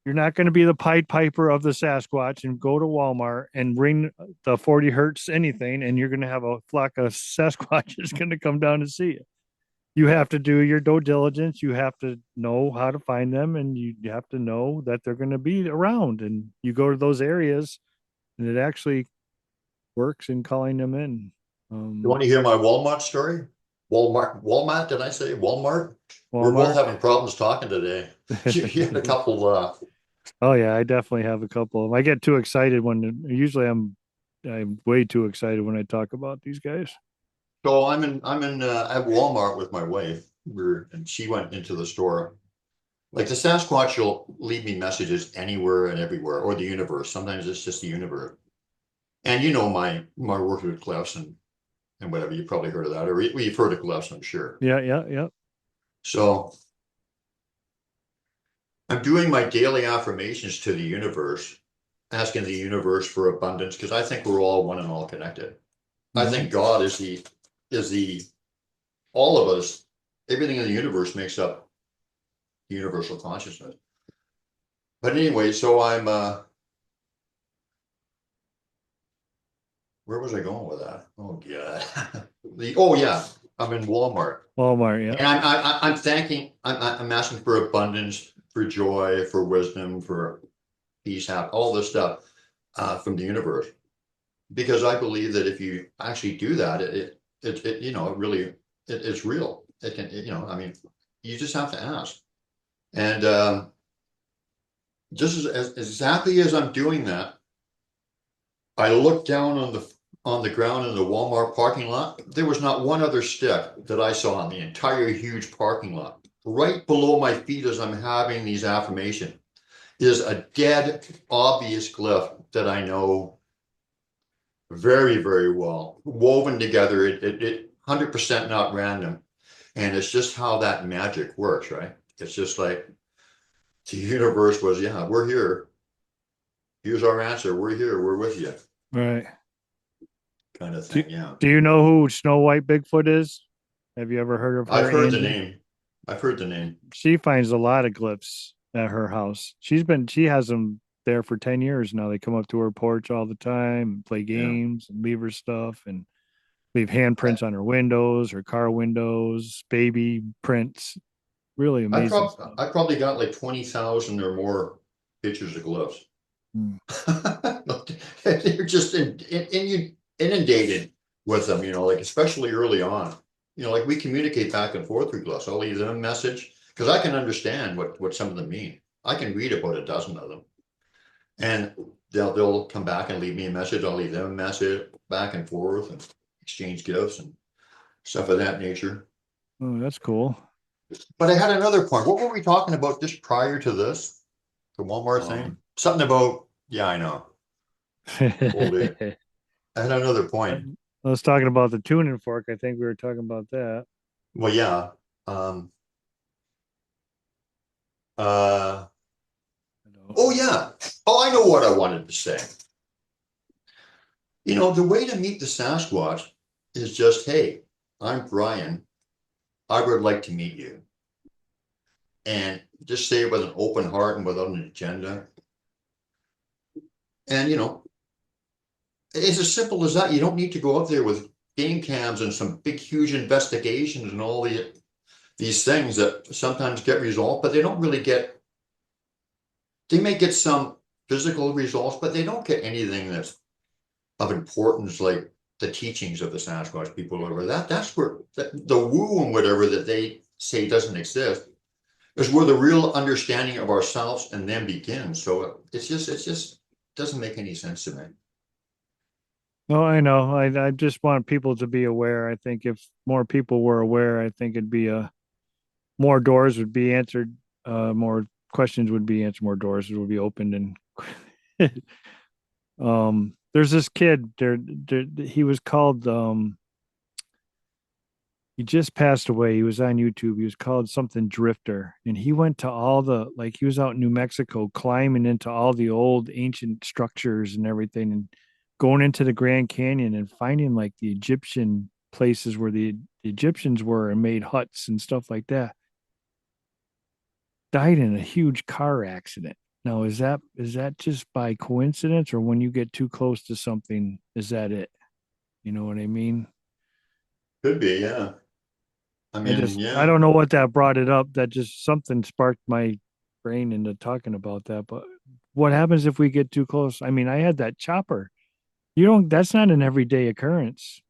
You're not going to be the Pied Piper of the Sasquatch and go to Walmart and ring the 40 hertz anything, and you're going to have a flock of Sasquatches going to come down to see you. You have to do your due diligence. You have to know how to find them, and you have to know that they're going to be around. And you go to those areas, and it actually works in calling them in. You want to hear my Walmart story? Walmart, did I say Walmart? We're both Walmart. having problems talking today. You had a couple Oh yeah, I definitely have a couple of them. I get too excited usually I'm way too excited when I talk about these guys. So I'm at Walmart with my wife. And she went into the store. Like the Sasquatch will leave me messages anywhere and everywhere, or the universe. Sometimes it's just the universe. And you know my work with Cliffs and whatever, you probably heard of that, or you've heard of Cliffs, I'm sure. Yeah. So I'm doing my daily affirmations to the universe, asking the universe for abundance, because I think we're all one and all connected. I think God is the all of us, everything in the universe makes up the universal consciousness. But anyway, so I'm where was I going with that? Oh God. Oh yeah, I'm in Walmart. Walmart, yeah. And I'm asking for abundance, for joy, for wisdom, for peace, all this stuff from the universe. Because I believe that if you actually do that, you know, it's real. It can, you know, I mean, you just have to ask. And just as exactly as I'm doing that, I looked down on the ground in the Walmart parking lot. There was not one other stick that I saw in the entire huge parking lot. Right below my feet as I'm having these affirmations. is a dead obvious glyph that I know very, very well, woven together. It 100% not random. And it's just how that magic works, right? It's just like the universe was, yeah, we're here. Here's our answer. We're here. We're with you. Right. Kind of Do, thing. Yeah. do you know who Snow White Bigfoot is? Have you ever heard of I've her, heard the Angie? name. I've heard the name. She finds a lot of glyphs at her house. She has them there for 10 years now. They come up to her porch all the time, play Yeah. games, and leave her stuff, and leave I, handprints on her windows, her car windows, baby prints. Really amazing stuff. I probably got like 20,000 or more pictures of gloves. Hmm. They're just inundated with them, like especially early on. Like we communicate back and forth through gloves. I'll leave them a message because I can understand what some of them mean. I can read about a dozen of them. And they'll come back and leave me a message. I'll leave them a message back and forth and exchange gifts and stuff of that nature. Oh, that's cool. But I had another point. What were we talking about just prior to this? The Walmart thing? Something about, yeah, I know. Hold it. I I had another point. was talking about the tuning fork. I think we were talking about that. Well, yeah. Um, uh, oh, yeah. Oh, I know what I wanted to say. The way to meet the Sasquatch is just, hey, I'm Brian. I would like to meet you. And just say it with an open heart and without an agenda. And, it's as simple as that. You don't need to go out there with game cams and some big, huge investigations and all these things that sometimes get resolved, but they don't really get, they may get some physical results, but they don't get anything that's of importance like the teachings of the Sasquatch people or whatever. That's where the woo and whatever that they say doesn't exist is where the real understanding of ourselves and them begins. So it just doesn't make any sense to me. Oh, I know. I just want people to be aware. I think if more people were aware, I think it'd be more doors would be answered, more questions would be answered, more doors would be opened, and there's this kid there, he was called he just passed away. He was on YouTube. He was called something Drifter, and he went to all the like he was out in New Mexico climbing into all the old ancient structures and everything, and going into the Grand Canyon and finding like the Egyptian places where the Egyptians were and made huts and stuff like that. Died in a huge car accident. Now, is that just by coincidence, or when you get too close to something, is that it? You know what I mean? Could be, yeah. I mean, I yeah, don't know what that brought it up. That just something sparked my brain into talking about that. But what happens if we get too close? I mean, I had that chopper. That's not an everyday occurrence.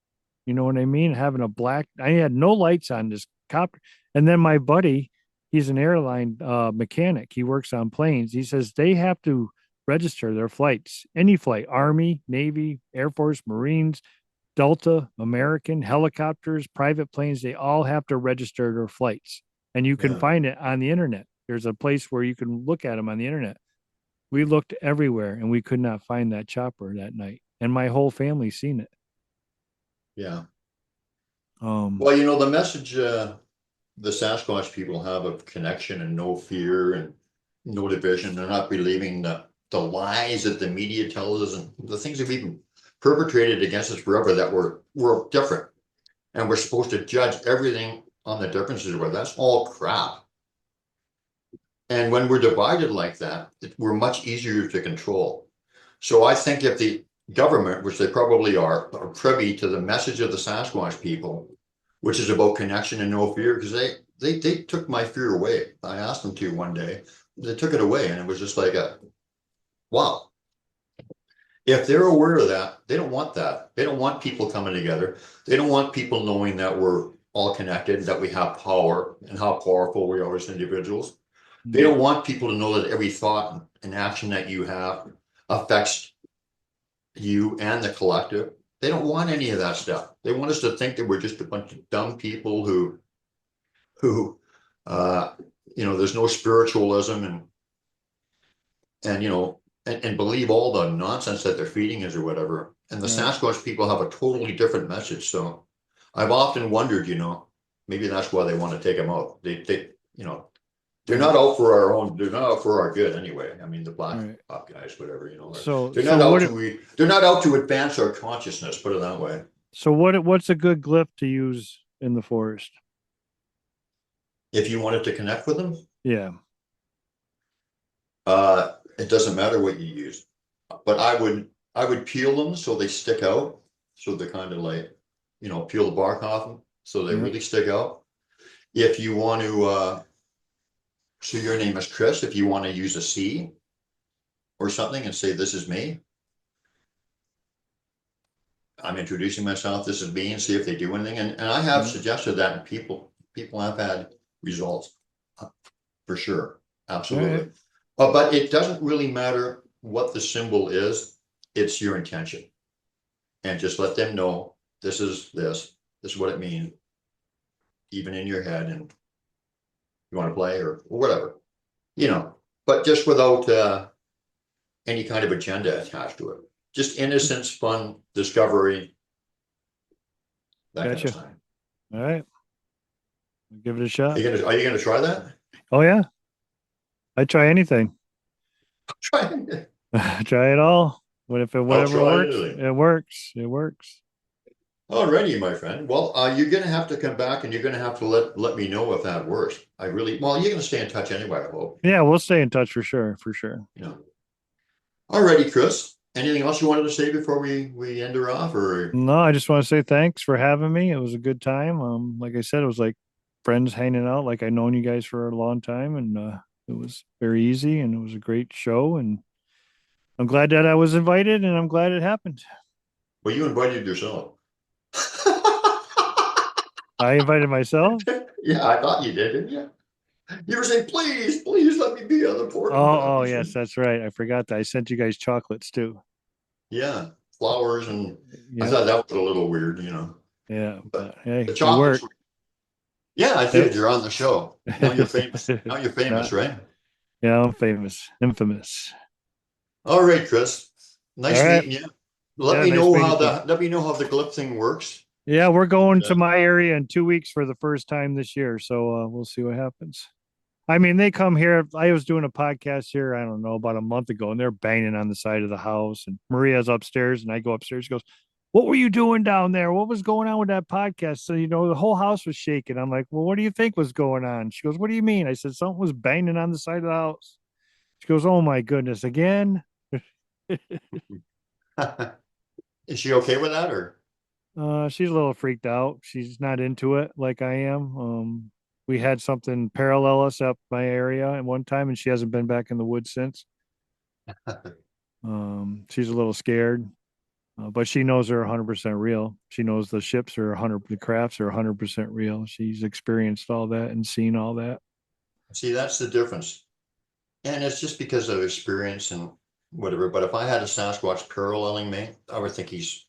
You know what I mean? Having I had no lights on this copter. And then my buddy, he's an airline mechanic. He works on planes. He says they have to register their flights, any flight, Army, Navy, Air Force, Marines, Delta, American, helicopters, private planes, they all have to register their flights. And you can yeah, find it on the internet. There's a place where you can look at them on the internet. We looked everywhere and we could not find that chopper that night. And my whole family's seen it. yeah. Um, Well, the message the Sasquatch people have of connection and no fear and no division. They're not believing the lies that the media tells us and the things that we've been perpetrated against us forever that we're different. And we're supposed to judge everything on the differences. Well, that's all crap. And when we're divided like that, we're much easier to control. So I think if the government, which they probably are privy to the message of the Sasquatch people, which is about connection and no fear, because they took my fear away. I asked them to one day. They took it away, and it was just like wow. If they're aware of that, they don't want that. They don't want people coming together. They don't want people knowing that we're all connected, that we have power and how powerful we are as individuals. They don't want people to know that every thought and action that you have affects you and the collective. They don't want any of that stuff. They want us to think that we're just a bunch of dumb people who there's no spiritualism, and and and believe all the nonsense that they're feeding us or whatever. And the Right. Sasquatch people have a totally different message. So I've often wondered, maybe that's why they want to take them out. They're not out for our own. They're not out for our good anyway. I mean, the black Right. hawk guys, whatever, So they're so not out what to. They're not out to advance our consciousness. Put it that way. so what's a good glyph to use in the forest? If you wanted to connect with them, Yeah. it doesn't matter what you use, but I would peel them so they stick out. So they're kind of like, peel the bark off them so they Yeah. really stick out. If you want to, so your name is Chris. If you want to use a C or something and say, this is me, I'm introducing myself, this is me, and see if they do anything. And I have Yeah. suggested that, and people have had results for sure. All Absolutely. right. But it doesn't really matter what the symbol is, it's your intention. And just let them know this is what it means, even in your head, and you want to play or whatever, but just without any kind of agenda attached to it. Just innocence, fun, discovery, that kind of Gotcha. time. All right. Give it a Are shot. you gonna try that? Oh yeah. I try anything. Try it. Try it all. What if whatever try works? anything. It works. It works. Alrighty, my friend. Well, you're gonna have to come back and you're gonna have to let me know if that works. Well, you're gonna stay in touch anyway, I hope. Yeah, we'll stay in touch for sure. For sure. Alrighty, Chris. Anything else you wanted to say before we end her off, or? No, I just want to say thanks for having me. It was a good time. Like I said, it was like friends hanging out. Like I've known you guys for a long time, and it was very easy, and it was a great show. And I'm glad that I was invited, and I'm glad it happened. Well, you invited yourself. I invited myself. Yeah, I thought you did, didn't you? You were saying, please, please let me be on the port. Oh, yes, that's right. I forgot that I sent you guys chocolates too. Yeah, flowers, and I Yeah, thought that was a little weird, yeah, but but hey, the it chocolates. worked. Yeah, I did. You're on the show. Now you're famous. Now you're Nah, famous, right? yeah, I'm famous, infamous. All right, Chris. All Nice right. meeting you. Yeah, nice meeting you too. Let me know how the glyph thing works. Yeah, we're going to Yeah. my area in 2 weeks for the first time this year, so we'll see what happens. I mean, they come here. I was doing a podcast here, I don't know, about a month ago, and they're banging on the side of the house. And Maria's upstairs, and I go upstairs. She goes, "What were you doing down there? What was going on with that podcast?" So, the whole house was shaking. I'm like, "Well, what do you think was going on?" She goes, "What do you mean?" I said, "Something was banging on the side of the house." She goes, "Oh my goodness, again?" Is she okay with that, or? She's a little freaked out. She's not into it like I am. We had something parallel us up my area at one time, and she hasn't been back in the woods since. She's a little scared, but she knows they're 100% real. She knows the ships are 100, the crafts are 100% real. She's experienced all that and seen all that. See, that's the difference. And it's just because of experience and whatever. But if I had a Sasquatch paralleling me, I would think he's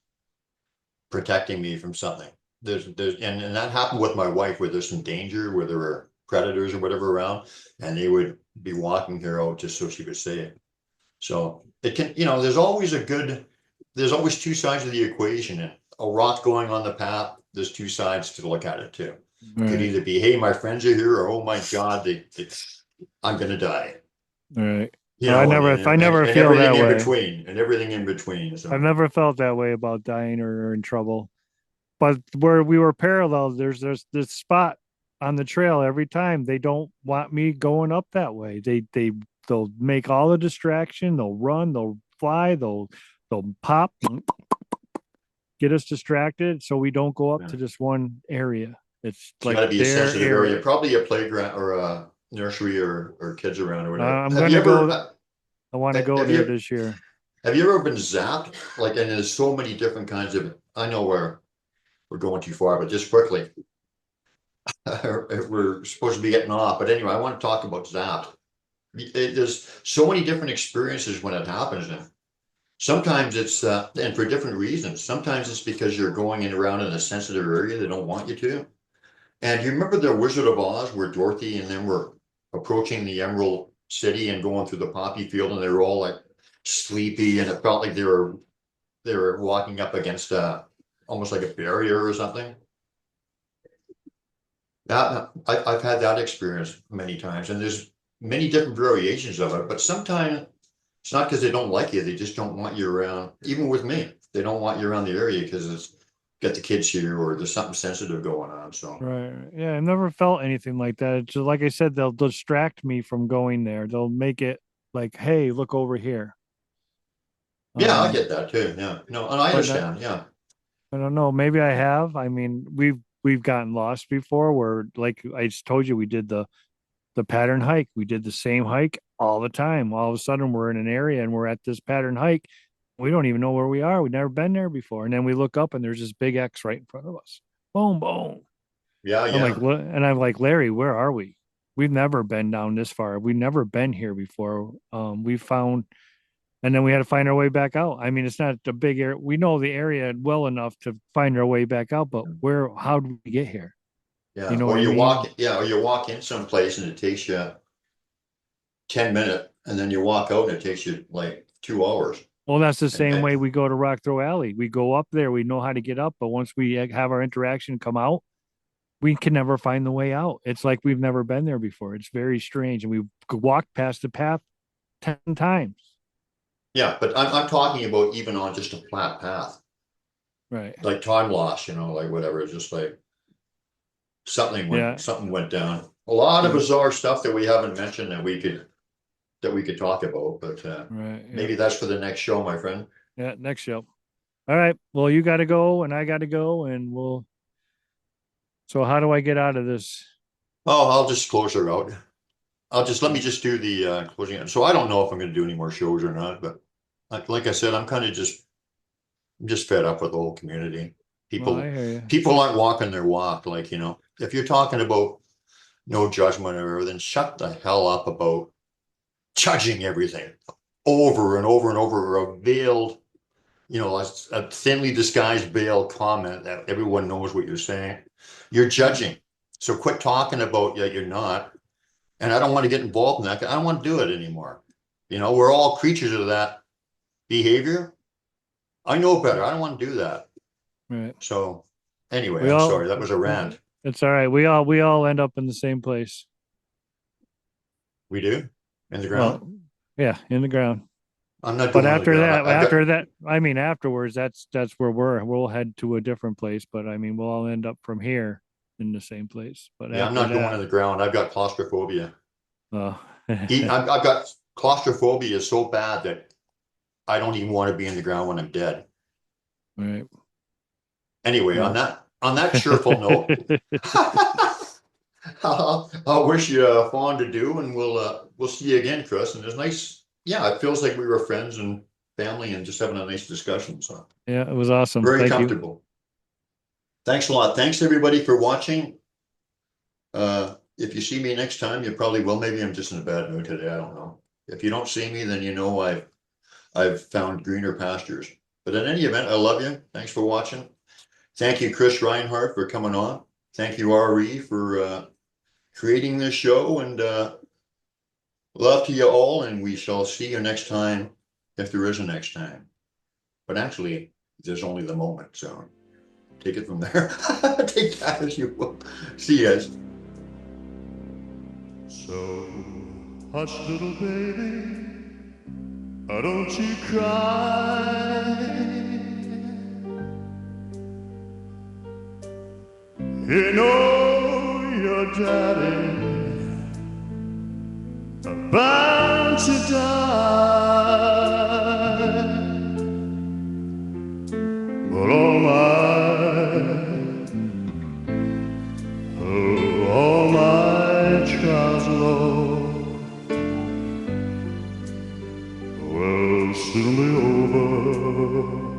protecting me from something. And that happened with my wife, where there's some danger, where there were predators or whatever around, and they would be walking her out just so she could say it. So it can, there's always two sides of the equation, and a rock going on the path, there's two sides to look at it too. It could Right. either be, hey, my friends are here, or oh my God, I'm gonna die. All right. You I know, never and feel everything that in way. between, and everything in between. So I've never felt that way about dying or in trouble. But where we were parallel, there's this spot on the trail every time. They don't want me going up that way. They'll make all the distraction. They'll run. They'll fly. They'll pop, get us distracted, so we don't go up yeah. to this one area. It's It's like got to be a their sensitive area. area, probably a playground or a nursery or kids around or whatever. I'm Have you gonna go. ever? I want to go Have there you this year. have you ever been zapped? Like, and there's so many different kinds of. I know we're going too far, but just quickly, we're supposed to be getting off. But anyway, I want to talk about zapped. There's so many different experiences when it happens, and sometimes it's and for different reasons. Sometimes it's because you're going in around in a sensitive area they don't want you to. And you remember the Wizard of Oz, where Dorothy and them were approaching the Emerald city and going through the poppy field, and they were all like sleepy, and it felt like they were walking up against almost like a barrier or something. That I've had that experience many times, and there's many different variations of it. But sometimes it's not because they don't like you; they just don't want you around. Even with me, they don't want you around the area because it's got the kids here or there's something sensitive going on. So Right. Yeah, I've never felt anything like that. It's just like I said, they'll distract me from going there. They'll make it like, hey, look over here. yeah, I get that too. Yeah, no, and I But understand. Yeah, I don't know. Maybe I have. I mean, we've gotten lost before where like I just told you we did the pattern hike. We did the same hike all the time. All of a sudden we're in an area and we're at this pattern hike. We don't even know where we are. We've never been there before. And then we look up and there's this big X right in front of us. Boom, boom. yeah, I'm like, yeah. I'm like, Larry, where are we? We've never been down this far. We've never been here before. We found, and then we had to find our way back out. I mean, it's not a big area. We know the area well enough to find our way back out, but how did we get here? Yeah, You know what I mean? or you walk in someplace and it takes you 10 minutes, and then you walk out and it takes you like 2 hours. Well, that's the And, same way we go to Rock Throw Alley. We go up there, we know how to get up, but once we have our interaction come out, we can never find the way out. It's like we've never been there before. It's very strange. And we walked past the path 10 times. yeah, but I'm talking about even on just a flat path, Right. like time loss, like whatever. It's just like Yeah. something went down. A lot of Yeah. bizarre stuff that we haven't mentioned that we could talk about, but Right. Yeah. maybe that's for the next show, my friend. Yeah. Next show. All right. Well, you got to go and I got to go and so how do I get out of this? Oh, I'll just close her out. Let me just do the closing. So I don't know if I'm going to do any more shows or not, but like I said, I'm just fed up with the whole community. Well, I hear you. People aren't walking their walk. Like, if you're talking about no judgment or then shut the hell up about judging everything over and over and over, a veiled, a thinly disguised veiled comment that everyone knows what you're saying. You're judging. So quit talking about, yeah, you're not. And I don't want to get involved in that. I don't want to do it anymore. We're all creatures of that behavior. I know better. I don't want to do that. Right. So anyway, We I'm all, sorry. That was a rant. it's all right. We all end up in the same place. We do? In the ground? Well, yeah, in the ground. I'm not But going on the ground. after that, I mean, afterwards, that's where we'll head to a different place. But I mean, we'll all end up from here in the same place. But Yeah, I'm after not going that, on the ground. I've got claustrophobia. oh, I've got claustrophobia so bad that I don't even want to be in the ground when I'm dead. right. Anyway, Yeah. on that cheerful note, I'll wish you a fond adieu, and we'll see you again, Chris. And it's nice. Yeah, it feels like we were friends and family and just having a nice discussion. So Yeah, it was awesome. very Thank you. comfortable. Thanks a lot. Thanks everybody for watching. If you see me next time, you probably will. Maybe I'm just in a bad mood today. I don't know. If you don't see me, then I've found greener pastures. But in any event, I love you. Thanks for watching. Thank you, Chris Reinhardt, for coming on. Thank you, RE, for creating this show, and love to you all, and we shall see you next time, if there is a next time. But actually, there's only the moment, so take it from there. Take that as you will. See you guys. So, hush, little baby, don't you cry. You know your daddy about to die, but all my trials, Lord, will soon be over.